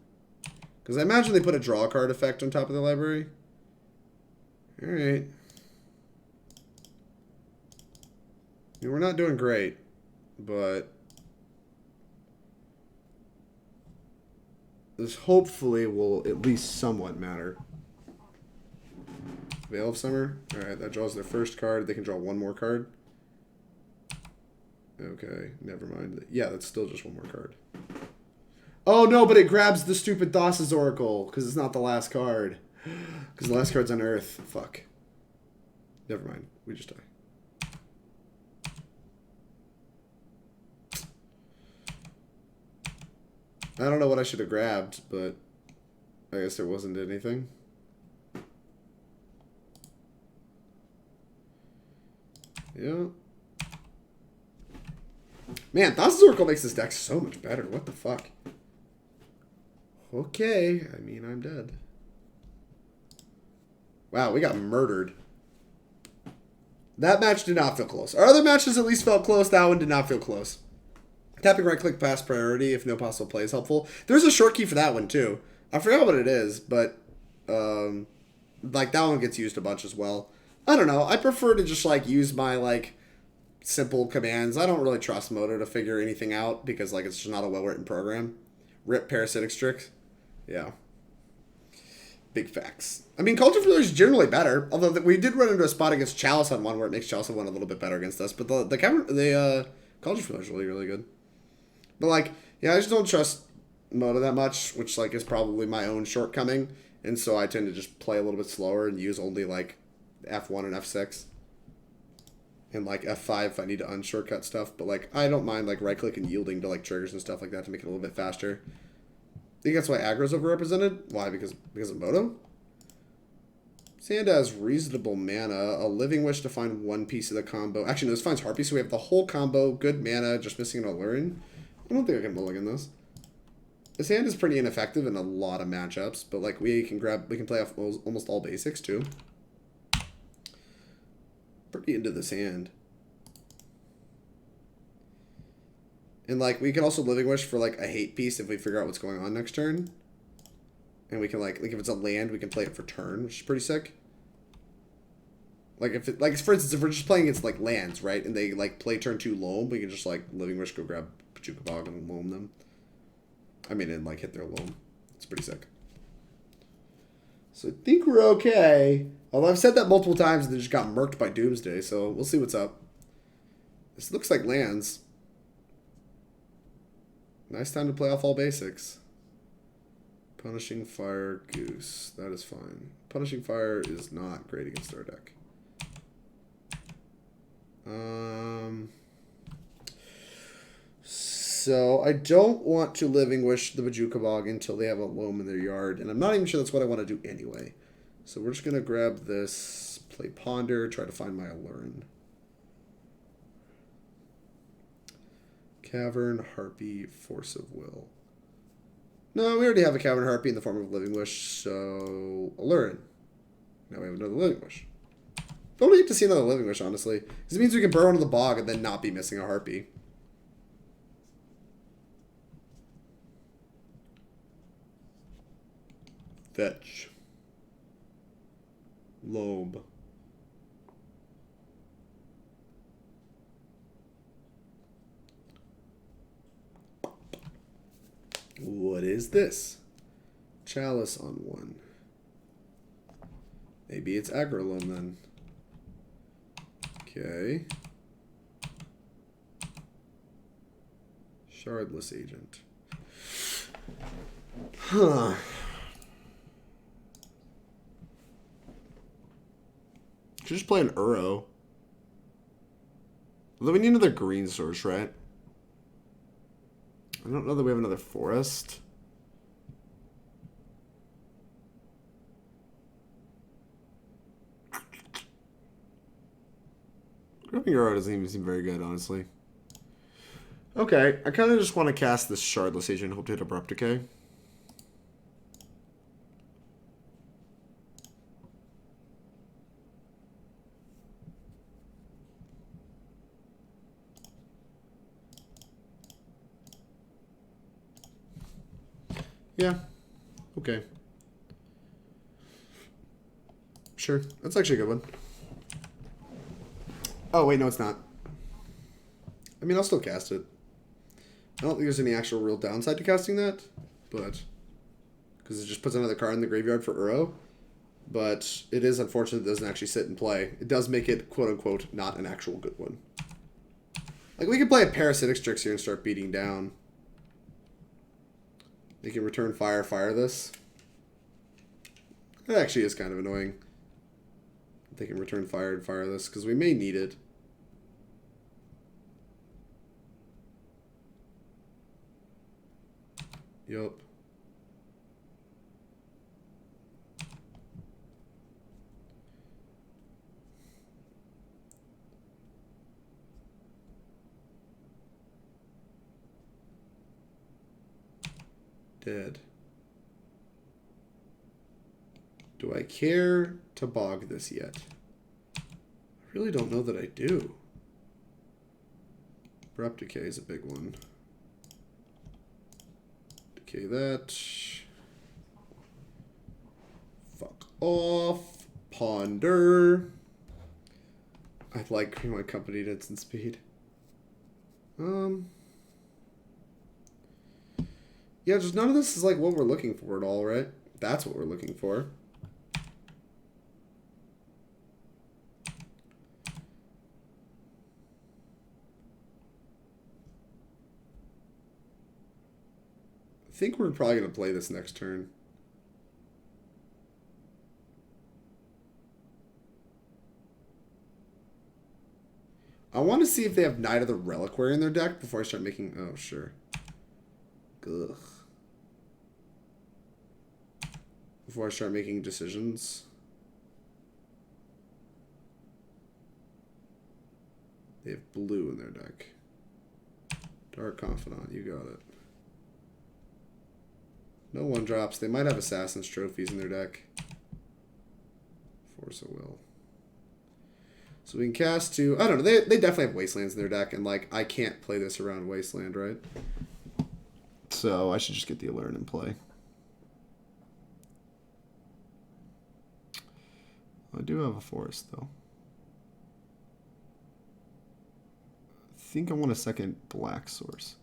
Because I imagine they put a draw card effect on top of the library. Alright. I mean, we're not doing great, but this hopefully will at least somewhat matter. Veil of Summer. Alright, that draws their first card. They can draw one more card. Okay, never mind. Yeah, that's still just one more card. Oh no, but it grabs the stupid Thassa's Oracle, because it's not the last card. Because the last card's on Earth. Fuck. Never mind. We just die. I don't know what I should have grabbed, but I guess there wasn't anything. Yeah. Man, Thassa's Oracle makes this deck so much better. What the fuck? Okay. I mean, I'm dead. Wow, we got murdered. That match did not feel close. Our other matches at least felt close. That one did not feel close. Tapping right-click pass priority if no possible play is helpful. There's a short key for that one, too. I forgot what it is, but like that one gets used a bunch as well. I don't know. I prefer to just like use my like simple commands. I don't really trust Moto to figure anything out because like it's just not a well-written program. Rip Parasitic Strix. Yeah. Big facts. I mean, Cauldron Familiar is generally better, although we did run into a spot against Chalice on one where it makes Chalice on one a little bit better against us. But the Cauldron Familiar is really, really good. But like, yeah, I just don't trust Moto that much, which like is probably my own shortcoming, and so I tend to just play a little bit slower and use only like F1 and F6, and like F5 if I need to unshortcut stuff. But like, I don't mind like right click and yielding to like triggers and stuff like that to make it a little bit faster. I think that's why aggro's overrepresented. Why? Because of Moto? Sand has reasonable mana, a Living Wish to find one piece of the combo. Actually, no, this finds Harpy, so we have the whole combo, good mana, just missing an Aluren. I don't think I can mulligan this. This hand is pretty ineffective in a lot of matchups, but like we can play off almost all basics too. Pretty into this hand. And like we can also Living Wish for like a hate piece if we figure out what's going on next turn. And we can like if it's a land, we can play it for turn, which is pretty sick. Like if it, like for instance, if we're just playing against like lands, right, and they like play turn 2 loam, we can just like Living Wish, go grab Bojuka Bog and loam them. I mean, and like hit their loam. It's pretty sick. So I think we're okay. Although I've said that multiple times and they just got murked by Doomsday, so we'll see what's up. This looks like lands. Nice time to play off all basics. Punishing Fire Goose. That is fine. Punishing Fire is not great against our deck. So I don't want to Living Wish the Bojuka Bog until they have a loam in their yard, and I'm not even sure that's what I want to do anyway. So we're just going to grab this, play Ponder, try to find my Aluren. Cavern Harpy, Force of Will. No, we already have a Cavern Harpy in the form of Living Wish, so Aluren. Now we have another Living Wish. Don't really get to see another Living Wish, honestly. This means we can burrow into the bog and then not be missing a Harpy. Fetch. Loam. What is this? Chalice on one. Maybe it's aggro loam then. Okay. Shardless Agent. Huh. Should just play an Uro. Although we need another green source, right? I don't know that we have another forest. Grabbing Uro doesn't even seem very good, honestly. Okay, I kind of just want to cast this Shardless Agent and hope to hit Abrupt Decay. Yeah. Okay. Sure. That's actually a good one. Oh, wait, no, it's not. I mean, I'll still cast it. I don't think there's any actual real downside to casting that, but... because it just puts another card in the graveyard for Uro. But it is unfortunate it doesn't actually sit and play. It does make it, quote-unquote, not an actual good one. Like, we could play a Parasitic Strix here and start beating down. They can return fire this. That actually is kind of annoying. They can return fire and fire this, because we may need it. Yup. Dead. Do I care to bog this yet? I really don't know that I do. Abrupt Decay is a big one. Decay that. Fuck off. Ponder. I like my company instant speed. Yeah, just none of this is like what we're looking for at all, right? That's what we're looking for. I think we're probably going to play this next turn. I want to see if they have Knight of the Reliquary in their deck before I start making... Oh, sure. Ugh. Before I start making decisions. They have blue in their deck. Dark Confidant, you got it. No one drops. They might have Assassin's Trophies in their deck. Force of Will. So we can cast two. I don't know. They definitely have Wastelands in their deck, and like I can't play this around Wasteland, right? So I should just get the Aluren in play. I do have a forest though. I think I want a second black source.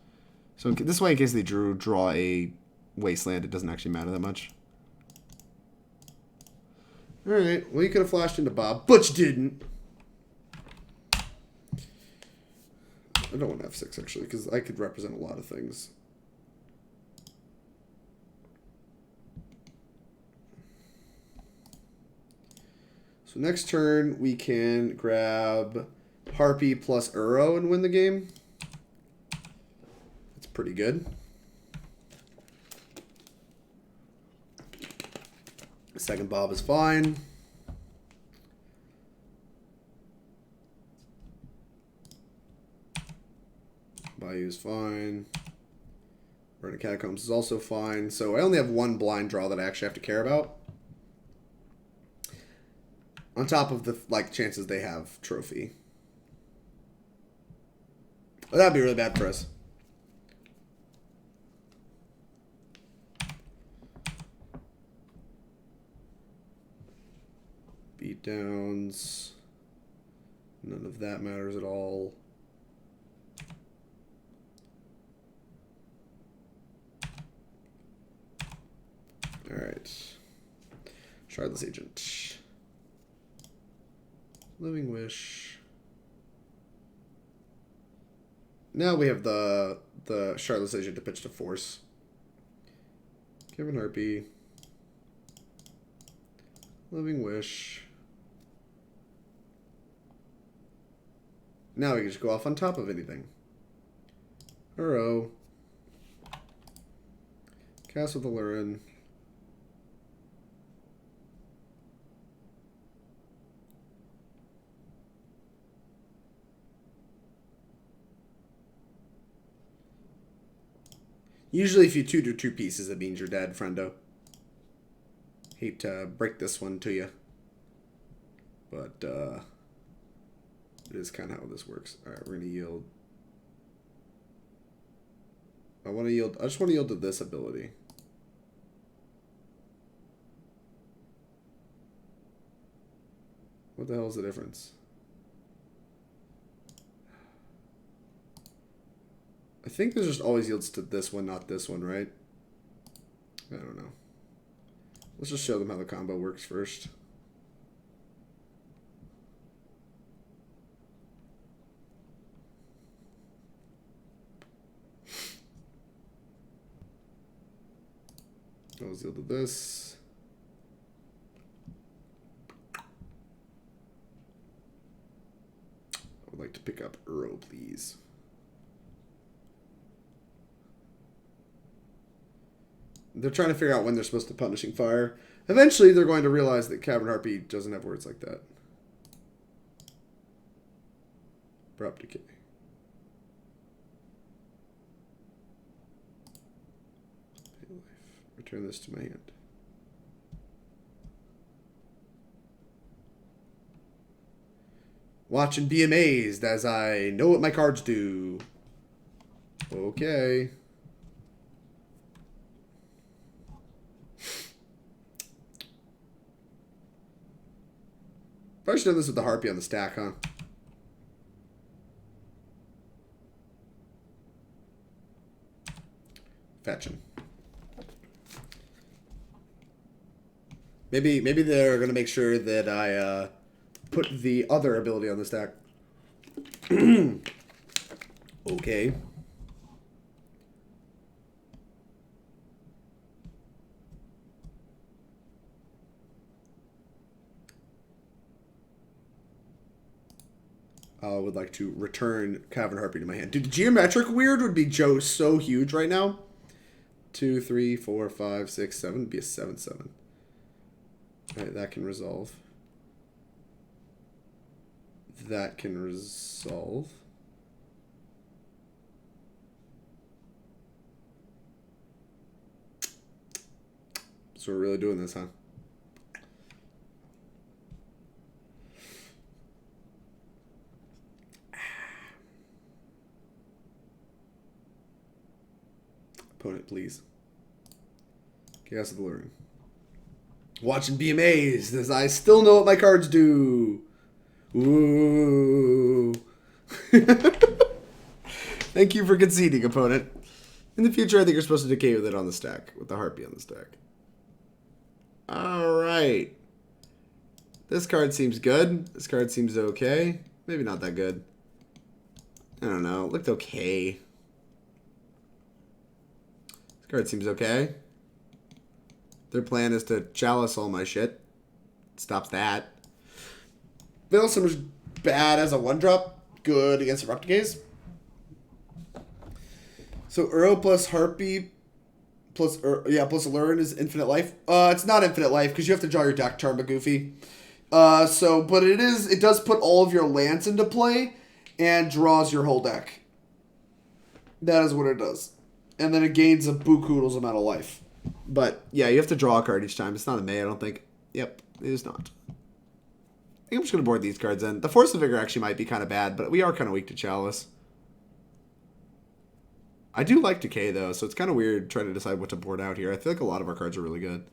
So this way, in case they draw a Wasteland, it doesn't actually matter that much. Alright, well you could have flashed into Bob, but you didn't. I don't want F6 actually, because I could represent a lot of things. So next turn we can grab Harpy plus Uro and win the game. That's pretty good. Second Bob is fine. Bayou is fine. Verdant Catacombs is also fine. So I only have one blind draw that I actually have to care about. On top of the chances they have trophy. Oh, that'd be really bad for us. Beatdowns. None of that matters at all. Alright. Shardless Agent. Living Wish. Now we have the Shardless Agent to pitch to Force. Cavern Harpy. Living Wish. Now we can just go off on top of anything. Uro. Cast with Aluren. Usually if you tutor two pieces, it means you're dead, friendo. Hate to break this one to you. But, it is kind of how this works. Alright, we're going to yield. I just want to yield to this ability. What the hell is the difference? I think this just always yields to this one, not this one, right? I don't know. Let's just show them how the combo works first. Always yield to this. Uro, please. They're trying to figure out when they're supposed to Punishing Fire. Eventually, they're going to realize that Cavern Harpy doesn't have words like that. Abrupt Decay. Return this to my hand. Watch and be amazed as I know what my cards do. Okay. Probably should have done this with the Harpy on the stack, huh? Fetching. Maybe they're gonna make sure that I put the other ability on the stack. Okay. I would like to return Cavern Harpy to my hand. Dude, the geometric weird would be so huge right now. 2, 3, 4, 5, 6, 7 would be a 7/7. Alright, that can resolve. That can resolve. So we're really doing this, huh? Opponent, please. Chaos Alluring. Watch and be amazed as I still know what my cards do. Ooh. Thank you for conceding, opponent. In the future, I think you're supposed to decay with it on the stack, with the Harpy on the stack. Alright. This card seems good. This card seems okay. Maybe not that good. I don't know. It looked okay. This card seems okay. Their plan is to chalice all my shit. Stops that. Veilsummer's bad as a 1-drop. Good against Abrupt Decays. So Uro plus Harpy plus Aluren is infinite life. It's not infinite life because you have to draw your deck turn, but goofy. But it does put all of your lands into play and draws your whole deck. That is what it does. And then it gains a buku amount of life. But yeah, you have to draw a card each time. It's not a May, I don't think. Yep, it is not. I think I'm just going to board these cards in. The Force of Vigor actually might be kind of bad, but we are kind of weak to Chalice. I do like Decay, though, so it's kind of weird trying to decide what to board out here. I feel like a lot of our cards are really good.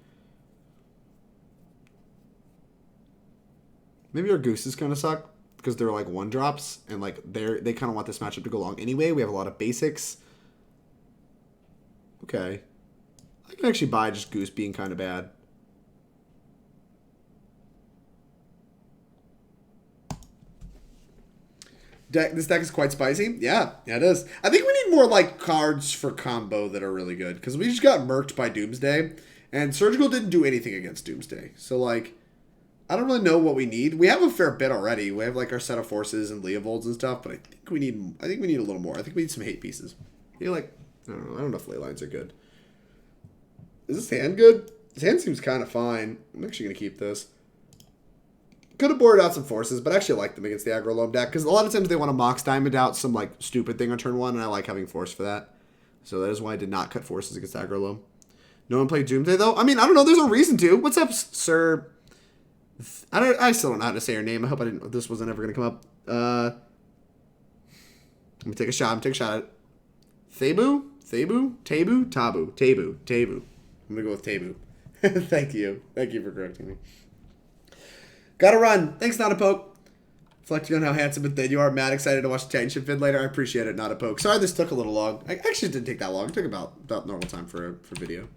Maybe our Gooses kind of suck, because they're like 1-drops, and like they kind of want this matchup to go long anyway. We have a lot of basics. Okay. I can actually buy just Goose being kind of bad. This deck is quite spicy. Yeah, it is. I think we need more like cards for combo that are really good, because we just got murked by Doomsday, and Surgical didn't do anything against Doomsday. So like, I don't really know what we need. We have a fair bit already. We have like our set of forces and Leovolds and stuff, but I think we need a little more. I think we need some hate pieces. I feel like I don't know if ley lines are good. Is this hand good? This hand seems kind of fine. I'm actually gonna keep this. Could have boarded out some forces, but I actually like them against the aggro loam deck, because a lot of times they want to Mox Diamond out some like stupid thing on turn 1, and I like having force for that. So that is why I did not cut forces against aggro loam. No one played Doomsday though? I mean, I don't know. There's a reason to. What's up, sir? I still don't know how to say your name. I hope this wasn't ever going to come up. Let me take a shot. at it. Tabu? I'm going to go with Tabu. Thank you. Thank you for correcting me. Gotta run. Thanks, Not a Poke. Reflecting on how handsome and thin you are. Mad excited to watch the Titanship vid later. I appreciate it, Not a Poke. Sorry this took a little long. I actually didn't take that long. It took about normal time for video.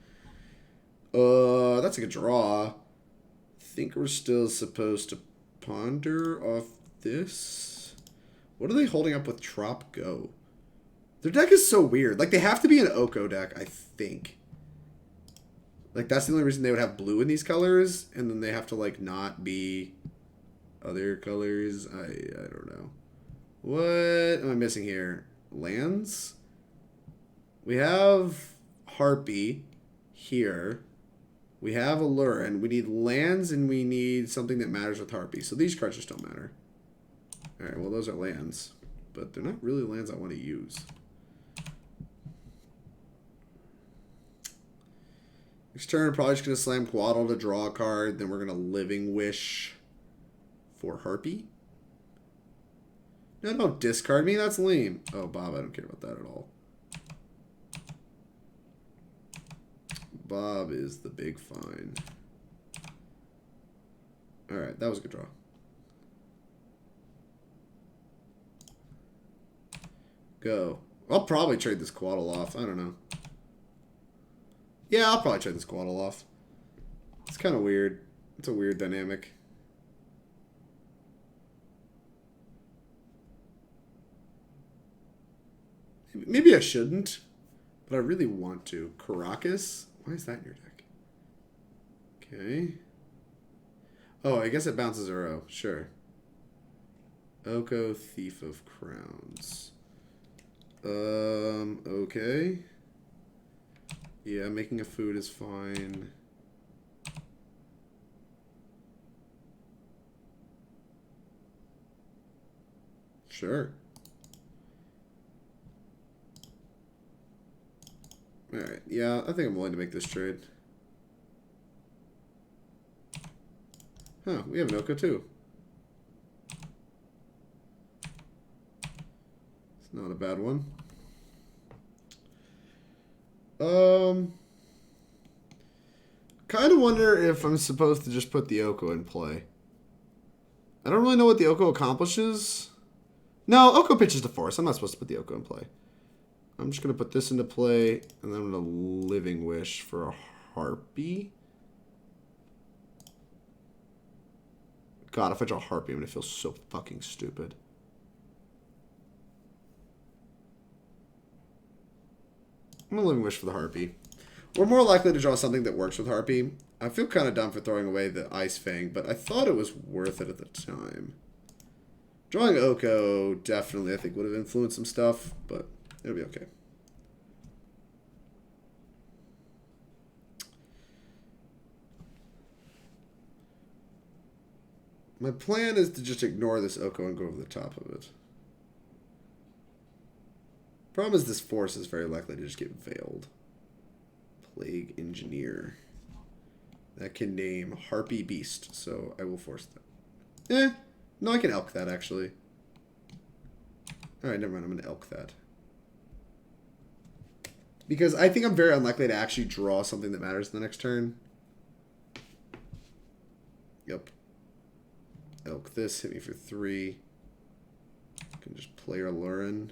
That's a good draw. I think we're still supposed to ponder off this. What are they holding up with Trop Go? Their deck is so weird. Like, they have to be an Oko deck, I think. Like, that's the only reason they would have blue in these colors, and then they have to, like, not be other colors. I don't know. What am I missing here? Lands? We have Harpy here. We have Aluren. We need lands and we need something that matters with Harpy. So these cards just don't matter. Alright, well those are lands. But they're not really lands I want to use. Next turn, probably just going to slam Coatl to draw a card. Then we're going to Living Wish for Harpy. No, don't discard me. That's lame. Oh, Bob, I don't care about that at all. Bob is the big fine. Alright, that was a good draw. Go. I'll probably trade this Coatl off. I don't know. Yeah, I'll probably trade this Coatl off. It's kind of weird. It's a weird dynamic. Maybe I shouldn't, but I really want to. Karakas? Why is that in your deck? Okay. Oh, I guess it bounces Uro. Sure. Oko, Thief of Crowns. Okay. Yeah, making a food is fine. Sure. Alright, yeah, I think I'm willing to make this trade. Huh, we have an Oko too. It's not a bad one. Kind of wonder if I'm supposed to just put the Oko in play. I don't really know what the Oko accomplishes. No, Oko pitches to Force. I'm not supposed to put the Oko in play. I'm just going to put this into play, and then I'm going to Living Wish for a Harpy. God, if I draw Harpy, I'm going to feel so fucking stupid. I'm going to Living Wish for the Harpy. We're more likely to draw something that works with Harpy. I feel kind of dumb for throwing away the Ice-Fang, but I thought it was worth it at the time. Drawing Oko definitely, I think, would have influenced some stuff, but it'll be okay. My plan is to just ignore this Oko and go over the top of it. Problem is this Force is very likely to just get veiled. Plague Engineer. That can name Harpy Beast, so I will force that. No, I can elk that, actually. Alright, never mind, I'm going to elk that. Because I think I'm very unlikely to actually draw something that matters in the next turn. Yep. Elk this, hit me for 3. I can just play Aluren.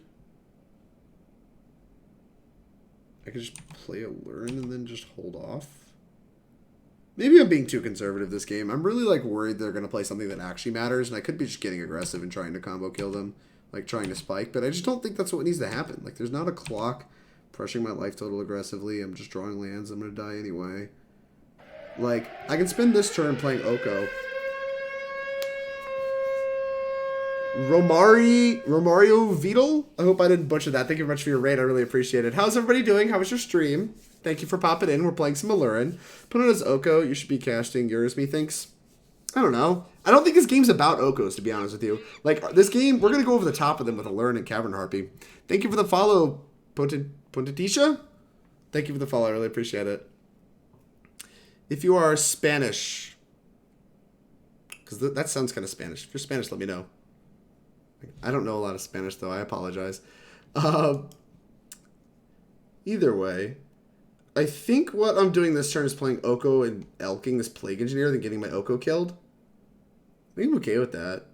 I can just play Aluren and then just hold off. Maybe I'm being too conservative this game. I'm really like worried they're going to play something that actually matters, and I could be just getting aggressive and trying to combo kill them, like trying to spike, but I just don't think that's what needs to happen. Like, there's not a clock crushing my life total aggressively. I'm just drawing lands. I'm going to die anyway. Like, I can spend this turn playing Oko. Romario Vidal? I hope I didn't butcher that. Thank you very much for your raid. I really appreciate it. How's everybody doing? How was your stream? Thank you for popping in. We're playing some Aluren. Put it as Oko. You should be casting yours, methinks. I don't know. I don't think this game's about Okos, to be honest with you. Like, this game, we're going to go over the top of them with Aluren and Cavern Harpy. Thank you for the follow, Pontitisha. Thank you for the follow. I really appreciate it. If you are Spanish, because that sounds kind of Spanish. If you're Spanish, let me know. I don't know a lot of Spanish, though. I apologize. Either way, I think what I'm doing this turn is playing Oko and elking this Plague Engineer, then getting my Oko killed. I think I'm okay with that.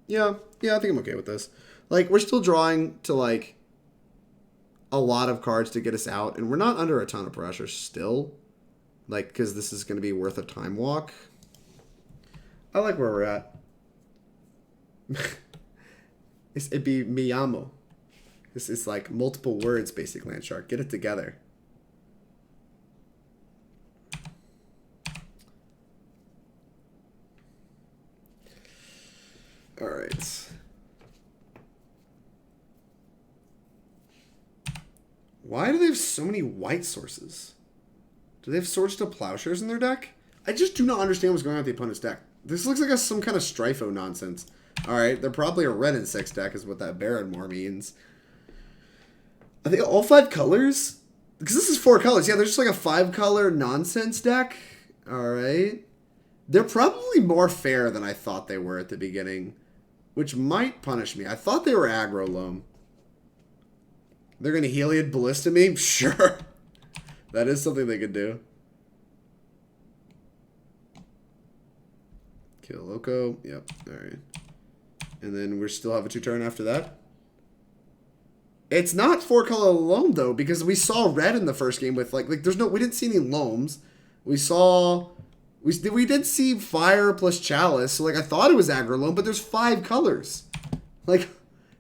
Yeah, I think I'm okay with this. Like, we're still drawing to, like, a lot of cards to get us out, and we're not under a ton of pressure still. Like, because this is going to be worth a time walk. I like where we're at. It'd be Miyamo. This is like multiple words, basic land shark. Get it together. Alright. Why do they have so many white sources? Do they have Swords to Plowshares in their deck? I just do not understand what's going on with the opponent's deck. This looks like some kind of Strifo nonsense. Alright, they're probably a red and 6 deck is what that Baronmore means. Are they all 5 colors? Because this is 4 colors. Yeah, there's just like a 5-color nonsense deck. Alright. They're probably more fair than I thought they were at the beginning. Which might punish me. I thought they were aggro loam. They're going to Heliod Ballista me? Sure. That is something they could do. Kill Loco. Yep. Alright. And then we still have a 2-turn after that. It's not 4-color loam though, because we saw red in the first game with like there's no, we didn't see any loams. We did see fire plus chalice, so like I thought it was aggro loam, but there's 5 colors. Like,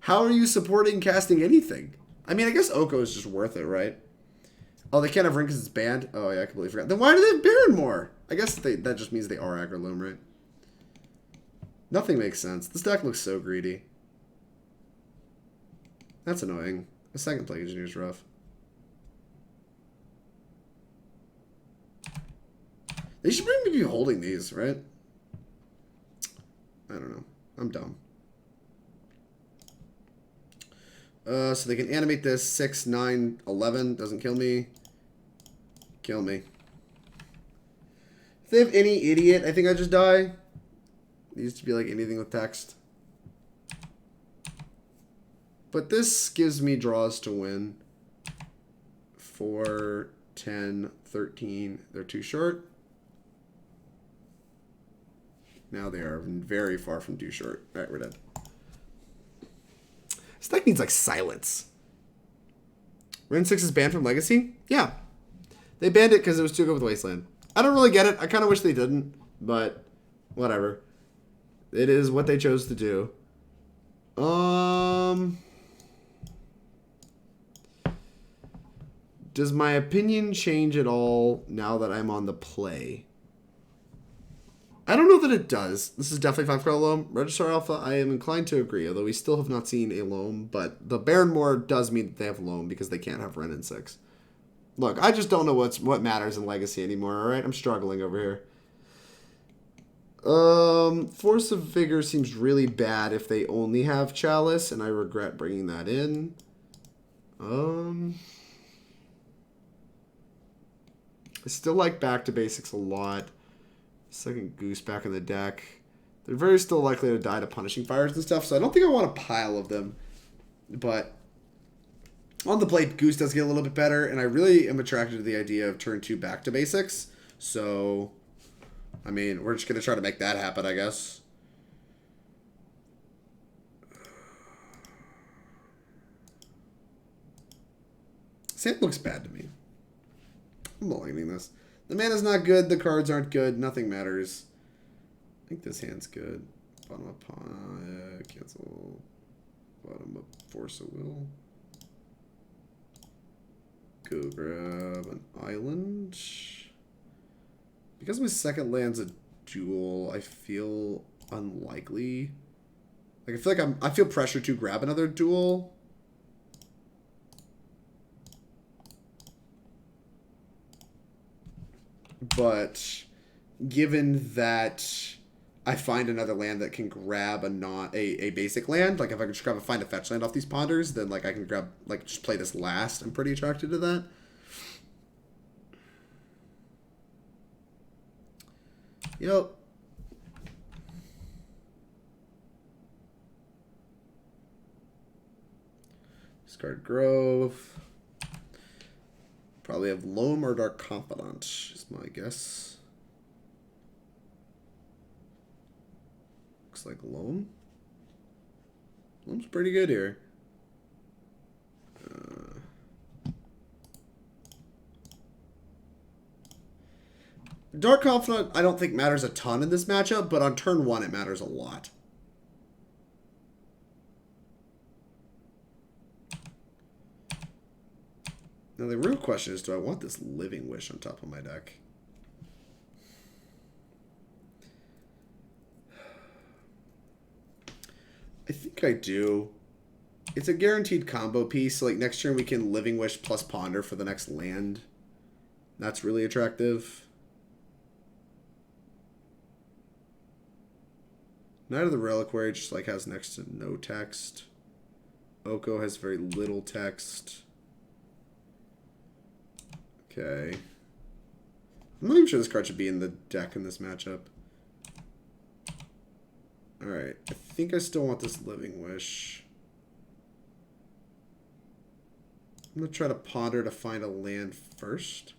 how are you supporting casting anything? I mean, I guess Oko is just worth it, right? Oh, they can't have ring because it's banned? Oh, yeah, I completely forgot. Then why do they have Baronmore? I guess that just means they are aggro loam, right? Nothing makes sense. This deck looks so greedy. That's annoying. The second Plague Engineer is rough. They should maybe be holding these, right? I don't know. I'm dumb. So they can animate this 6, 9, 11. Doesn't kill me. Kill me. If they have any idiot, I think I just die. It needs to be like anything with text. But this gives me draws to win. 4, 10, 13. They're too short. Now they are very far from too short. Alright, we're dead. This deck needs like silence. Ren 6 is banned from Legacy? Yeah. They banned it because it was too good with Wasteland. I don't really get it. I kind of wish they didn't. But whatever. It is what they chose to do. Does my opinion change at all now that I'm on the play? I don't know that it does. This is definitely 5-color loam. Registrar Alpha, I am inclined to agree, although we still have not seen a loam, but the Baronmore does mean that they have loam because they can't have Ren and 6. Look, I just don't know what matters in Legacy anymore, alright? I'm struggling over here. Force of Vigor seems really bad if they only have Chalice, and I regret bringing that in. I still like Back to Basics a lot. Second Goose back in the deck. They're very still likely to die to Punishing Fires and stuff, so I don't think I want a pile of them. But on the plate, Goose does get a little bit better, and I really am attracted to the idea of turn 2 Back to Basics. So, I mean, we're just going to try to make that happen, I guess. Sand looks bad to me. I'm liking this. The mana's not good. The cards aren't good. Nothing matters. I think this hand's good. Bottom up pawn. Cancel. Bottom up Force of Will. Go grab an island. Because my second land's a duel, I feel unlikely. Like I feel like I feel pressure to grab another duel. But given that I find another land that can grab a basic land, like if I can just find a fetch land off these ponders, then like I can grab just play this last. I'm pretty attracted to that. Yep. Discard Grove. Probably have Loam or Dark Confidant, is my guess. Looks like Loam. Loam's pretty good here. Dark Confidant I don't think matters a ton in this matchup, but on turn 1 it matters a lot. Now the real question is, do I want this Living Wish on top of my deck? think I do. It's a guaranteed combo piece. So like next turn we can Living Wish plus Ponder for the next land. That's really attractive. Knight of the Reliquary just like has next to no text. Oko has very little text. Okay. I'm not even sure this card should be in the deck in this matchup. Alright. I think I still want this Living Wish. I'm going to try to Ponder to find a land first.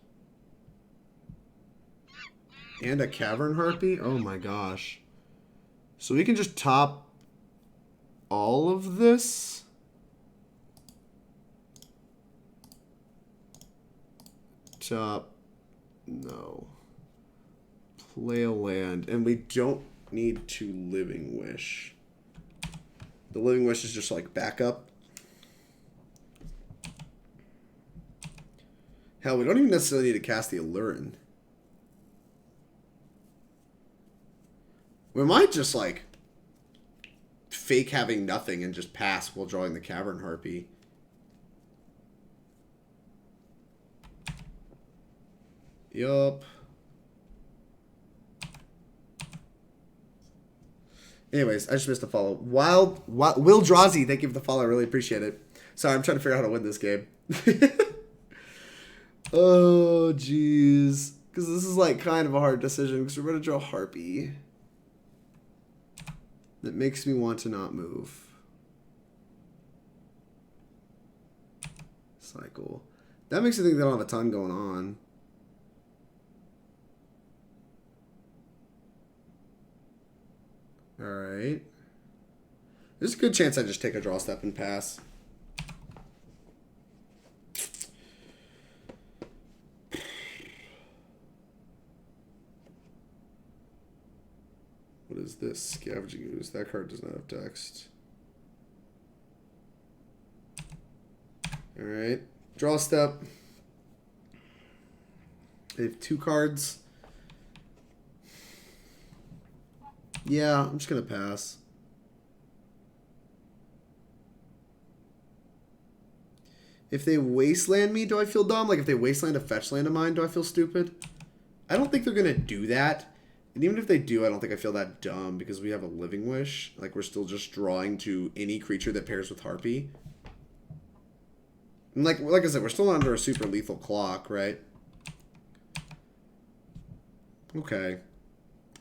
And a Cavern Harpy? Oh my gosh. So we can just top all of this? Top. No. Play a land. And we don't need to Living Wish. The Living Wish is just like backup. Hell, we don't even necessarily need to cast the Aluren. We might just like fake having nothing and just pass while drawing the Cavern Harpy. Yup. Anyways, I just missed a follow. Will Drazi, thank you for the follow. I really appreciate it. Sorry, I'm trying to figure out how to win this game. Oh, jeez. Because this is like kind of a hard decision because we're going to draw Harpy. That makes me want to not move. Cycle. That makes me think they don't have a ton going on. Alright. There's a good chance I just take a draw step and pass. What is this? Scavenging Ooze. That card does not have text. Alright. Draw step. They have 2 cards. Yeah, I'm just going to pass. If they wasteland me, do I feel dumb? Like if they wasteland a fetch land of mine, do I feel stupid? I don't think they're going to do that. And even if they do, I don't think I feel that dumb because we have a Living Wish. Like we're still just drawing to any creature that pairs with Harpy. And like I said, we're still under a super lethal clock, right? Okay.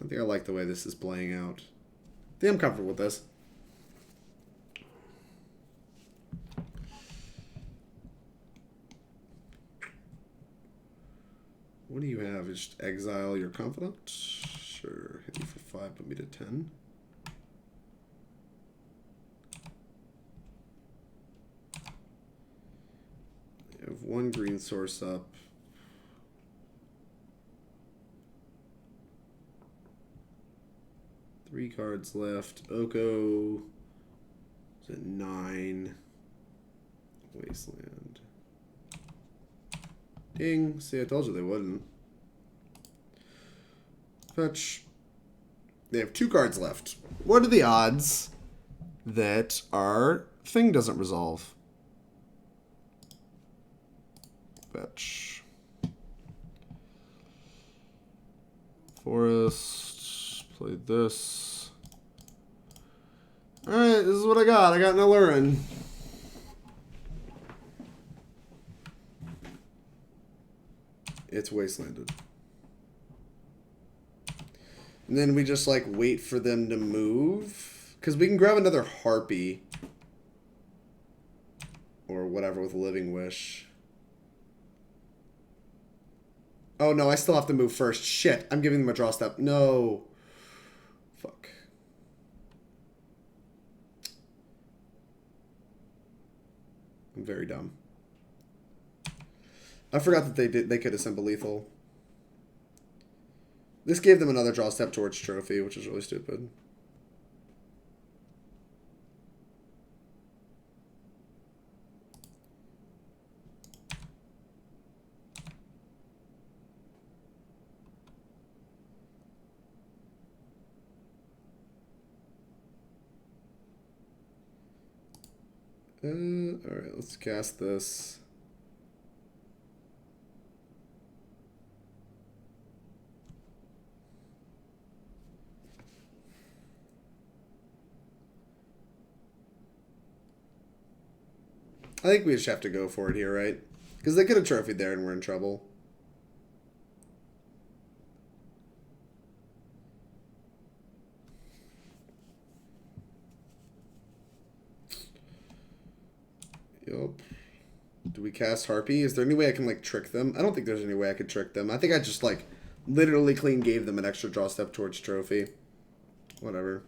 I think I like the way this is playing out. I think I'm comfortable with this. What do you have? Just exile your Confidant? Sure. Hit me for 5, put me to 10. You have 1 green source up. Three cards left. Oko is at 9. Wasteland. Ding. See, I told you they wouldn't. Fetch. They have 2 cards left. What are the odds that our thing doesn't resolve? Fetch. Forest. Play this. Alright, this is what I got. I got an Aluren. It's wastelanded. And then we just like wait for them to move. Because we can grab another Harpy. Or whatever with Living Wish. Oh no, I still have to move first. Shit, I'm giving them a draw step. No. Fuck. I'm very dumb. I forgot that they could assemble lethal. This gave them another draw step towards trophy, which is really stupid. Alright, let's cast this. I think we just have to go for it here, right? Because they could have trophied there and we're in trouble. Yup. Do we cast Harpy? Is there any way I can, like, trick them? I don't think there's any way I could trick them. I think I just, like, literally clean gave them an extra draw step towards trophy. Whatever.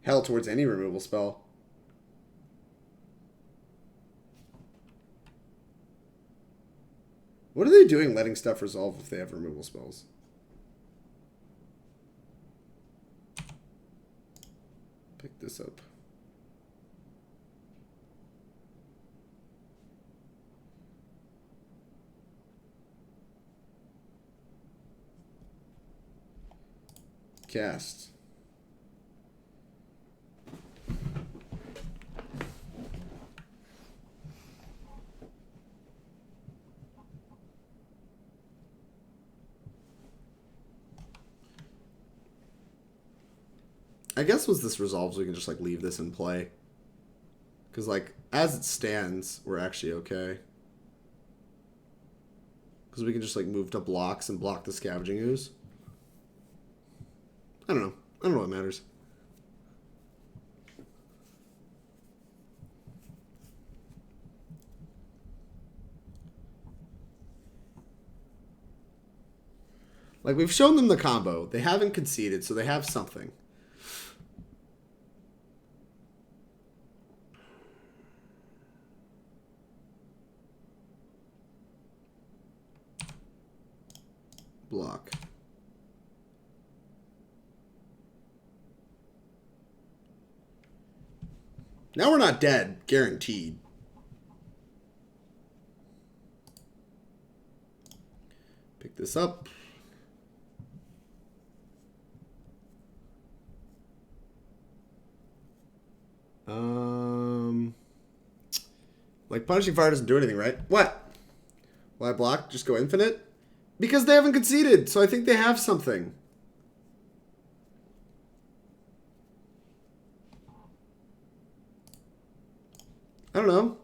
Hell, towards any removal spell. What are they doing letting stuff resolve if they have removal spells? Pick this up. Cast. I guess once this resolves, we can just, like, leave this in play. Because, like, as it stands, we're actually okay. Because we can just, like, move to blocks and block the Scavenging Ooze. I don't know. I don't know what matters. Like, we've shown them the combo. They haven't conceded, so they have something. Block. Now we're not dead, guaranteed. Pick this up. Like, Punishing Fire doesn't do anything, right? What? Why block? Just go infinite? Because they haven't conceded, so I think they have something. I don't know.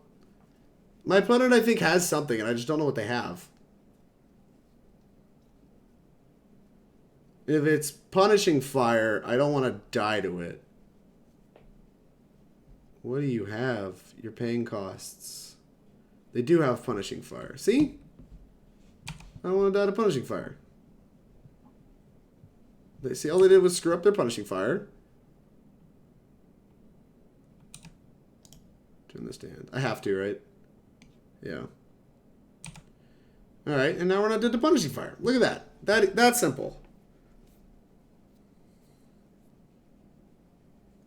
My opponent, I think, has something, and I just don't know what they have. If it's Punishing Fire, I don't want to die to it. What do you have? Your paying costs. They do have Punishing Fire. See? I don't want to die to Punishing Fire. They see all they did was screw up their Punishing Fire. Turn this to hand. I have to, right? Yeah. Alright, and now we're not dead to Punishing Fire. Look at that. That's simple.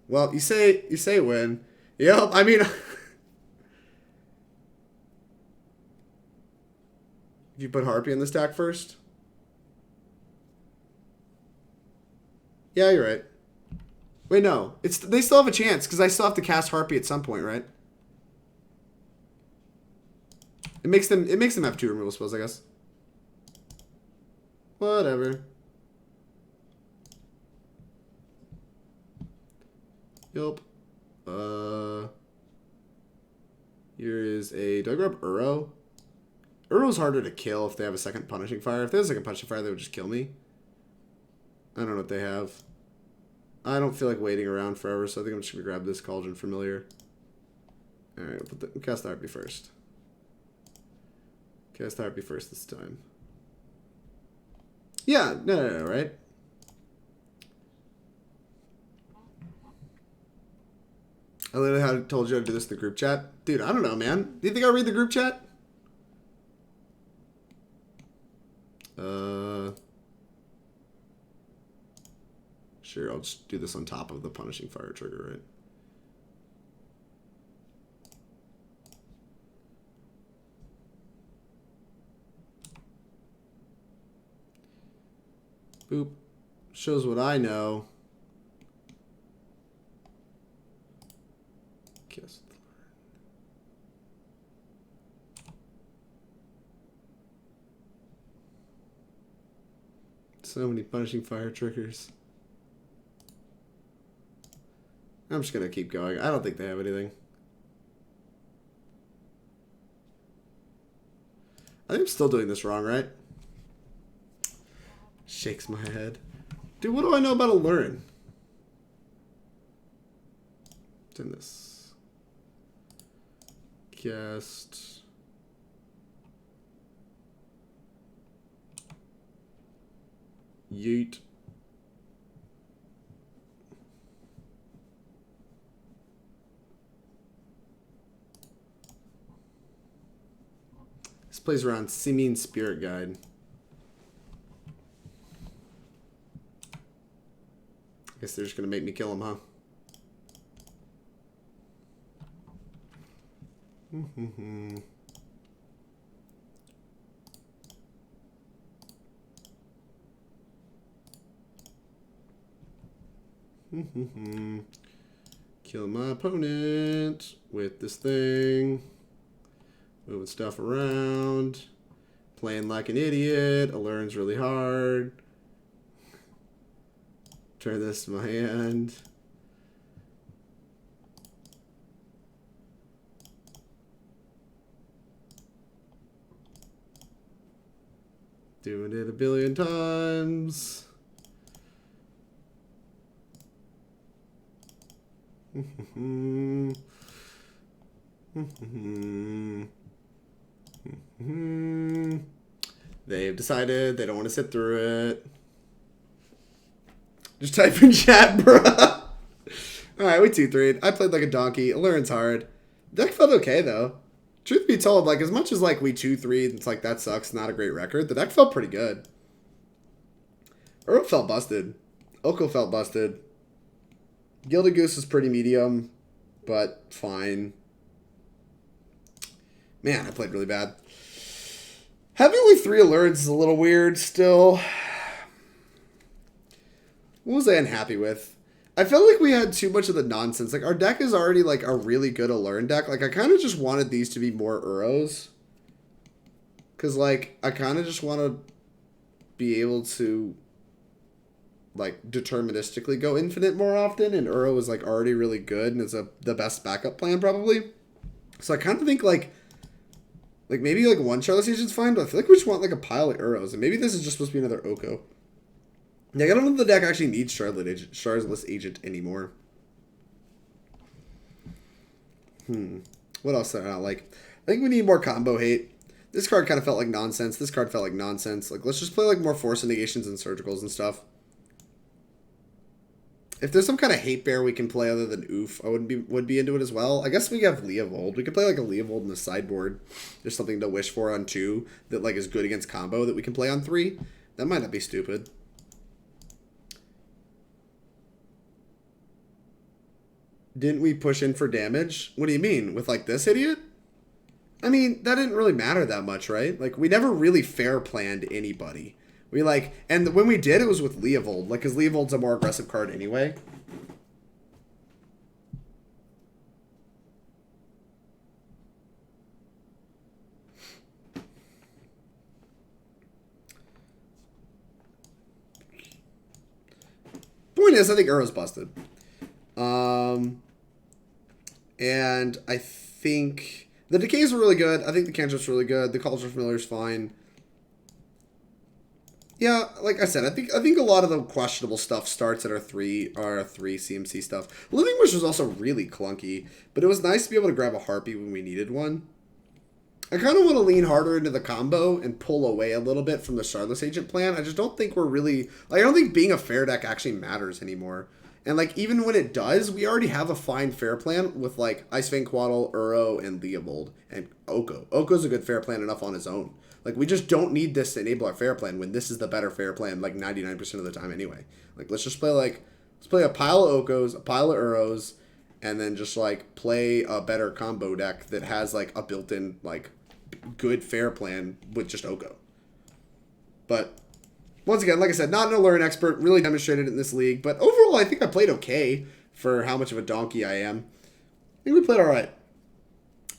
Well, you say win. Yep, I mean... You put Harpy in the stack first? Yeah, you're right. Wait, no. They still have a chance, because I still have to cast Harpy at some point, right? It makes them have 2 removal spells, I guess. Whatever. Yup. Here is a... Do I grab Uro? Uro's harder to kill if they have a second Punishing Fire. If they have a second Punishing Fire, they would just kill me. I don't know what they have. I don't feel like waiting around forever, so I think I'm just going to grab this Cauldron Familiar. Alright, we'll cast the Harpy first. Cast the Harpy first this time. Yeah, no, right? I literally told you I'd do this in the group chat. Dude, I don't know, man. Do you think I'll read the group chat? Sure, I'll just do this on top of the Punishing Fire trigger, right? Boop. Shows what I know. Kiss. So many punishing fire triggers. I'm just going to keep going. I don't think they have anything. I think I'm still doing this wrong, right? Shakes my head. Dude, what do I know about Aluren? What's in this? Guest. Yeet. This plays around Simian Spirit Guide. Guess they're just gonna make me kill him, huh? Kill my opponent with this thing. Moving stuff around. Playing like an idiot. Aluren's really hard. Turn this to my hand. Doing it a billion times. They've decided they don't want to sit through it. Just type in chat, bruh. Alright, we 2-3'd. I played like a donkey. Aluren's hard. Deck felt okay, though. Truth be told, like, as much as, like, we 2-3'd, it's like, that sucks, not a great record, the deck felt pretty good. Earl felt busted. Oko felt busted. Gilded Goose is pretty medium, but fine. Man, I played really bad. Having only 3 Alurens is a little weird still. What was I unhappy with? I felt like we had too much of the nonsense. Like, our deck is already, like, a really good Aluren deck. Like, I kind of just wanted these to be more Uros. Because, like, I kind of just want to be able to, like, deterministically go infinite more often. And Uro is, like, already really good and is the best backup plan, probably. So I kind of think, like, maybe, like, one Shardless Agent's fine. But I feel like we just want, like, a pile of Uros. And maybe this is just supposed to be another Oko. Yeah, I don't know if the deck actually needs Shardless Agent anymore. What else did I not like? I think we need more combo hate. This card kind of felt like nonsense. This card felt like nonsense. Like, let's just play, like, more Force of Negations and Surgicals and stuff. If there's some kind of hate bear we can play other than Ouphe, I would be into it as well. I guess we have Leovold. We could play, like, a Leovold in the sideboard. There's something to wish for on 2 that, like, is good against combo that we can play on 3. That might not be stupid. Didn't we push in for damage? What do you mean? With, like, this idiot? I mean, that didn't really matter that much, right? Like, we never really fair planned anybody. We, like, and when we did, it was with Leovold. Like, because Leovold's a more aggressive card anyway. Point is, I think Uro's busted. And I think the decays are really good. I think the cantrip's really good. The Cauldron Familiar is fine. Yeah, like I said, I think a lot of the questionable stuff starts at our three CMC stuff. Living Wish was also really clunky, but it was nice to be able to grab a Harpy when we needed one. I kind of want to lean harder into the combo and pull away a little bit from the Shardless Agent plan. I just don't think we're really... Like, I don't think being a fair deck actually matters anymore. And, like, even when it does, we already have a fine fair plan with, like, Ice-Fang Coatl, Uro, and Leovold, and Oko. Oko's a good fair plan enough on his own. Like, we just don't need this to enable our fair plan when this is the better fair plan, like, 99% of the time anyway. Like, let's just play, like... Let's play a pile of Okos, a pile of Uros, and then just, like, play a better combo deck that has, like, a built-in, like, good fair plan with just Oko. But Once again, like I said, not an Aluren expert, really demonstrated it in this league, but overall I think I played okay for how much of a donkey I am. I think we played alright.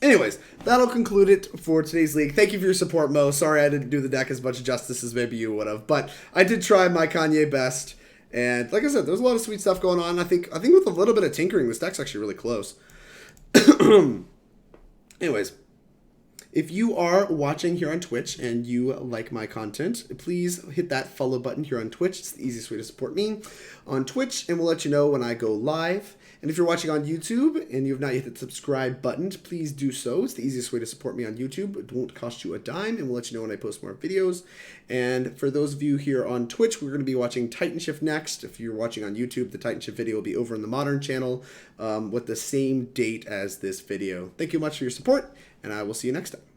Anyways, that'll conclude it for today's league. Thank you for your support, Mo. Sorry I didn't do the deck as much justice as maybe you would have, but I did try my Kanye best. And like I said, there's a lot of sweet stuff going on. I think with a little bit of tinkering, this deck's actually really close. Anyways, if you are watching here on Twitch and you like my content, please hit that follow button here on Twitch. It's the easiest way to support me on Twitch, and we'll let you know when I go live. And if you're watching on YouTube and you have not yet hit the subscribe button, please do so. It's the easiest way to support me on YouTube. It won't cost you a dime, and we'll let you know when I post more videos. And for those of you here on Twitch, we're going to be watching Titan Shift next. If you're watching on YouTube, the Titan Shift video will be over in the Modern channel with the same date as this video. Thank you much for your support, and I will see you next time.